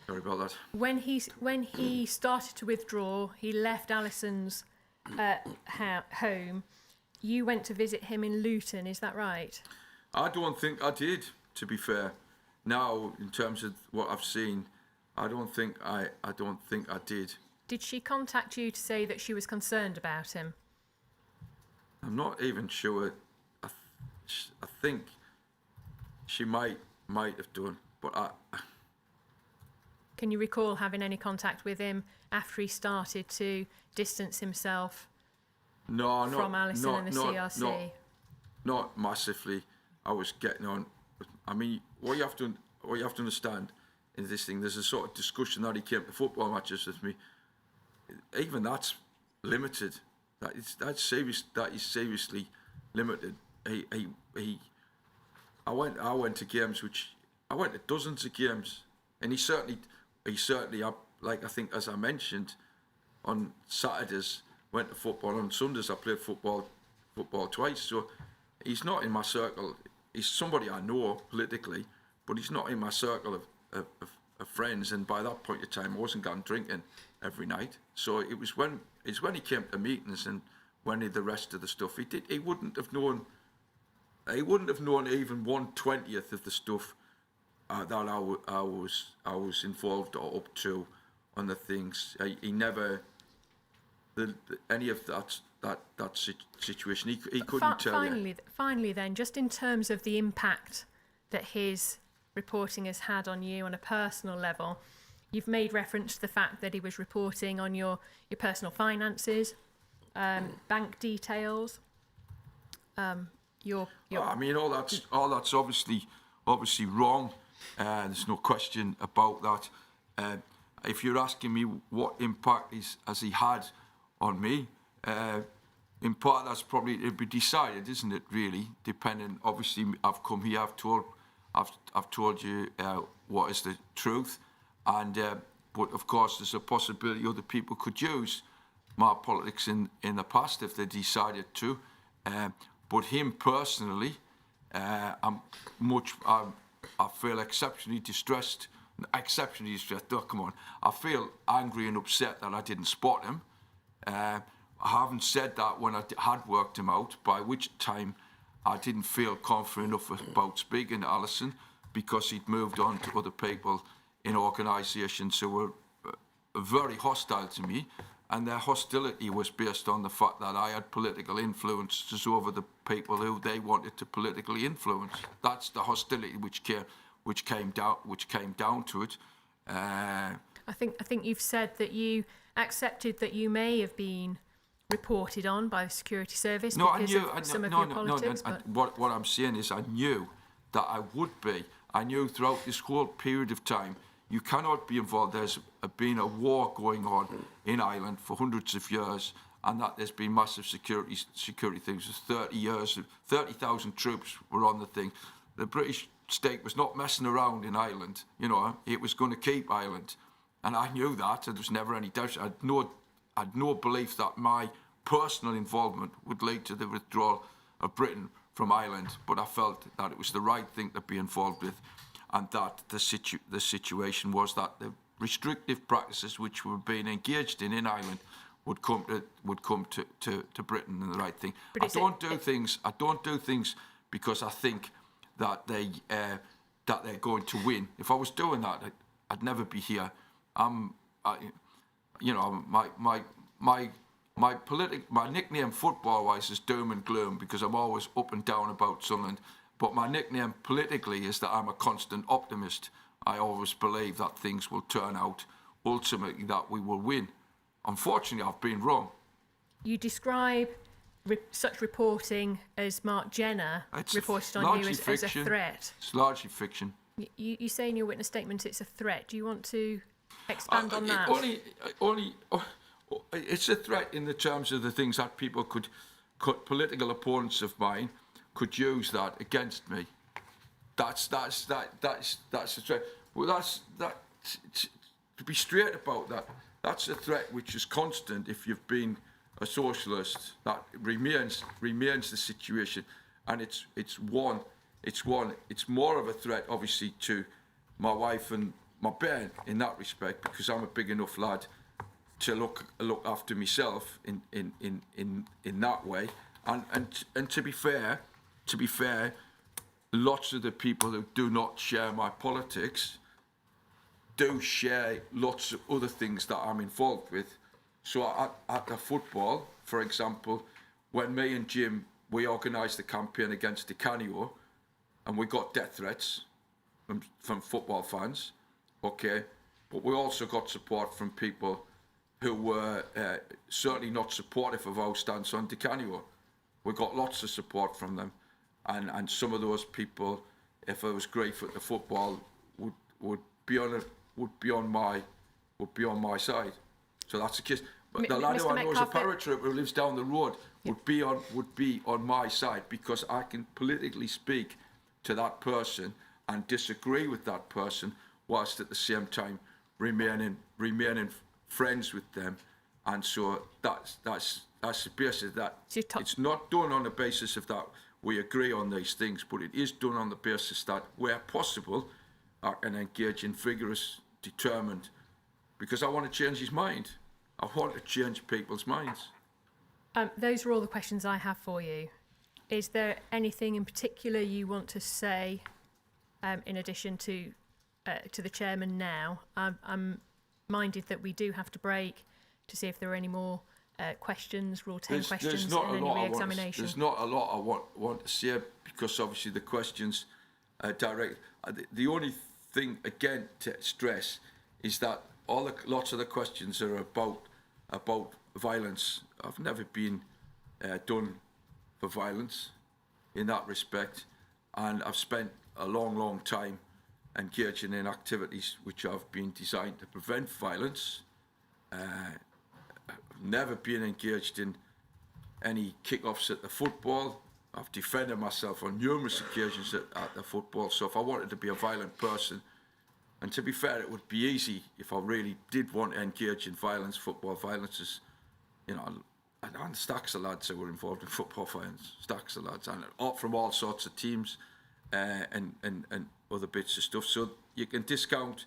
Sorry about that. When he started to withdraw, he left Alison's home. You went to visit him in Luton, is that right? I don't think I did, to be fair. Now, in terms of what I've seen, I don't think I did. Did she contact you to say that she was concerned about him? I'm not even sure. I think she might have done, but Can you recall having any contact with him after he started to distance himself from Alison and the CRC? Not massively. I was getting on. I mean, what you have to understand in this thing, there's a sort of discussion that he came to football matches with me. Even that's limited. That is seriously limited. I went to games I went to dozens of games, and he certainly, like I think as I mentioned, on Saturdays went to football. On Sundays I played football twice. So he's not in my circle. He's somebody I know politically, but he's not in my circle of friends. And by that point in time, I wasn't going drinking every night. So it's when he came to meetings and when the rest of the stuff he wouldn't have known. He wouldn't have known even 1/20th of the stuff that I was involved or up to on the things. He never any of that situation. He couldn't tell you. Finally, then, just in terms of the impact that his reporting has had on you on a personal level, you've made reference to the fact that he was reporting on your personal finances, bank details. I mean, all that's obviously wrong. There's no question about that. If you're asking me what impact has he had on me, in part that's probably to be decided, isn't it? Really, depending. Obviously, I've come here. I've told you what is the truth, and but of course, there's a possibility other people could use my politics in the past if they decided to. But him personally, I feel exceptionally distressed. Oh, come on. I feel angry and upset that I didn't spot him. I haven't said that when I had worked him out, by which time I didn't feel confident enough about speaking to Alison because he'd moved on to other people in organisations who were very hostile to me. And their hostility was based on the fact that I had political influences over the people who they wanted to politically influence. That's the hostility which came down to it. I think you've said that you accepted that you may have been reported on by the security service because of some of your politics. What I'm saying is I knew that I would be. I knew throughout this whole period of time. You cannot be involved. There's been a war going on in Ireland for hundreds of years, and that there's been massive security things. For 30 years, 30,000 troops were on the thing. The British state was not messing around in Ireland. You know, it was going to keep Ireland, and I knew that. There was never any doubt. I had no belief that my personal involvement would lead to the withdrawal of Britain from Ireland, but I felt that it was the right thing to be involved with. And that the situation was that the restrictive practices which were being engaged in Ireland would come to Britain and the right thing. I don't do things because I think that they're going to win. If I was doing that, I'd never be here. My nickname football-wise is doom and gloom because I'm always up and down about Sunderland. But my nickname politically is that I'm a constant optimist. I always believe that things will turn out, ultimately that we will win. Unfortunately, I've been wrong. You describe such reporting as Mark Jenner reported on you as a threat. It's largely fiction. You say in your witness statement it's a threat. Do you want to expand on that? It's a threat in the terms of the things that people could political opponents of mine could use that against me. That's a threat. Well, to be straight about that. That's a threat which is constant if you've been a socialist. That remains the situation, and it's more of a threat, obviously, to my wife and my burn in that respect, because I'm a big enough lad to look after myself in that way. And to be fair, lots of the people who do not share my politics do share lots of other things that I'm involved with. So at the football, for example, when me and Jim, we organised the campaign against Di Canio, and we got death threats from football fans, okay? But we also got support from people who were certainly not supportive of our stance on Di Canio. We got lots of support from them, and some of those people, if it was great for the football, would be on my side. So that's the case. But the lad who I know is a paratrooper who lives down the road would be on my side, because I can politically speak to that person and disagree with that person, whilst at the same time remaining friends with them. And so that's the basis that it's not done on the basis of that we agree on these things, but it is done on the basis that where possible I can engage in vigorous, determined, because I want to change his mind. I want to change people's minds. Those are all the questions I have for you. Is there anything in particular you want to say in addition to the chairman now? I'm minded that we do have to break to see if there are any more questions, Rule 10 questions, and any re-examination. There's not a lot I want to say, because obviously the questions are direct. The only thing, again, to stress is that lots of the questions are about violence. I've never been done for violence in that respect, and I've spent a long time engaging in activities which have been designed to prevent violence. I've never been engaged in any kick-offs at the football. I've defended myself on numerous occasions at the football. So if I wanted to be a violent person, and to be fair, it would be easy if I really did want to engage in violence. Football violence is, and stacks of lads who were involved in football violence, stacks of lads, and from all sorts of teams and other bits of stuff. So you can discount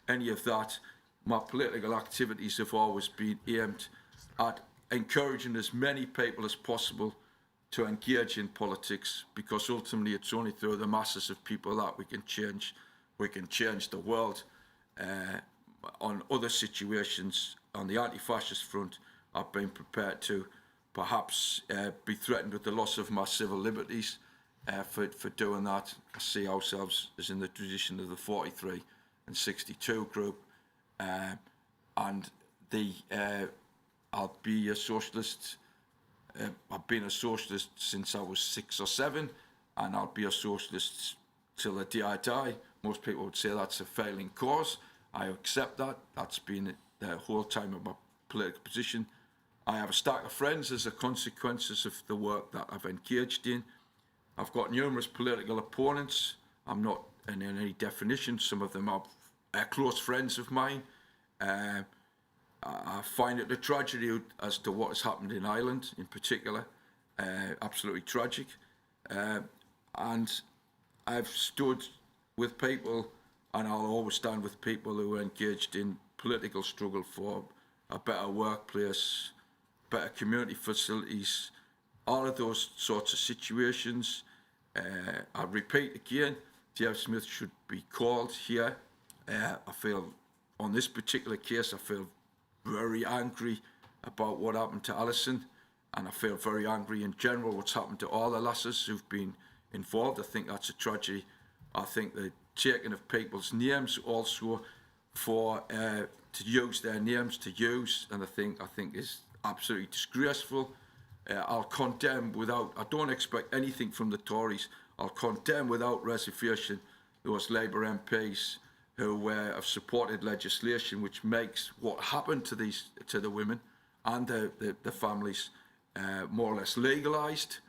any of that. My political activities have always been aimed at encouraging as many people as possible to engage in politics, because ultimately it's only through the masses of people that we can change the world. On other situations, on the anti-fascist front, I've been prepared to perhaps be threatened with the loss of my civil liberties for doing that. I see ourselves as in the tradition of the 43 and 62 group, and I'll be a socialist. I've been a socialist since I was 6 or 7, and I'll be a socialist till the day I die. Most people would say that's a failing cause. I accept that. That's been the whole time of my political position. I have a stack of friends as a consequence of the work that I've engaged in. I've got numerous political opponents. I'm not in any definition. Some of them are close friends of mine. I find it a tragedy as to what has happened in Ireland in particular, absolutely tragic. And I've stood with people, and I'll always stand with people who are engaged in political struggle for a better workplace, better community facilities, all of those sorts of situations. I repeat again, Jeff Smith should be called here. I feel, on this particular case, I feel very angry about what happened to Alison, and I feel very angry in general what's happened to all the lasses who've been involved. I think that's a tragedy. I think the taking of people's names also for to use their names to use, and I think is absolutely disgraceful. I'll condemn I don't expect anything from the Tories. I'll condemn without reservation those Labour MPs who have supported legislation which makes what happened to the women and the families more or less legalised.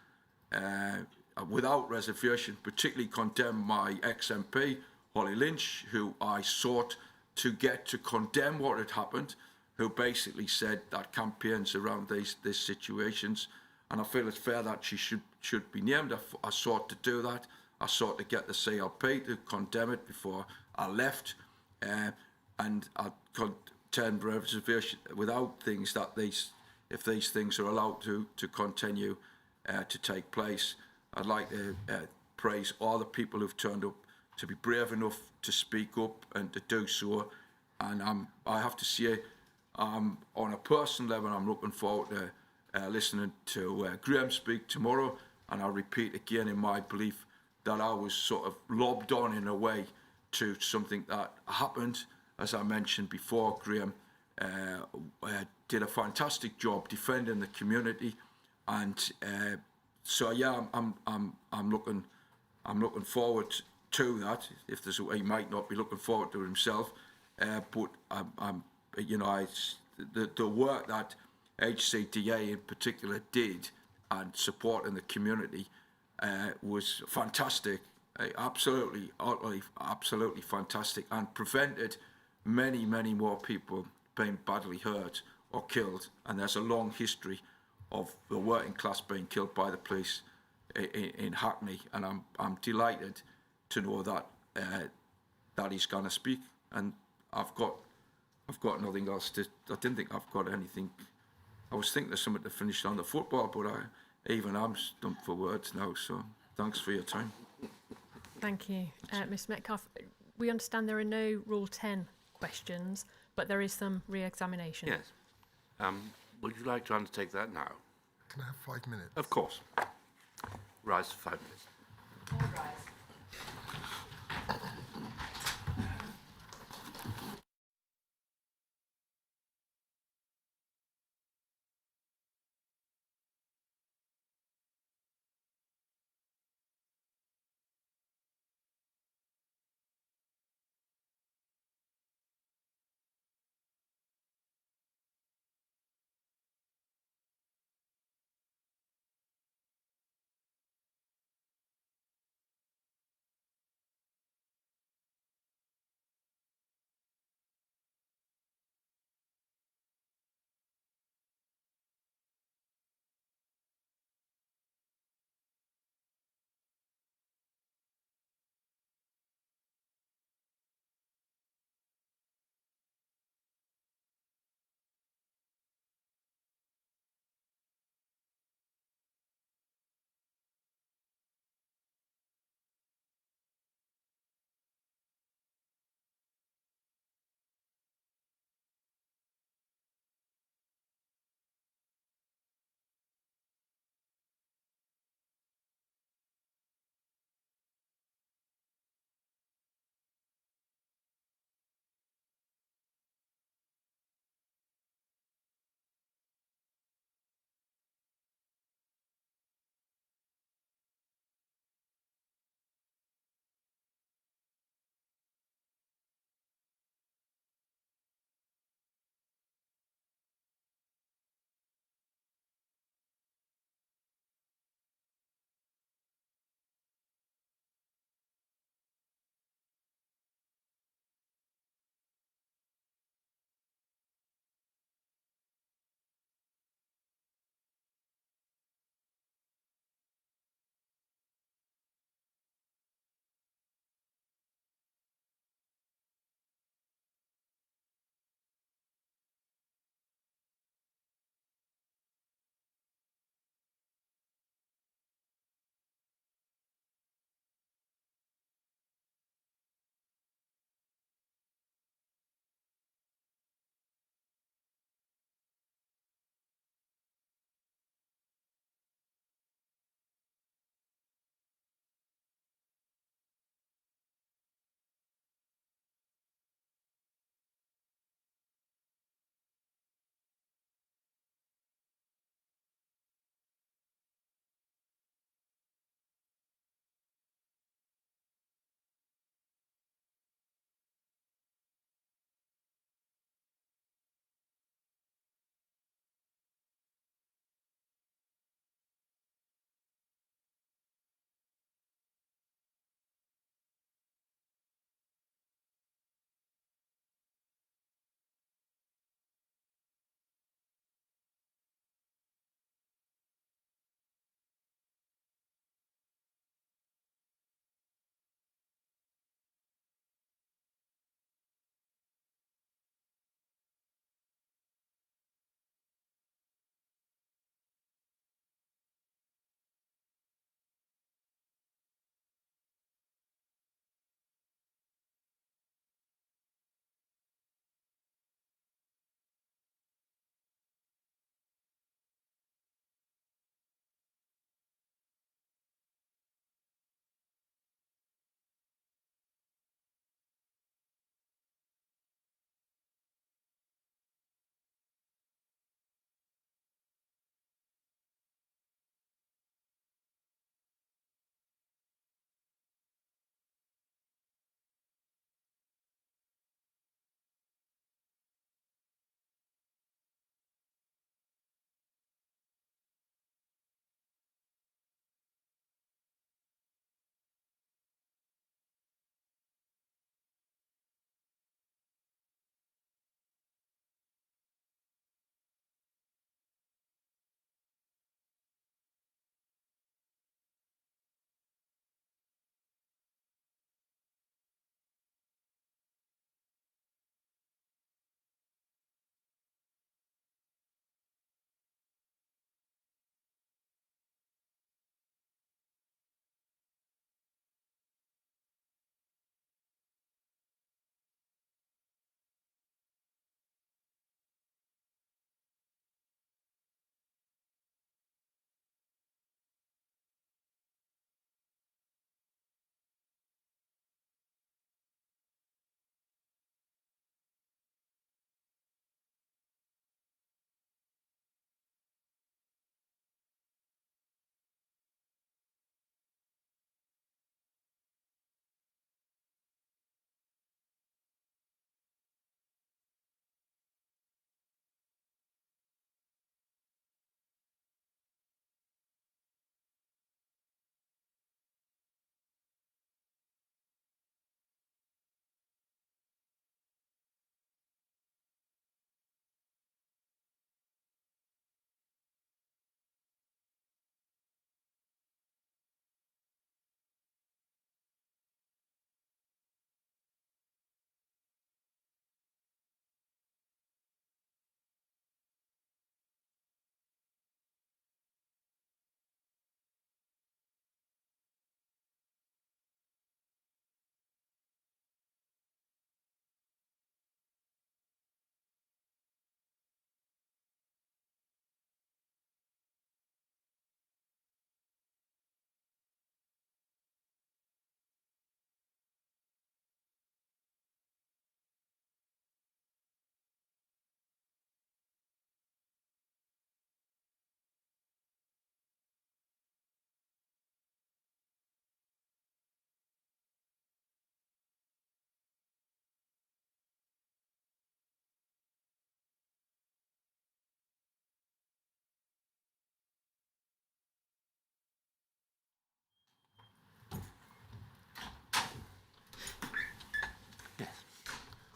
Without reservation, particularly condemn my ex-MP, Holly Lynch, who I sought to get to condemn what had happened, who basically said that campaigns around these situations, and I feel it's fair that she should be named. I sought to do that. I sought to get the CLP to condemn it before I left, and I contend reservation without things that if these things are allowed to continue to take place. I'd like to praise all the people who've turned up to be brave enough to speak up and to do so. And I have to say, on a personal level, I'm looking forward to listening to Graham speak tomorrow. And I'll repeat again in my belief that I was sort of lobbed on in a way to something that happened. As I mentioned before, Graham did a fantastic job defending the community, and so yeah, I'm looking forward to that. If there's he might not be looking forward to it himself, but I'm the work that HCDA in particular did and supporting the community was fantastic. Absolutely, utterly, absolutely fantastic, and prevented many more people being badly hurt or killed. And there's a long history of the working class being killed by the police in Hackney, and I'm delighted to know that that he's going to speak. And I've got nothing else to. I didn't think I've got anything. I was thinking of something to finish on the football, but I'm stumped for words now. So thanks for your time. Thank you, Ms Metcalf. We understand there are no Rule 10 questions, but there is some re-examination. Yes. Would you like to undertake that now? Can I have 5 minutes? Of course. Rise to 5 minutes. All rise.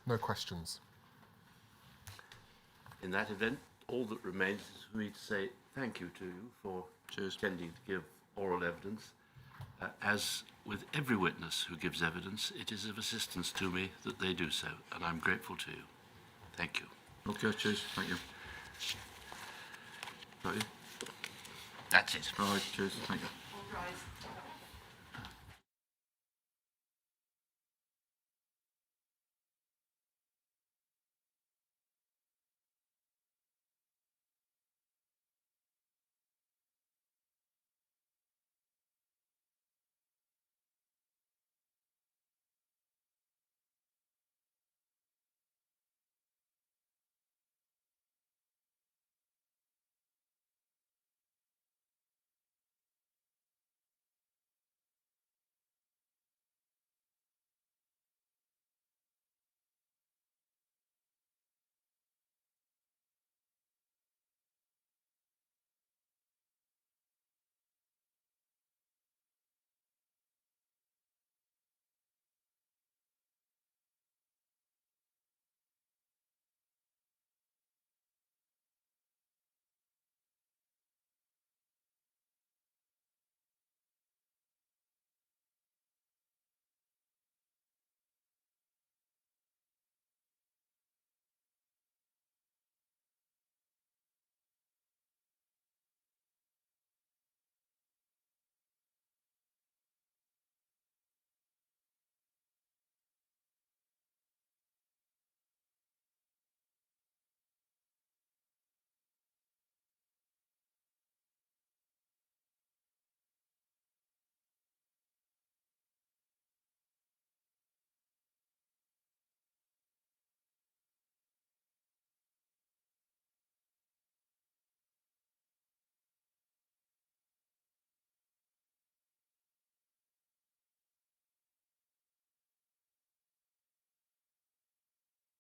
No questions. In that event, all that remains is for me to say thank you to you for intending to give oral evidence. As with every witness who gives evidence, it is of assistance to me that they do so, and I'm grateful to you. Thank you. Okay, cheers. Thank you. That you? That's it. Right, cheers. Thank you. All rise.